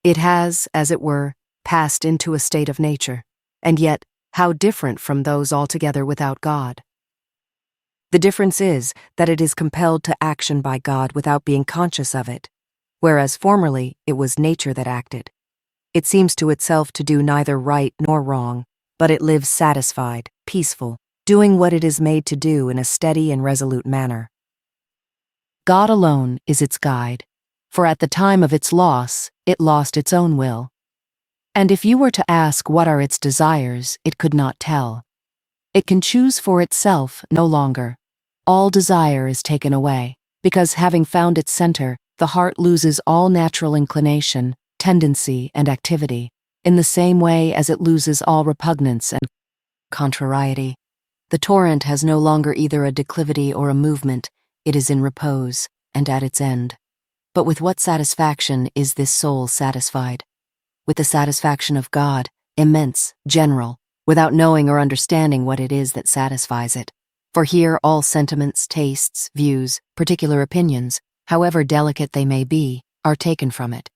It has, as it were, passed into a state of nature, and yet, how different from those altogether without God. The difference is that it is compelled to action by God without being conscious of it, whereas formerly it was nature that acted. It seems to itself to do neither right nor wrong, but it lives satisfied, peaceful, doing what it is made to do in a steady and resolute manner. God alone is its guide, for at the time of its loss, it lost its own will. And if you were to ask what are its desires, it could not tell. It can choose for itself no longer. All desire is taken away, because having found its center, the heart loses all natural inclination, tendency, and activity, in the same way as it loses all repugnance and contrariety. The torrent has no longer either a declivity or a movement, it is in repose, and at its end. But with what satisfaction is this soul satisfied? With the satisfaction of God, immense, general, without knowing or understanding what it is that satisfies it. For here all sentiments, tastes, views, particular opinions, however delicate they may be, are taken from it.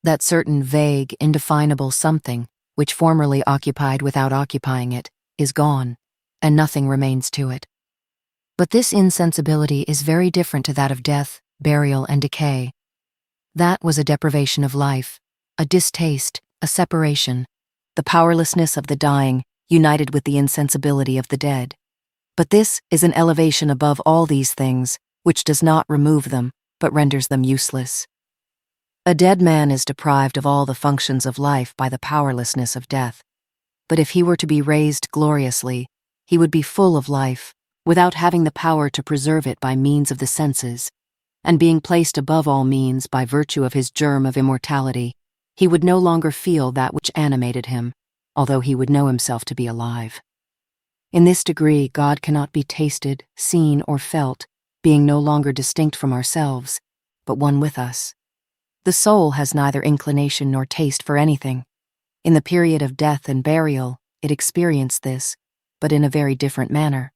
That certain vague, indefinable something, which formerly occupied without occupying it, is gone, and nothing remains to it. But this insensibility is very different to that of death, burial, and decay. That was a deprivation of life, a distaste, a separation, the powerlessness of the dying united with the insensibility of the dead. But this is an elevation above all these things, which does not remove them, but renders them useless. A dead man is deprived of all the functions of life by the powerlessness of death. But if he were to be raised gloriously, he would be full of life, without having the power to preserve it by means of the senses, and being placed above all means by virtue of his germ of immortality, he would no longer feel that which animated him, although he would know himself to be alive. In this degree, God cannot be tasted, seen, or felt, being no longer distinct from ourselves, but one with us. The soul has neither inclination nor taste for anything. In the period of death and burial, it experienced this, but in a very different manner.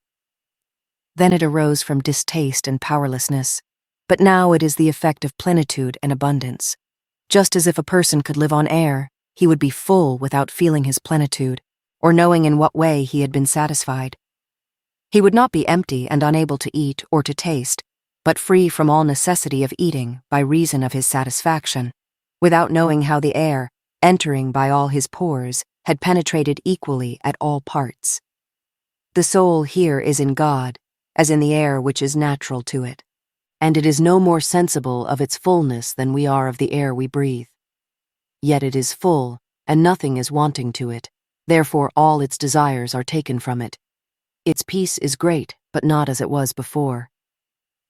Then it arose from distaste and powerlessness, but now it is the effect of plenitude and abundance. Just as if a person could live on air, he would be full without feeling his plenitude, or knowing in what way he had been satisfied. He would not be empty and unable to eat or to taste, but free from all necessity of eating by reason of his satisfaction, without knowing how the air, entering by all his pores, had penetrated equally at all parts. The soul here is in God, as in the air which is natural to it, and it is no more sensible of its fullness than we are of the air we breathe. Yet it is full, and nothing is wanting to it, therefore all its desires are taken from it. Its peace is great, but not as it was before.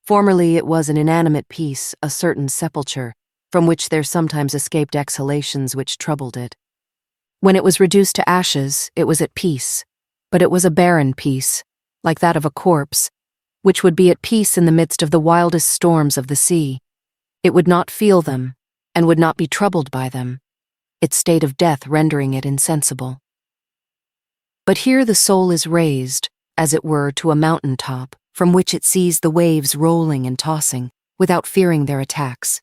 Formerly it was an inanimate peace, a certain sepulture, from which there sometimes escaped exhalations which troubled it. When it was reduced to ashes, it was at peace, but it was a barren peace, like that of a corpse, which would be at peace in the midst of the wildest storms of the sea. It would not feel them, and would not be troubled by them, its state of death rendering it insensible. But here the soul is raised, as it were, to a mountain top, from which it sees the waves rolling and tossing, without fearing their attacks.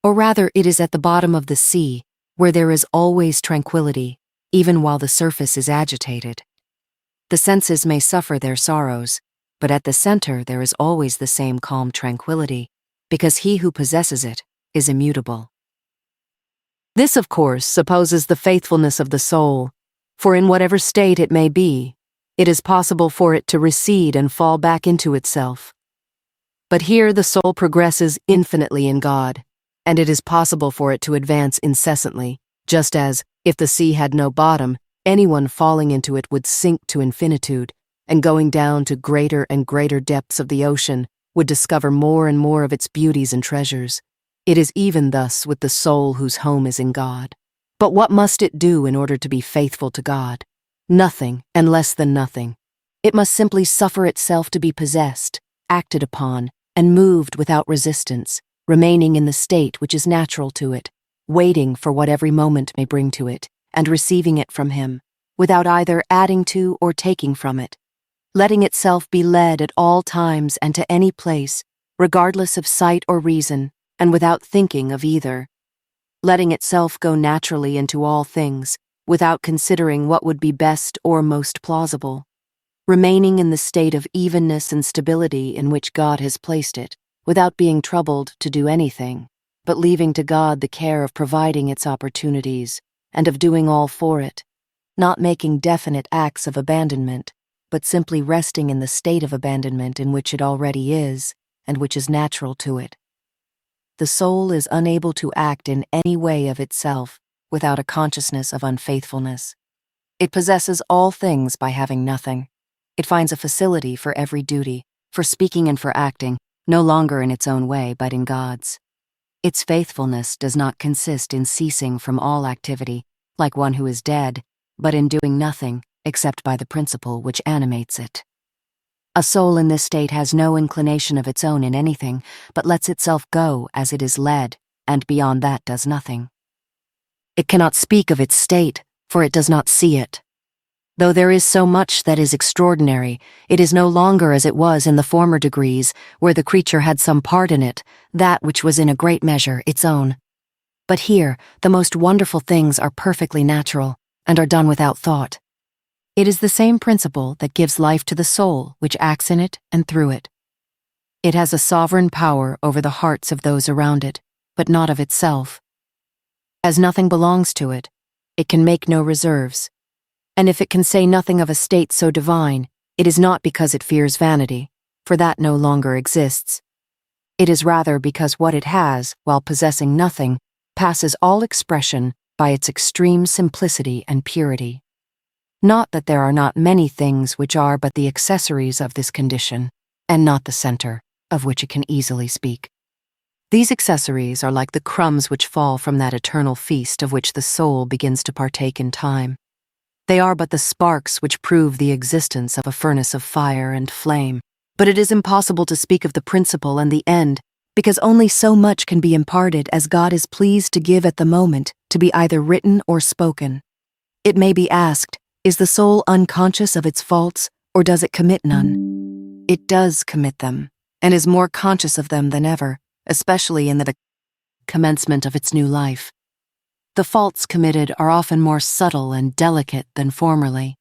Or rather, it is at the bottom of the sea, where there is always tranquility, even while the surface is agitated. The senses may suffer their sorrows, but at the center there is always the same calm tranquility, because he who possesses it is immutable. This, of course, supposes the faithfulness of the soul, for in whatever state it may be, it is possible for it to recede and fall back into itself. But here the soul progresses infinitely in God, and it is possible for it to advance incessantly, just as, if the sea had no bottom, anyone falling into it would sink to infinitude, and going down to greater and greater depths of the ocean would discover more and more of its beauties and treasures. It is even thus with the soul whose home is in God. But what must it do in order to be faithful to God? Nothing, and less than nothing. It must simply suffer itself to be possessed, acted upon, and moved without resistance, remaining in the state which is natural to it, waiting for what every moment may bring to it, and receiving it from him, without either adding to or taking from it, letting itself be led at all times and to any place, regardless of sight or reason, and without thinking of either, letting itself go naturally into all things, without considering what would be best or most plausible, remaining in the state of evenness and stability in which God has placed it, without being troubled to do anything, but leaving to God the care of providing its opportunities, and of doing all for it, not making definite acts of abandonment, but simply resting in the state of abandonment in which it already is, and which is natural to it. The soul is unable to act in any way of itself without a consciousness of unfaithfulness. It possesses all things by having nothing. It finds a facility for every duty, for speaking and for acting, no longer in its own way but in God's. Its faithfulness does not consist in ceasing from all activity, like one who is dead, but in doing nothing except by the principle which animates it. A soul in this state has no inclination of its own in anything, but lets itself go as it is led, and beyond that does nothing. It cannot speak of its state, for it does not see it. Though there is so much that is extraordinary, it is no longer as it was in the former degrees, where the creature had some part in it, that which was in a great measure its own. But here, the most wonderful things are perfectly natural, and are done without thought. It is the same principle that gives life to the soul which acts in it and through it. It has a sovereign power over the hearts of those around it, but not of itself. As nothing belongs to it, it can make no reserves, and if it can say nothing of a state so divine, it is not because it fears vanity, for that no longer exists. It is rather because what it has, while possessing nothing, passes all expression by its extreme simplicity and purity. Not that there are not many things which are but the accessories of this condition, and not the center, of which it can easily speak. These accessories are like the crumbs which fall from that eternal feast of which the soul begins to partake in time. They are but the sparks which prove the existence of a furnace of fire and flame, but it is impossible to speak of the principle and the end, because only so much can be imparted as God is pleased to give at the moment to be either written or spoken. It may be asked, is the soul unconscious of its faults, or does it commit none? It does commit them, and is more conscious of them than ever, especially in the commencement of its new life. The faults committed are often more subtle and delicate than formerly.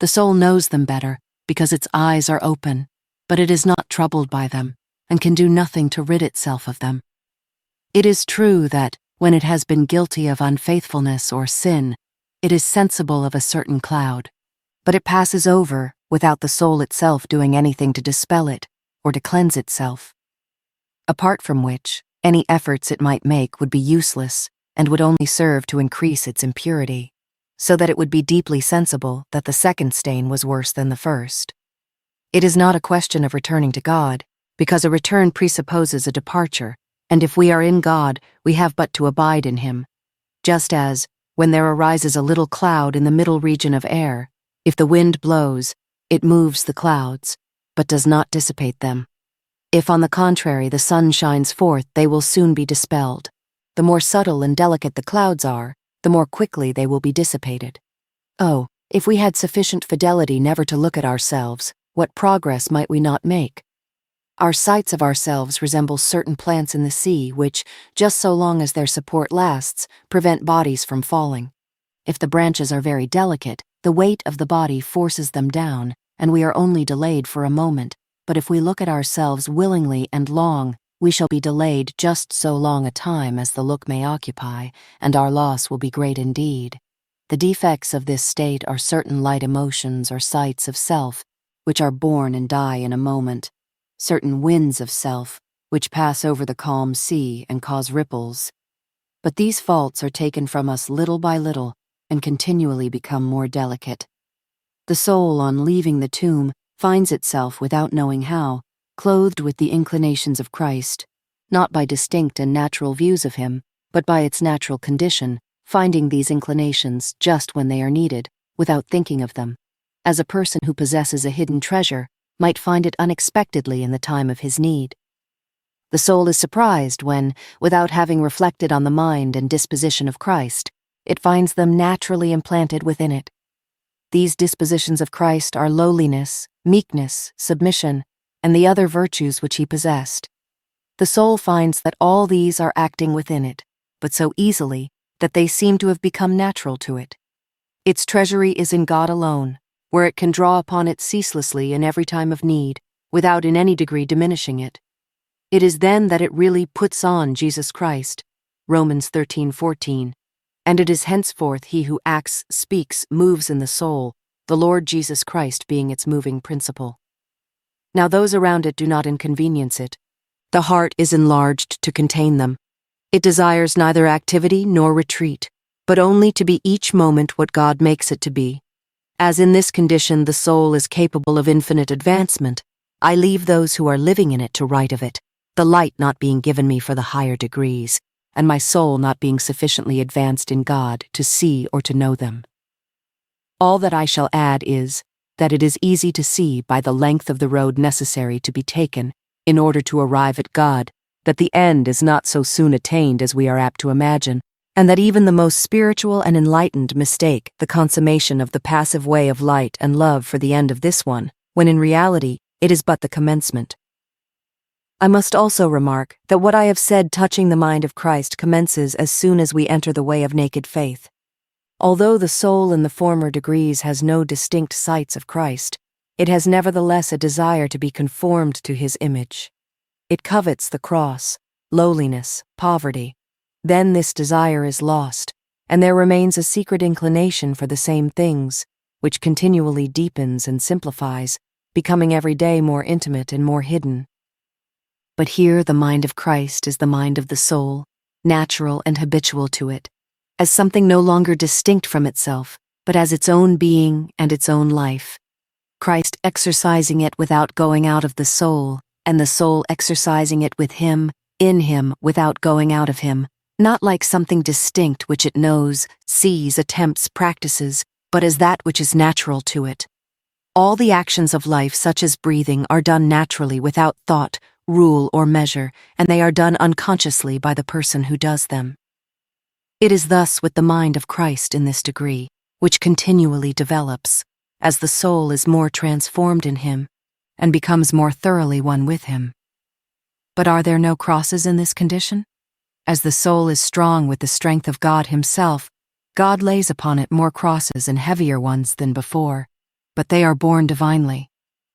The soul knows them better because its eyes are open, but it is not troubled by them, and can do nothing to rid itself of them. It is true that, when it has been guilty of unfaithfulness or sin, it is sensible of a certain cloud, but it passes over without the soul itself doing anything to dispel it or to cleanse itself. Apart from which, any efforts it might make would be useless and would only serve to increase its impurity, so that it would be deeply sensible that the second stain was worse than the first. It is not a question of returning to God, because a return presupposes a departure, and if we are in God, we have but to abide in Him. Just as, when there arises a little cloud in the middle region of air, if the wind blows, it moves the clouds, but does not dissipate them. If, on the contrary, the sun shines forth, they will soon be dispelled. The more subtle and delicate the clouds are, the more quickly they will be dissipated. Oh, if we had sufficient fidelity never to look at ourselves, what progress might we not make? Our sights of ourselves resemble certain plants in the sea which, just so long as their support lasts, prevent bodies from falling. If the branches are very delicate, the weight of the body forces them down, and we are only delayed for a moment. But if we look at ourselves willingly and long, we shall be delayed just so long a time as the look may occupy, and our loss will be great indeed. The defects of this state are certain light emotions or sights of self, which are born and die in a moment, certain winds of self, which pass over the calm sea and cause ripples. But these faults are taken from us little by little and continually become more delicate. The soul, on leaving the tomb, finds itself, without knowing how, clothed with the inclinations of Christ, not by distinct and natural views of Him, but by its natural condition, finding these inclinations just when they are needed, without thinking of them, as a person who possesses a hidden treasure might find it unexpectedly in the time of his need. The soul is surprised when, without having reflected on the mind and disposition of Christ, it finds them naturally implanted within it. These dispositions of Christ are lowliness, meekness, submission, and the other virtues which He possessed. The soul finds that all these are acting within it, but so easily that they seem to have become natural to it. Its treasury is in God alone, where it can draw upon it ceaselessly in every time of need, without in any degree diminishing it. It is then that it really puts on Jesus Christ, Romans 13:14, and it is henceforth He who acts, speaks, moves in the soul, the Lord Jesus Christ being its moving principle. Now those around it do not inconvenience it. The heart is enlarged to contain them. It desires neither activity nor retreat, but only to be each moment what God makes it to be. As in this condition the soul is capable of infinite advancement, I leave those who are living in it to write of it, the light not being given me for the higher degrees, and my soul not being sufficiently advanced in God to see or to know them. All that I shall add is, that it is easy to see by the length of the road necessary to be taken in order to arrive at God, that the end is not so soon attained as we are apt to imagine, and that even the most spiritual and enlightened mistake the consummation of the passive way of light and love for the end of this one, when in reality it is but the commencement. I must also remark that what I have said touching the mind of Christ commences as soon as we enter the way of naked faith. Although the soul in the former degrees has no distinct sights of Christ, it has nevertheless a desire to be conformed to His image. It covets the cross, lowliness, poverty. Then this desire is lost, and there remains a secret inclination for the same things, which continually deepens and simplifies, becoming every day more intimate and more hidden. But here the mind of Christ is the mind of the soul, natural and habitual to it, as something no longer distinct from itself, but as its own being and its own life. Christ exercising it without going out of the soul, and the soul exercising it with Him, in Him, without going out of Him, not like something distinct which it knows, sees, attempts, practices, but as that which is natural to it. All the actions of life, such as breathing, are done naturally without thought, rule, or measure, and they are done unconsciously by the person who does them. It is thus with the mind of Christ in this degree, which continually develops, as the soul is more transformed in Him, and becomes more thoroughly one with Him. But are there no crosses in this condition? As the soul is strong with the strength of God Himself, God lays upon it more crosses and heavier ones than before, but they are borne divinely.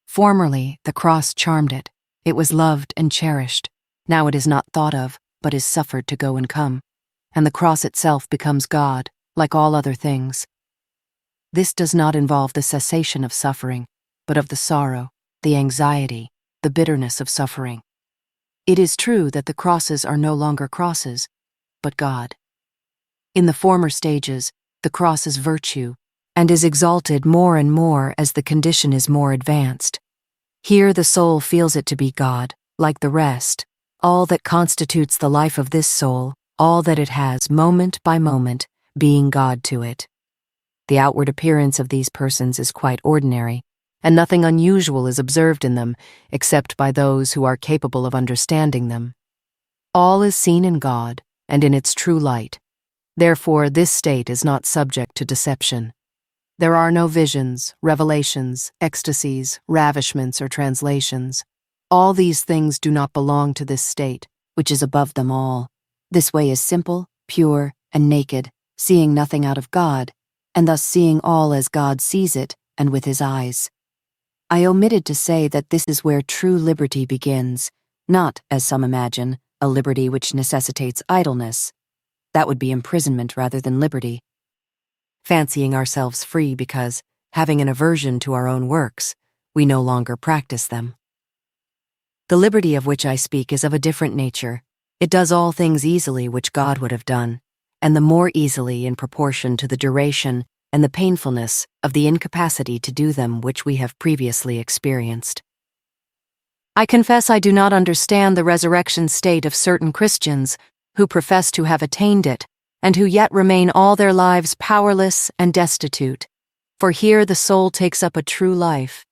Formerly, the cross charmed it. It was loved and cherished. Now it is not thought of, but is suffered to go and come. And the cross itself becomes God, like all other things. This does not involve the cessation of suffering, but of the sorrow, the anxiety, the bitterness of suffering. It is true that the crosses are no longer crosses, but God. In the former stages, the cross is virtue, and is exalted more and more as the condition is more advanced. Here the soul feels it to be God, like the rest, all that constitutes the life of this soul, all that it has, moment by moment, being God to it. The outward appearance of these persons is quite ordinary, and nothing unusual is observed in them, except by those who are capable of understanding them. All is seen in God, and in its true light. Therefore, this state is not subject to deception. There are no visions, revelations, ecstasies, ravishments, or translations. All these things do not belong to this state, which is above them all. This way is simple, pure, and naked, seeing nothing out of God, and thus seeing all as God sees it, and with his eyes. I omitted to say that this is where true liberty begins, not, as some imagine, a liberty which necessitates idleness. That would be imprisonment rather than liberty. Fancying ourselves free because, having an aversion to our own works, we no longer practice them. The liberty of which I speak is of a different nature. It does all things easily which God would have done, and the more easily in proportion to the duration and the painfulness of the incapacity to do them which we have previously experienced. I confess I do not understand the resurrection state of certain Christians who profess to have attained it, and who yet remain all their lives powerless and destitute, for here the soul takes up a true life.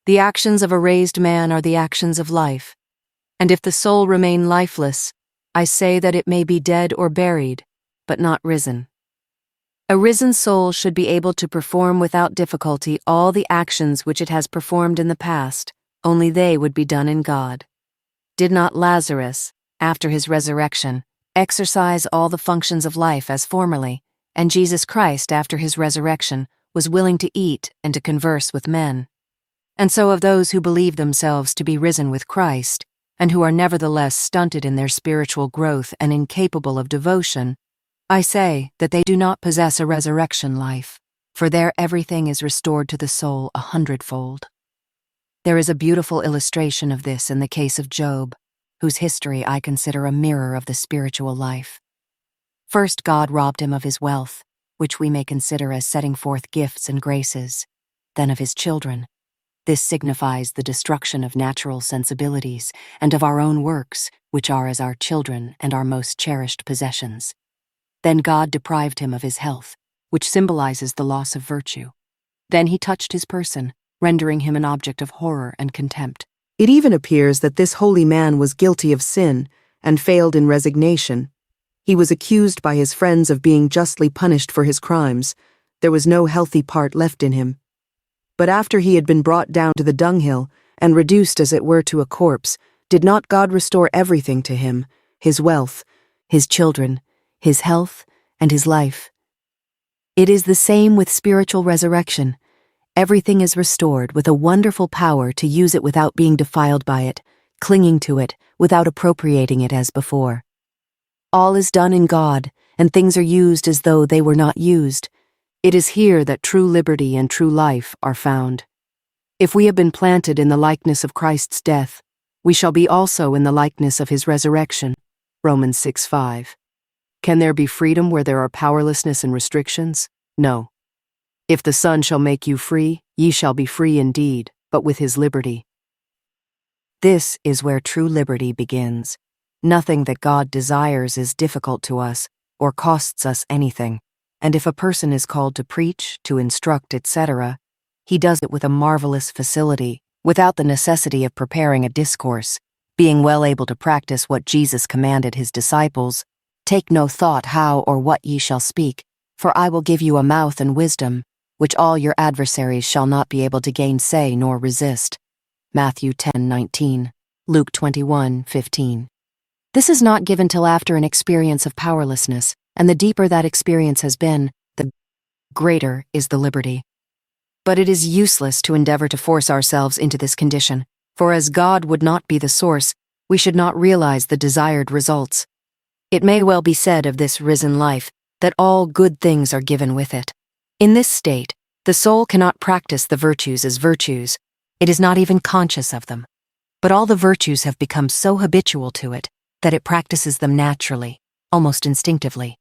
The actions of a raised man are the actions of life, and if the soul remain lifeless, I say that it may be dead or buried, but not risen. A risen soul should be able to perform without difficulty all the actions which it has performed in the past, only they would be done in God. Did not Lazarus, after his resurrection, exercise all the functions of life as formerly, and Jesus Christ, after his resurrection, was willing to eat and to converse with men? And so of those who believe themselves to be risen with Christ, and who are nevertheless stunted in their spiritual growth and incapable of devotion, I say that they do not possess a resurrection life, for there everything is restored to the soul 100-fold. There is a beautiful illustration of this in the case of Job, whose history I consider a mirror of the spiritual life. First, God robbed him of his wealth, which we may consider as setting forth gifts and graces, then of his children. This signifies the destruction of natural sensibilities and of our own works, which are as our children and our most cherished possessions. Then God deprived him of his health, which symbolizes the loss of virtue. Then he touched his person, rendering him an object of horror and contempt. It even appears that this holy man was guilty of sin and failed in resignation. He was accused by his friends of being justly punished for his crimes. There was no healthy part left in him. But after he had been brought down to the dunghill and reduced as it were to a corpse, did not God restore everything to him, his wealth, his children, his health, and his life? It is the same with spiritual resurrection. Everything is restored with a wonderful power to use it without being defiled by it, clinging to it without appropriating it as before. All is done in God, and things are used as though they were not used. It is here that true liberty and true life are found. If we have been planted in the likeness of Christ's death, we shall be also in the likeness of his resurrection. Romans 6:5. Can there be freedom where there are powerlessness and restrictions? No. If the Son shall make you free, ye shall be free indeed, but with his liberty. This is where true liberty begins. Nothing that God desires is difficult to us or costs us anything, and if a person is called to preach, to instruct, etc., he does it with a marvelous facility, without the necessity of preparing a discourse, being well able to practice what Jesus commanded his disciples: "Take no thought how or what ye shall speak, for I will give you a mouth and wisdom, which all your adversaries shall not be able to gainsay nor resist." Matthew 10:19, Luke 21:15. This is not given till after an experience of powerlessness, and the deeper that experience has been, the greater is the liberty. But it is useless to endeavor to force ourselves into this condition, For as God would not be the source, we should not realize the desired results. It may well be said of this risen life that all good things are given with it. In this state, the soul cannot practice the virtues as virtues. It is not even conscious of them. But all the virtues have become so habitual to it that it practices them naturally, almost instinctively.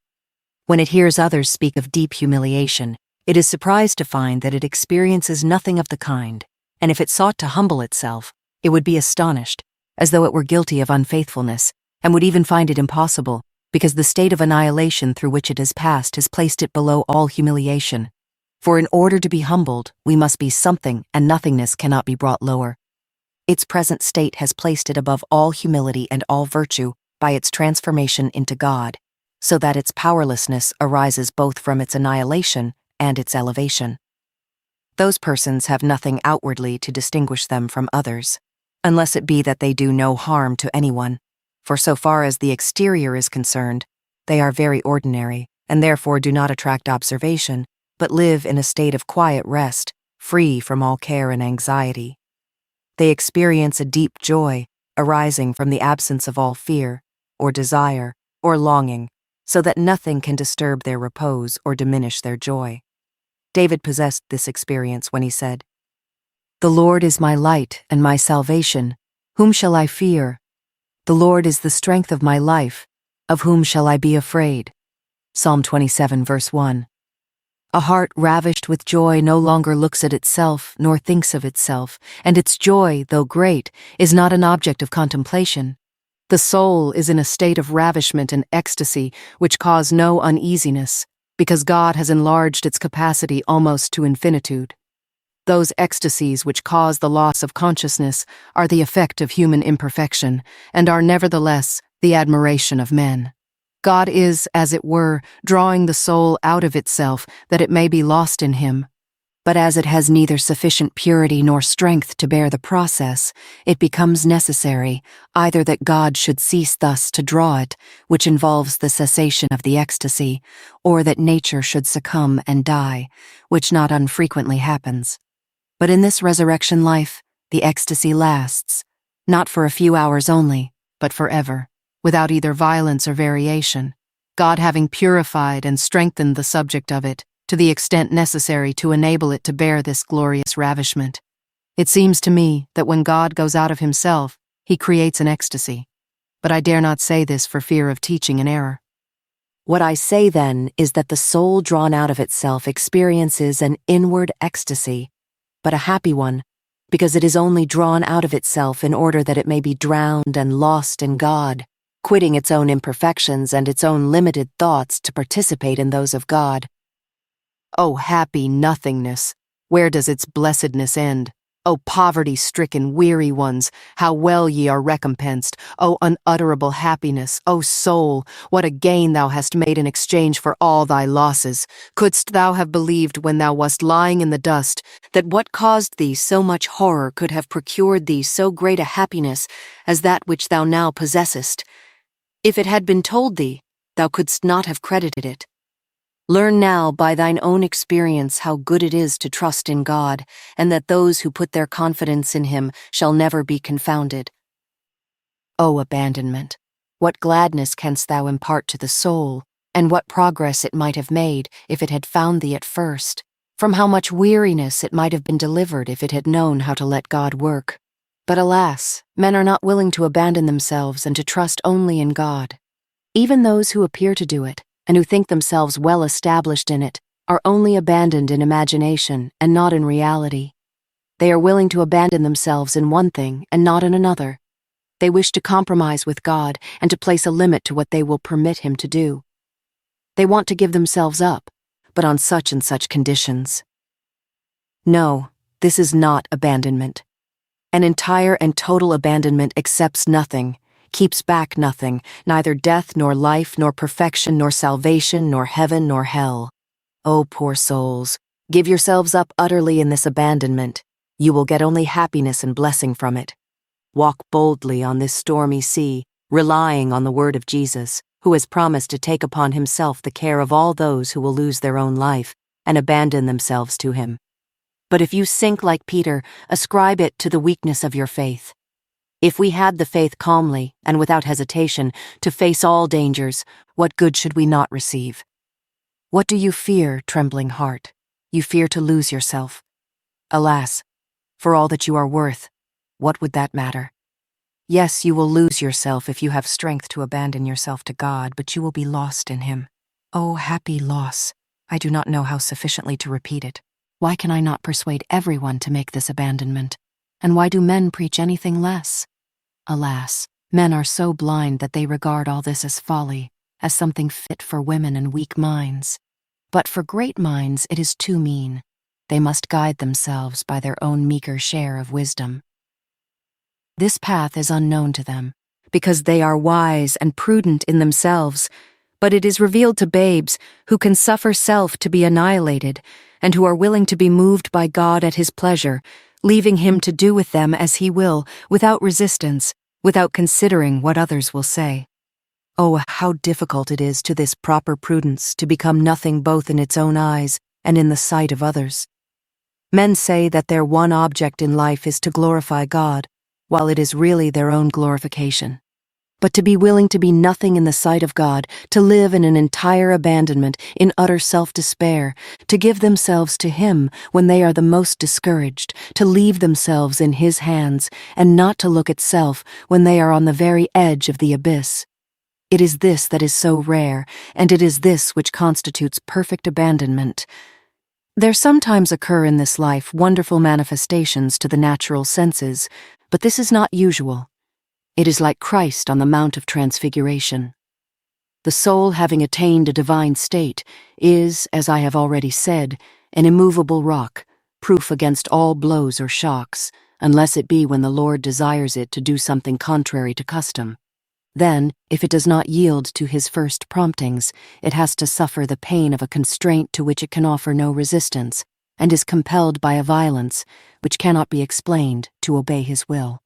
When it hears others speak of deep humiliation, it is surprised to find that it experiences nothing of the kind, and if it sought to humble itself, it would be astonished, as though it were guilty of unfaithfulness, and would even find it impossible, because the state of annihilation through which it has passed has placed it below all humiliation. For in order to be humbled, we must be something, and nothingness cannot be brought lower. Its present state has placed it above all humility and all virtue by its transformation into God, so that its powerlessness arises both from its annihilation and its elevation. Those persons have nothing outwardly to distinguish them from others, unless it be that they do no harm to anyone, for so far as the exterior is concerned, they are very ordinary, and therefore do not attract observation, but live in a state of quiet rest, free from all care and anxiety. They experience a deep joy arising from the absence of all fear, or desire, or longing, so that nothing can disturb their repose or diminish their joy. David possessed this experience when he said, "The Lord is my light and my salvation. Whom shall I fear? The Lord is the strength of my life. Of whom shall I be afraid?" Psalm 27, verse 1. A heart ravished with joy no longer looks at itself nor thinks of itself, and its joy, though great, is not an object of contemplation. The soul is in a state of ravishment and ecstasy which cause no uneasiness, because God has enlarged its capacity almost to infinitude. Those ecstasies which cause the loss of consciousness are the effect of human imperfection, and are nevertheless the admiration of men. God is, as it were, drawing the soul out of itself that it may be lost in him. But as it has neither sufficient purity nor strength to bear the process, it becomes necessary either that God should cease thus to draw it, which involves the cessation of the ecstasy, or that nature should succumb and die, which not unfrequently happens. But in this resurrection life, the ecstasy lasts, not for a few hours only, but forever, without either violence or variation, God having purified and strengthened the subject of it to the extent necessary to enable it to bear this glorious ravishment. It seems to me that when God goes out of himself, he creates an ecstasy. But I dare not say this for fear of teaching an error. What I say then is that the soul drawn out of itself experiences an inward ecstasy, but a happy one, because it is only drawn out of itself in order that it may be drowned and lost in God, quitting its own imperfections and its own limited thoughts to participate in those of God. O happy nothingness! Where does its blessedness end? O poverty-stricken weary ones, how well ye are recompensed! O unutterable happiness! O soul, what a gain thou hast made in exchange for all thy losses! Couldst thou have believed when thou wast lying in the dust that what caused thee so much horror could have procured thee so great a happiness as that which thou now possessest? If it had been told thee, thou couldst not have credited it. Learn now by thine own experience how good it is to trust in God, and that those who put their confidence in him shall never be confounded. O abandonment! What gladness canst thou impart to the soul, and what progress it might have made if it had found thee at first? From how much weariness it might have been delivered if it had known how to let God work. But alas, men are not willing to abandon themselves and to trust only in God. Even those who appear to do it, and who think themselves well established in it, are only abandoned in imagination and not in reality. They are willing to abandon themselves in one thing and not in another. They wish to compromise with God and to place a limit to what they will permit him to do. They want to give themselves up, but on such and such conditions. No, this is not abandonment. An entire and total abandonment accepts nothing, keeps back nothing, neither death nor life nor perfection nor salvation nor heaven nor hell. O poor souls, give yourselves up utterly in this abandonment. You will get only happiness and blessing from it. Walk boldly on this stormy sea, relying on the word of Jesus, who has promised to take upon himself the care of all those who will lose their own life and abandon themselves to him. But if you sink like Peter, ascribe it to the weakness of your faith. If we had the faith calmly and without hesitation to face all dangers, what good should we not receive? What do you fear, trembling heart? You fear to lose yourself. Alas, for all that you are worth, what would that matter? Yes, you will lose yourself if you have strength to abandon yourself to God, but you will be lost in Him. Oh, happy loss! I do not know how sufficiently to repeat it. Why can I not persuade everyone to make this abandonment? And why do men preach anything less? Alas, men are so blind that they regard all this as folly, as something fit for women and weak minds. But for great minds it is too mean. They must guide themselves by their own meager share of wisdom. This path is unknown to them, because they are wise and prudent in themselves, but it is revealed to babes who can suffer self to be annihilated, and who are willing to be moved by God at His pleasure, leaving Him to do with them as He will, without resistance, without considering what others will say. Oh, how difficult it is to this proper prudence to become nothing both in its own eyes and in the sight of others. Men say that their one object in life is to glorify God, while it is really their own glorification. But to be willing to be nothing in the sight of God, to live in an entire abandonment, in utter self-despair, to give themselves to Him when they are the most discouraged, to leave themselves in His hands, and not to look at self when they are on the very edge of the abyss. It is this that is so rare, and it is this which constitutes perfect abandonment. There sometimes occur in this life wonderful manifestations to the natural senses, but this is not usual. It is like Christ on the Mount of Transfiguration. The soul, having attained a divine state, is, as I have already said, an immovable rock, proof against all blows or shocks, unless it be when the Lord desires it to do something contrary to custom. Then, if it does not yield to His first promptings, it has to suffer the pain of a constraint to which it can offer no resistance, and is compelled by a violence which cannot be explained to obey His will.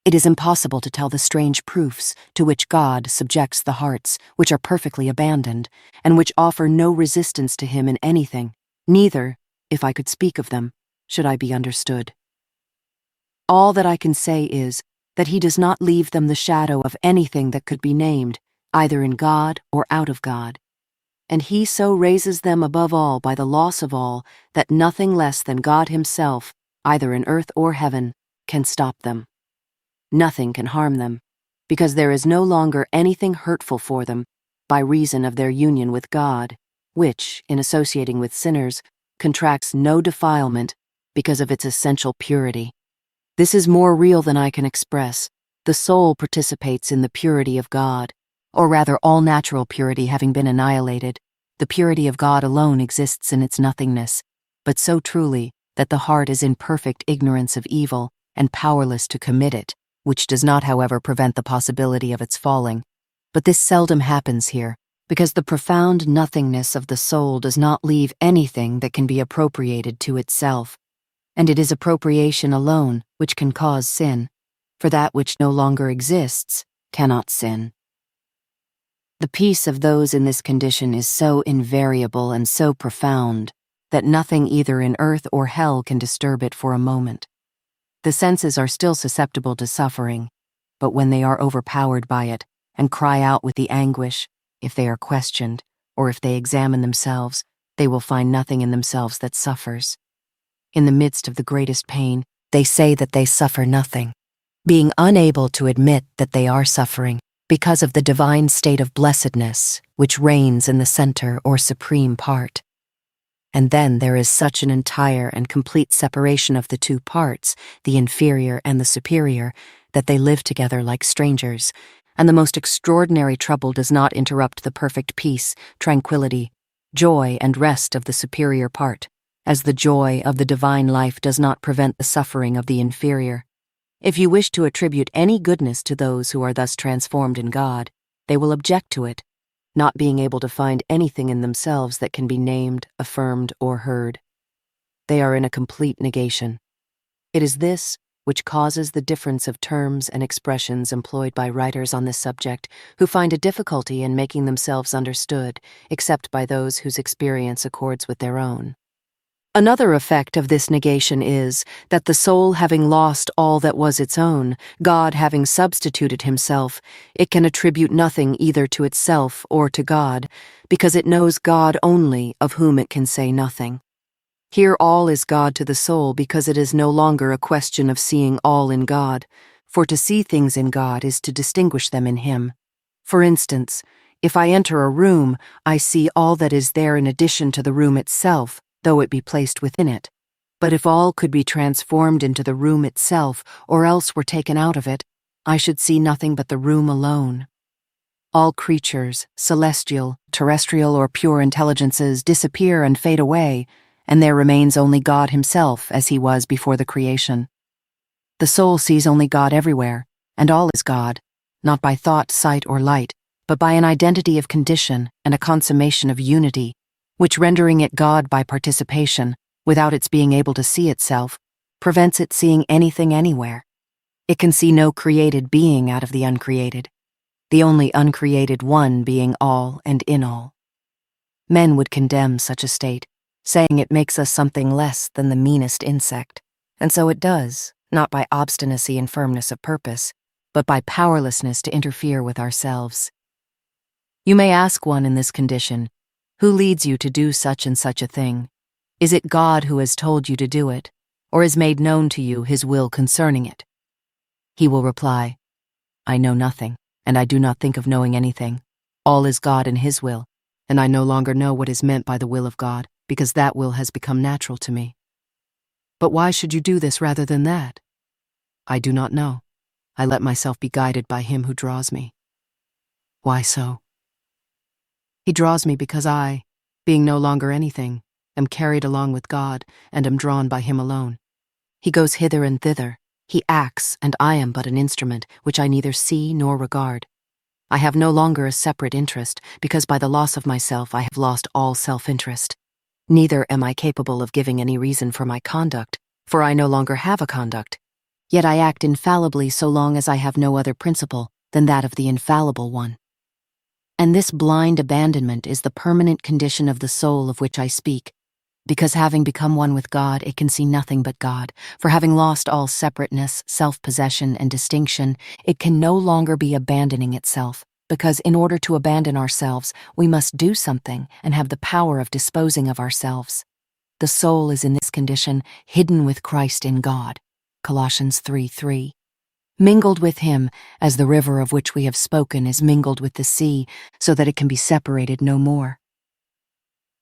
It is impossible to tell the strange proofs to which God subjects the hearts which are perfectly abandoned, and which offer no resistance to Him in anything, neither, if I could speak of them, should I be understood. All that I can say is that He does not leave them the shadow of anything that could be named, either in God or out of God. And He so raises them above all by the loss of all, that nothing less than God Himself, either in earth or heaven, can stop them. Nothing can harm them, because there is no longer anything hurtful for them, by reason of their union with God, which, in associating with sinners, contracts no defilement because of its essential purity. This is more real than I can express. The soul participates in the purity of God, or rather all natural purity having been annihilated. The purity of God alone exists in its nothingness, but so truly that the heart is in perfect ignorance of evil and powerless to commit it, which does not, however, prevent the possibility of its falling. But this seldom happens here, because the profound nothingness of the soul does not leave anything that can be appropriated to itself, and it is appropriation alone which can cause sin, for that which no longer exists cannot sin. The peace of those in this condition is so invariable and so profound that nothing either in earth or hell can disturb it for a moment. The senses are still susceptible to suffering, but when they are overpowered by it and cry out with the anguish, if they are questioned, or if they examine themselves, they will find nothing in themselves that suffers. In the midst of the greatest pain, they say that they suffer nothing, being unable to admit that they are suffering because of the divine state of blessedness which reigns in the center or supreme part. And then there is such an entire and complete separation of the two parts, the inferior and the superior, that they live together like strangers, and the most extraordinary trouble does not interrupt the perfect peace, tranquility, joy, and rest of the superior part, as the joy of the divine life does not prevent the suffering of the inferior. If you wish to attribute any goodness to those who are thus transformed in God, they will object to it, not being able to find anything in themselves that can be named, affirmed, or heard. They are in a complete negation. It is this which causes the difference of terms and expressions employed by writers on this subject, who find a difficulty in making themselves understood, except by those whose experience accords with their own. Another effect of this negation is that the soul having lost all that was its own, God having substituted himself, it can attribute nothing either to itself or to God, because it knows God only, of whom it can say nothing. Here all is God to the soul because it is no longer a question of seeing all in God, for to see things in God is to distinguish them in him. For instance, if I enter a room, I see all that is there in addition to the room itself, though it be placed within it. But if all could be transformed into the room itself, or else were taken out of it, I should see nothing but the room alone. All creatures, celestial, terrestrial, or pure intelligences disappear and fade away, and there remains only God himself as he was before the creation. The soul sees only God everywhere, and all is God, not by thought, sight, or light, but by an identity of condition and a consummation of unity, which rendering it God by participation, without its being able to see itself, prevents it seeing anything anywhere. It can see no created being out of the uncreated, the only uncreated one being all and in all. Men would condemn such a state, saying it makes us something less than the meanest insect, and so it does, not by obstinacy and firmness of purpose, but by powerlessness to interfere with ourselves. You may ask one in this condition, who leads you to do such and such a thing? Is it God who has told you to do it, or has made known to you his will concerning it? He will reply, I know nothing, and I do not think of knowing anything. All is God and his will, and I no longer know what is meant by the will of God, because that will has become natural to me. But why should you do this rather than that? I do not know. I let myself be guided by him who draws me. Why so? He draws me because I, being no longer anything, am carried along with God and am drawn by him alone. He goes hither and thither. He acts, and I am but an instrument, which I neither see nor regard. I have no longer a separate interest, because by the loss of myself I have lost all self-interest. Neither am I capable of giving any reason for my conduct, for I no longer have a conduct. Yet I act infallibly so long as I have no other principle than that of the infallible one. And this blind abandonment is the permanent condition of the soul of which I speak, because having become one with God, it can see nothing but God, for having lost all separateness, self-possession, and distinction, it can no longer be abandoning itself, because in order to abandon ourselves, we must do something and have the power of disposing of ourselves. The soul is in this condition, hidden with Christ in God, Colossians 3:3. Mingled with him, as the river of which we have spoken is mingled with the sea, so that it can be separated no more.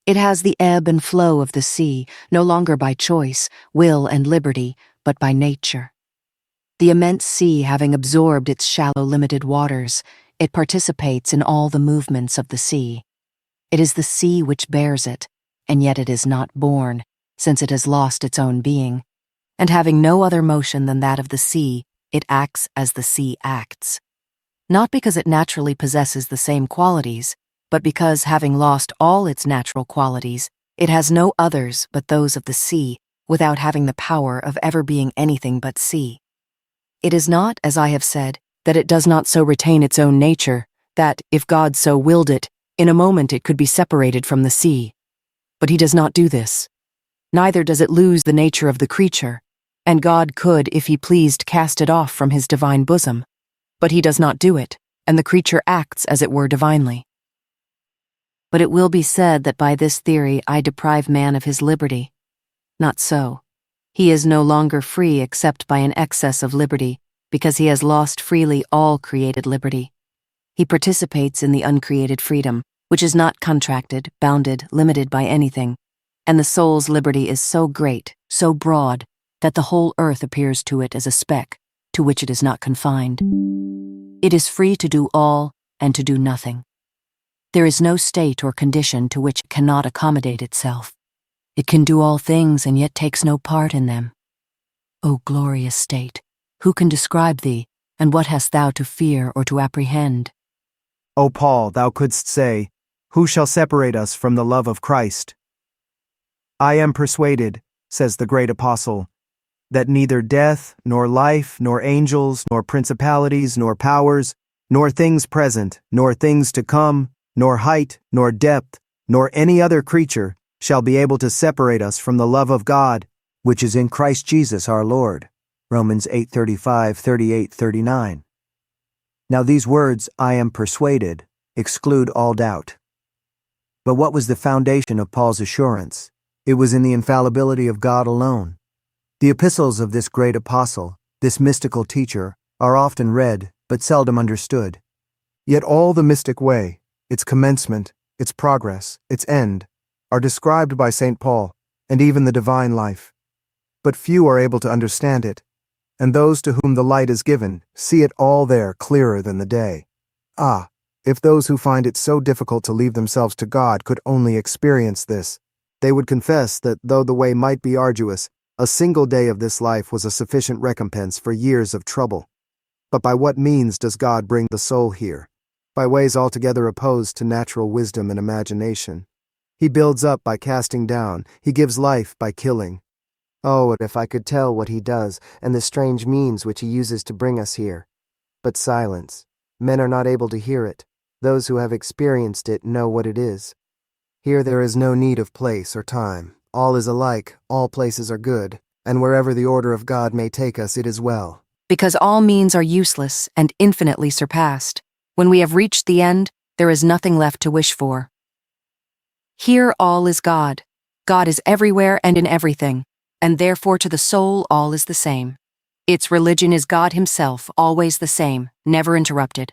It has the ebb and flow of the sea, no longer by choice, will, and liberty, but by nature. The immense sea having absorbed its shallow limited waters, it participates in all the movements of the sea. It is the sea which bears it, and yet it is not borne, since it has lost its own being, and having no other motion than that of the sea, it acts as the sea acts. Not because it naturally possesses the same qualities, but because, having lost all its natural qualities, it has no others but those of the sea, without having the power of ever being anything but sea. It is not, as I have said, that it does not so retain its own nature, that, if God so willed it, in a moment it could be separated from the sea. But he does not do this. Neither does it lose the nature of the creature, and God could, if he pleased, cast it off from his divine bosom. But he does not do it, and the creature acts as it were divinely. But it will be said that by this theory I deprive man of his liberty. Not so. He is no longer free except by an excess of liberty, because he has lost freely all created liberty. He participates in the uncreated freedom, which is not contracted, bounded, limited by anything, and the soul's liberty is so great, so broad, that the whole earth appears to it as a speck, to which it is not confined. It is free to do all and to do nothing. There is no state or condition to which it cannot accommodate itself. It can do all things and yet takes no part in them. O glorious state, who can describe thee, and what hast thou to fear or to apprehend? O Paul, thou couldst say, who shall separate us from the love of Christ? I am persuaded, says the great apostle, that neither death, nor life, nor angels, nor principalities, nor powers, nor things present, nor things to come, nor height, nor depth, nor any other creature, shall be able to separate us from the love of God, which is in Christ Jesus our Lord. Romans 8:35, 38, 39. Now these words, I am persuaded, exclude all doubt. But what was the foundation of Paul's assurance? It was in the infallibility of God alone. The epistles of this great apostle, this mystical teacher, are often read, but seldom understood. Yet all the mystic way, its commencement, its progress, its end, are described by St. Paul, and even the divine life. But few are able to understand it, and those to whom the light is given see it all there clearer than the day. Ah, if those who find it so difficult to leave themselves to God could only experience this, they would confess that though the way might be arduous, a single day of this life was a sufficient recompense for years of trouble. But by what means does God bring the soul here? By ways altogether opposed to natural wisdom and imagination. He builds up by casting down, he gives life by killing. Oh, if I could tell what he does, and the strange means which he uses to bring us here. But silence. Men are not able to hear it. Those who have experienced it know what it is. Here there is no need of place or time. All is alike, all places are good, and wherever the order of God may take us, it is well. Because all means are useless and infinitely surpassed. When we have reached the end, there is nothing left to wish for. Here all is God. God is everywhere and in everything, and therefore to the soul all is the same. Its religion is God himself, always the same, never interrupted.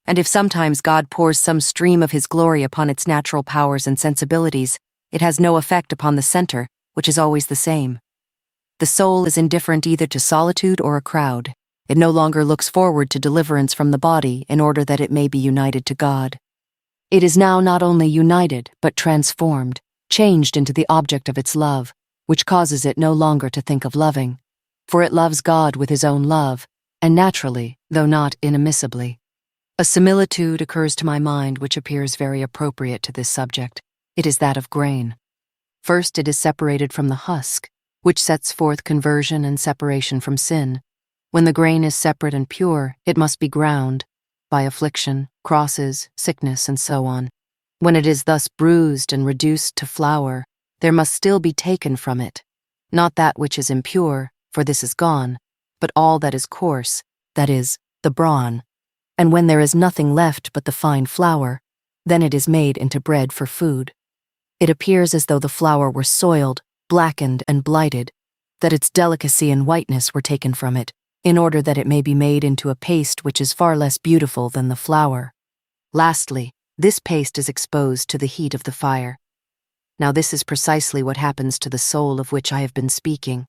And if sometimes God pours some stream of his glory upon its natural powers and sensibilities, it has no effect upon the center, which is always the same. The soul is indifferent either to solitude or a crowd. It no longer looks forward to deliverance from the body in order that it may be united to God. It is now not only united, but transformed, changed into the object of its love, which causes it no longer to think of loving. For it loves God with his own love, and naturally, though not inadmissibly. A similitude occurs to my mind which appears very appropriate to this subject. It is that of grain. First it is separated from the husk, which sets forth conversion and separation from sin. When the grain is separate and pure, it must be ground, by affliction, crosses, sickness, and so on. When it is thus bruised and reduced to flour, there must still be taken from it, not that which is impure, for this is gone, but all that is coarse, that is, the brawn. And when there is nothing left but the fine flour, then it is made into bread for food. It appears as though the flour were soiled, blackened, and blighted, that its delicacy and whiteness were taken from it, in order that it may be made into a paste which is far less beautiful than the flour. Lastly, this paste is exposed to the heat of the fire. Now this is precisely what happens to the soul of which I have been speaking.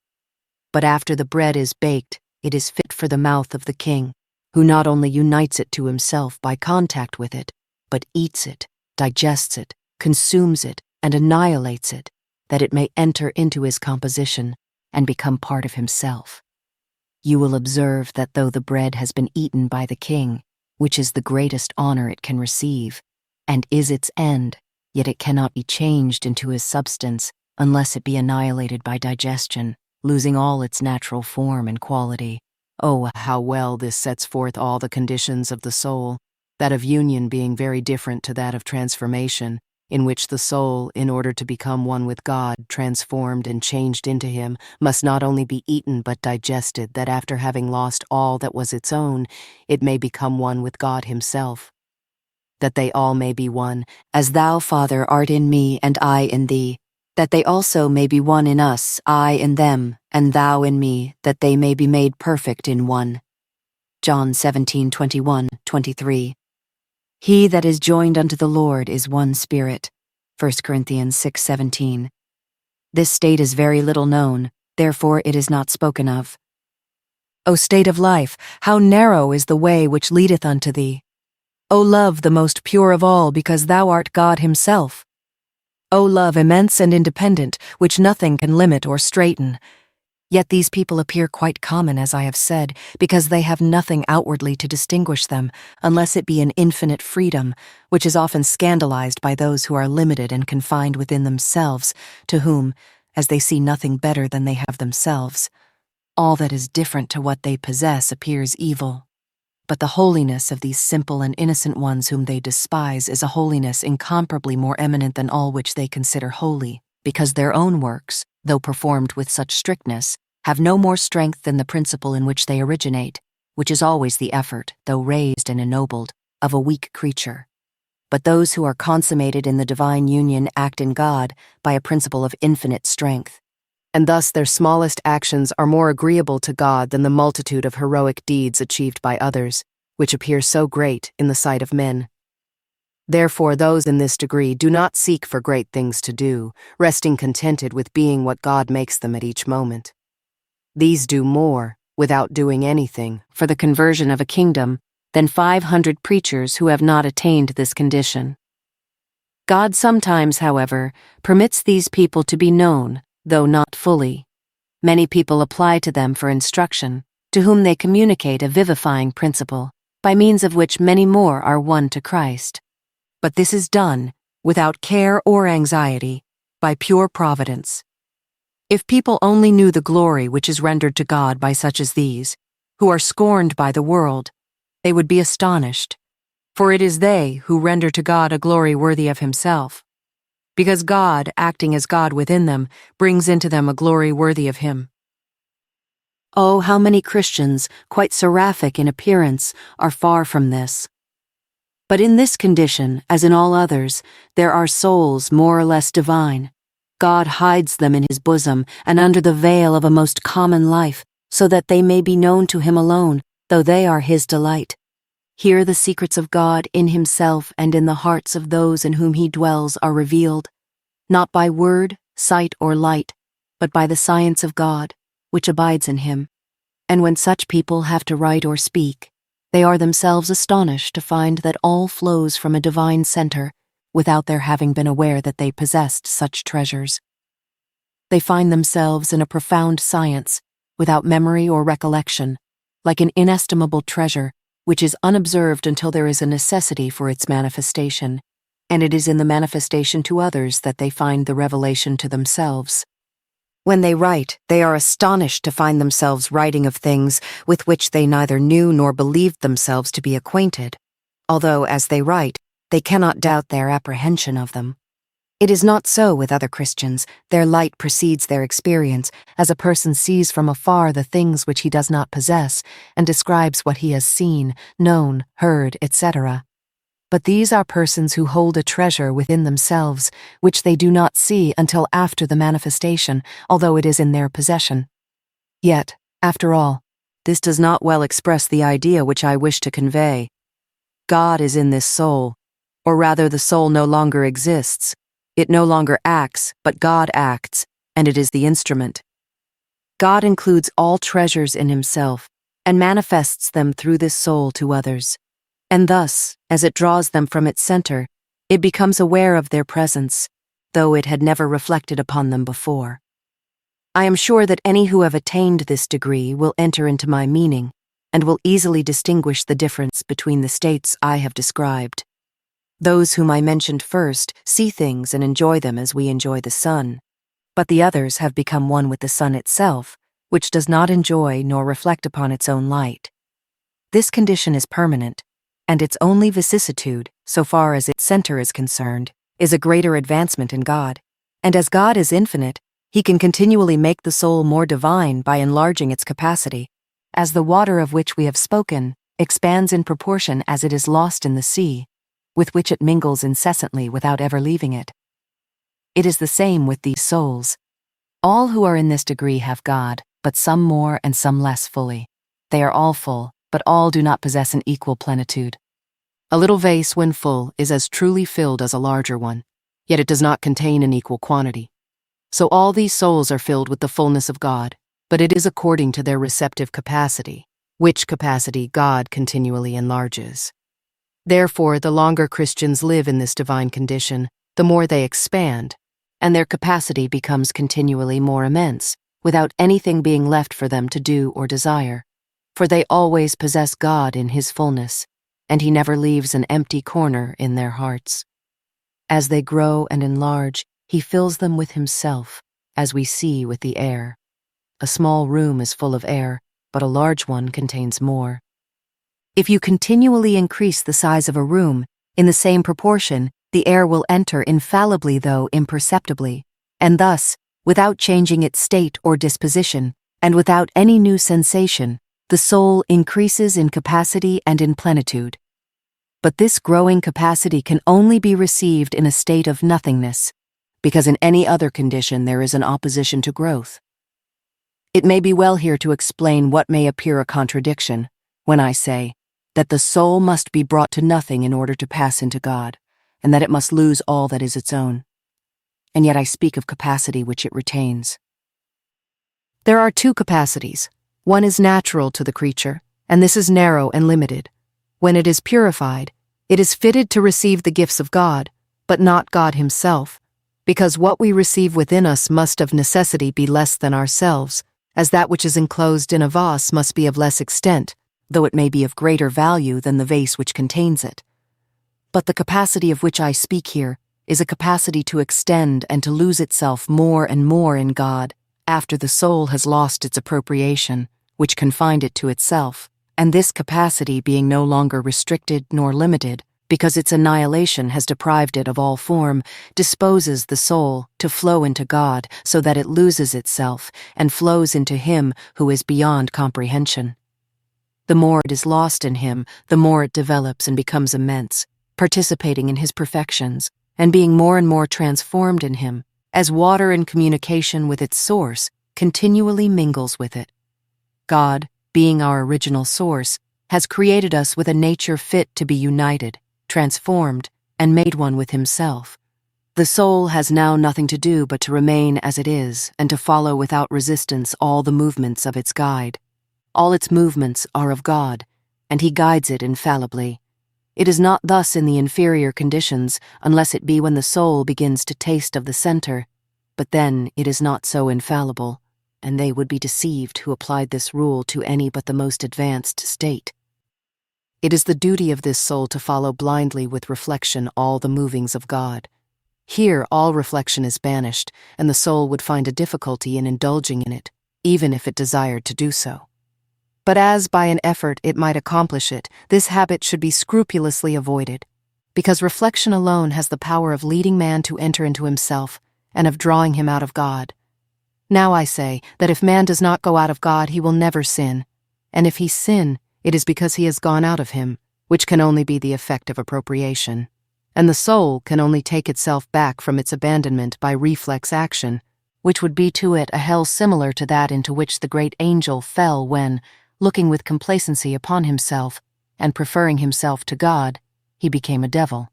But after the bread is baked, it is fit for the mouth of the king, who not only unites it to himself by contact with it, but eats it, digests it, consumes it, and annihilates it, that it may enter into his composition and become part of himself. You will observe that though the bread has been eaten by the king, which is the greatest honor it can receive, and is its end, yet it cannot be changed into his substance unless it be annihilated by digestion, losing all its natural form and quality. Oh, how well this sets forth all the conditions of the soul, that of union being very different to that of transformation, in which the soul, in order to become one with God, transformed and changed into him, must not only be eaten but digested, that after having lost all that was its own, it may become one with God himself. That they all may be one, as thou, Father, art in me and I in thee, that they also may be one in us, I in them, and thou in me, that they may be made perfect in one. John 17:21, 23. He that is joined unto the Lord is one spirit. 1 Corinthians 6:17. This state is very little known, therefore it is not spoken of. O state of life, how narrow is the way which leadeth unto thee! O love the most pure of all, because thou art God himself! O love immense and independent, which nothing can limit or straiten! Yet these people appear quite common, as I have said, because they have nothing outwardly to distinguish them, unless it be an infinite freedom, which is often scandalized by those who are limited and confined within themselves, to whom, as they see nothing better than they have themselves, all that is different to what they possess appears evil. But the holiness of these simple and innocent ones whom they despise is a holiness incomparably more eminent than all which they consider holy, because their own works, though performed with such strictness, have no more strength than the principle in which they originate, which is always the effort, though raised and ennobled, of a weak creature. But those who are consummated in the divine union act in God by a principle of infinite strength, and thus their smallest actions are more agreeable to God than the multitude of heroic deeds achieved by others, which appear so great in the sight of men. Therefore those in this degree do not seek for great things to do, resting contented with being what God makes them at each moment. These do more, without doing anything, for the conversion of a kingdom, than 500 preachers who have not attained this condition. God sometimes, however, permits these people to be known, though not fully. Many people apply to them for instruction, to whom they communicate a vivifying principle, by means of which many more are won to Christ. But this is done, without care or anxiety, by pure providence. If people only knew the glory which is rendered to God by such as these, who are scorned by the world, they would be astonished, for it is they who render to God a glory worthy of himself, because God, acting as God within them, brings into them a glory worthy of him. Oh, how many Christians, quite seraphic in appearance, are far from this. But in this condition, as in all others, there are souls more or less divine. God hides them in his bosom and under the veil of a most common life, so that they may be known to him alone, though they are his delight. Here the secrets of God in himself and in the hearts of those in whom he dwells are revealed, not by word, sight, or light, but by the science of God, which abides in him. And when such people have to write or speak, they are themselves astonished to find that all flows from a divine center, without their having been aware that they possessed such treasures. They find themselves in a profound science, without memory or recollection, like an inestimable treasure, which is unobserved until there is a necessity for its manifestation, and it is in the manifestation to others that they find the revelation to themselves. When they write, they are astonished to find themselves writing of things with which they neither knew nor believed themselves to be acquainted, although, as they write, they cannot doubt their apprehension of them. It is not so with other Christians. Their light precedes their experience, as a person sees from afar the things which he does not possess, and describes what he has seen, known, heard, etc. But these are persons who hold a treasure within themselves, which they do not see until after the manifestation, although it is in their possession. Yet, after all, this does not well express the idea which I wish to convey. God is in this soul, or rather the soul no longer exists. It no longer acts, but God acts, and it is the instrument. God includes all treasures in himself, and manifests them through this soul to others. And thus, as it draws them from its center, it becomes aware of their presence, though it had never reflected upon them before. I am sure that any who have attained this degree will enter into my meaning, and will easily distinguish the difference between the states I have described. Those whom I mentioned first see things and enjoy them as we enjoy the sun, but the others have become one with the sun itself, which does not enjoy nor reflect upon its own light. This condition is permanent, and its only vicissitude, so far as its center is concerned, is a greater advancement in God, and as God is infinite, he can continually make the soul more divine by enlarging its capacity, as the water of which we have spoken expands in proportion as it is lost in the sea, with which it mingles incessantly without ever leaving it. It is the same with these souls. All who are in this degree have God, but some more and some less fully. They are all full, but all do not possess an equal plenitude. A little vase, when full, is as truly filled as a larger one, yet it does not contain an equal quantity. So all these souls are filled with the fullness of God, but it is according to their receptive capacity, which capacity God continually enlarges. Therefore, the longer Christians live in this divine condition, the more they expand, and their capacity becomes continually more immense, without anything being left for them to do or desire. For they always possess God in his fullness, and he never leaves an empty corner in their hearts. As they grow and enlarge, he fills them with himself, as we see with the air. A small room is full of air, but a large one contains more. If you continually increase the size of a room, in the same proportion, the air will enter infallibly though imperceptibly, and thus, without changing its state or disposition, and without any new sensation, the soul increases in capacity and in plenitude. But this growing capacity can only be received in a state of nothingness, because in any other condition there is an opposition to growth. It may be well here to explain what may appear a contradiction when I say that the soul must be brought to nothing in order to pass into God, and that it must lose all that is its own. And yet I speak of capacity which it retains. There are two capacities. One is natural to the creature, and this is narrow and limited. When it is purified, it is fitted to receive the gifts of God, but not God himself, because what we receive within us must of necessity be less than ourselves, as that which is enclosed in a vase must be of less extent, though it may be of greater value than the vase which contains it. But the capacity of which I speak here is a capacity to extend and to lose itself more and more in God, after the soul has lost its appropriation, which confined it to itself, and this capacity being no longer restricted nor limited, because its annihilation has deprived it of all form, disposes the soul to flow into God so that it loses itself and flows into Him who is beyond comprehension. The more it is lost in Him, the more it develops and becomes immense, participating in His perfections, and being more and more transformed in Him, as water in communication with its source continually mingles with it. God, being our original source, has created us with a nature fit to be united, transformed, and made one with Himself. The soul has now nothing to do but to remain as it is and to follow without resistance all the movements of its guide. All its movements are of God, and He guides it infallibly. It is not thus in the inferior conditions, unless it be when the soul begins to taste of the center, but then it is not so infallible, and they would be deceived who applied this rule to any but the most advanced state. It is the duty of this soul to follow blindly with reflection all the movings of God. Here all reflection is banished, and the soul would find a difficulty in indulging in it, even if it desired to do so. But as by an effort it might accomplish it, this habit should be scrupulously avoided, because reflection alone has the power of leading man to enter into himself and of drawing him out of God. Now I say that if man does not go out of God, he will never sin, and if he sin, it is because he has gone out of Him, which can only be the effect of appropriation, and the soul can only take itself back from its abandonment by reflex action, which would be to it a hell similar to that into which the great angel fell when, looking with complacency upon himself, and preferring himself to God, he became a devil.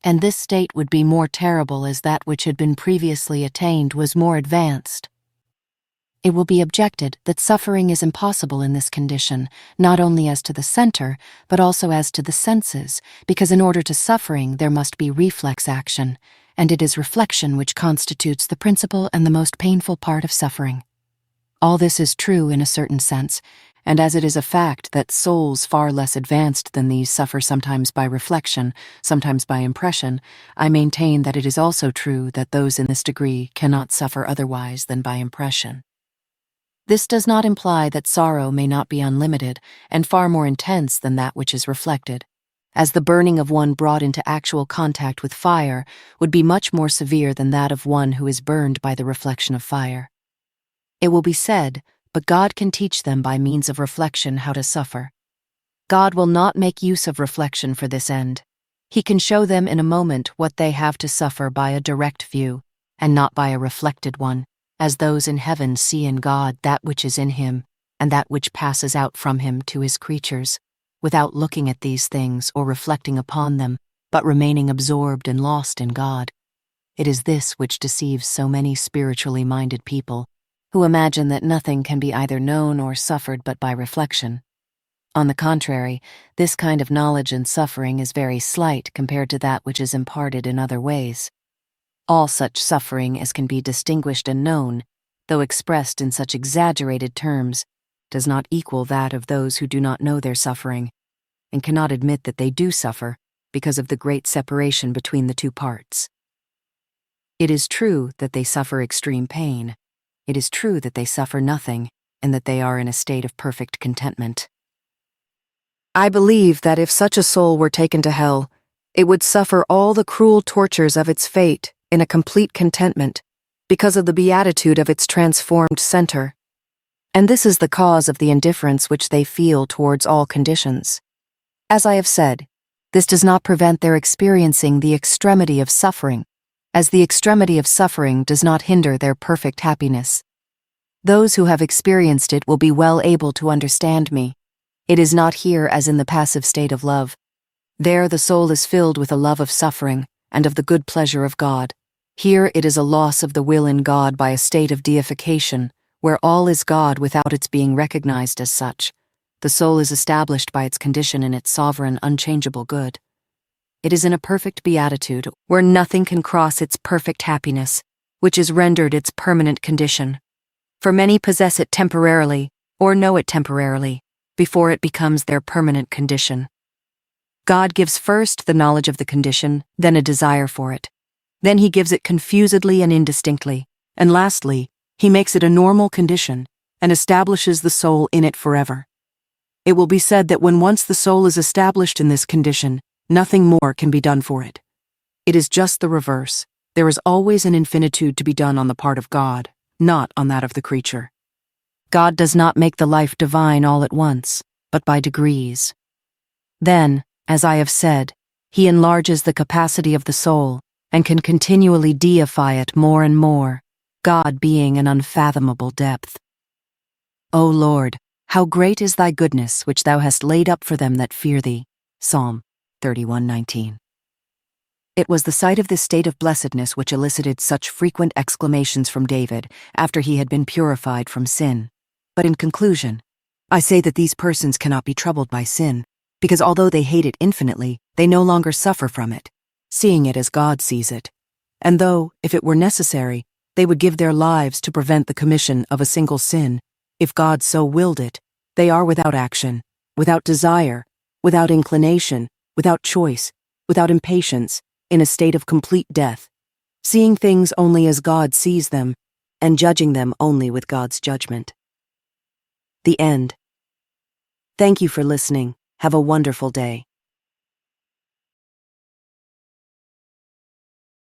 And this state would be more terrible as that which had been previously attained was more advanced. It will be objected that suffering is impossible in this condition, not only as to the center, but also as to the senses, because in order to suffering there must be reflex action, and it is reflection which constitutes the principal and the most painful part of suffering. All this is true in a certain sense, and as it is a fact that souls far less advanced than these suffer sometimes by reflection, sometimes by impression, I maintain that it is also true that those in this degree cannot suffer otherwise than by impression. This does not imply that sorrow may not be unlimited and far more intense than that which is reflected, as the burning of one brought into actual contact with fire would be much more severe than that of one who is burned by the reflection of fire. It will be said, but God can teach them by means of reflection how to suffer. God will not make use of reflection for this end. He can show them in a moment what they have to suffer by a direct view, and not by a reflected one, as those in heaven see in God that which is in Him, and that which passes out from Him to His creatures, without looking at these things or reflecting upon them, but remaining absorbed and lost in God. It is this which deceives so many spiritually minded people, who imagine that nothing can be either known or suffered but by reflection. On the contrary, this kind of knowledge and suffering is very slight compared to that which is imparted in other ways. All such suffering as can be distinguished and known, though expressed in such exaggerated terms, does not equal that of those who do not know their suffering, and cannot admit that they do suffer because of the great separation between the two parts. It is true that they suffer extreme pain. It is true that they suffer nothing, and that they are in a state of perfect contentment. I believe that if such a soul were taken to hell, it would suffer all the cruel tortures of its fate in a complete contentment, because of the beatitude of its transformed center. And this is the cause of the indifference which they feel towards all conditions. As I have said, this does not prevent their experiencing the extremity of suffering, as the extremity of suffering does not hinder their perfect happiness. Those who have experienced it will be well able to understand me. It is not here as in the passive state of love. There the soul is filled with a love of suffering and of the good pleasure of God. Here it is a loss of the will in God by a state of deification, where all is God without its being recognized as such. The soul is established by its condition in its sovereign, unchangeable good. It is in a perfect beatitude, where nothing can cross its perfect happiness, which is rendered its permanent condition. For many possess it temporarily, or know it temporarily, before it becomes their permanent condition. God gives first the knowledge of the condition, then a desire for it. Then he gives it confusedly and indistinctly, and lastly, he makes it a normal condition and establishes the soul in it forever. It will be said that when once the soul is established in this condition, nothing more can be done for it. It is just the reverse. There is always an infinitude to be done on the part of God, not on that of the creature. God does not make the life divine all at once, but by degrees. Then, as I have said, he enlarges the capacity of the soul and can continually deify it more and more, God being an unfathomable depth. O Lord, how great is thy goodness which thou hast laid up for them that fear thee. Psalm 31:19. It was the sight of this state of blessedness which elicited such frequent exclamations from David after he had been purified from sin. But in conclusion, I say that these persons cannot be troubled by sin, because although they hate it infinitely, they no longer suffer from it, seeing it as God sees it. And though, if it were necessary, they would give their lives to prevent the commission of a single sin, if God so willed it, they are without action, without desire, without inclination, without choice, without impatience, in a state of complete death, seeing things only as God sees them, and judging them only with God's judgment. The end. Thank you for listening. Have a wonderful day.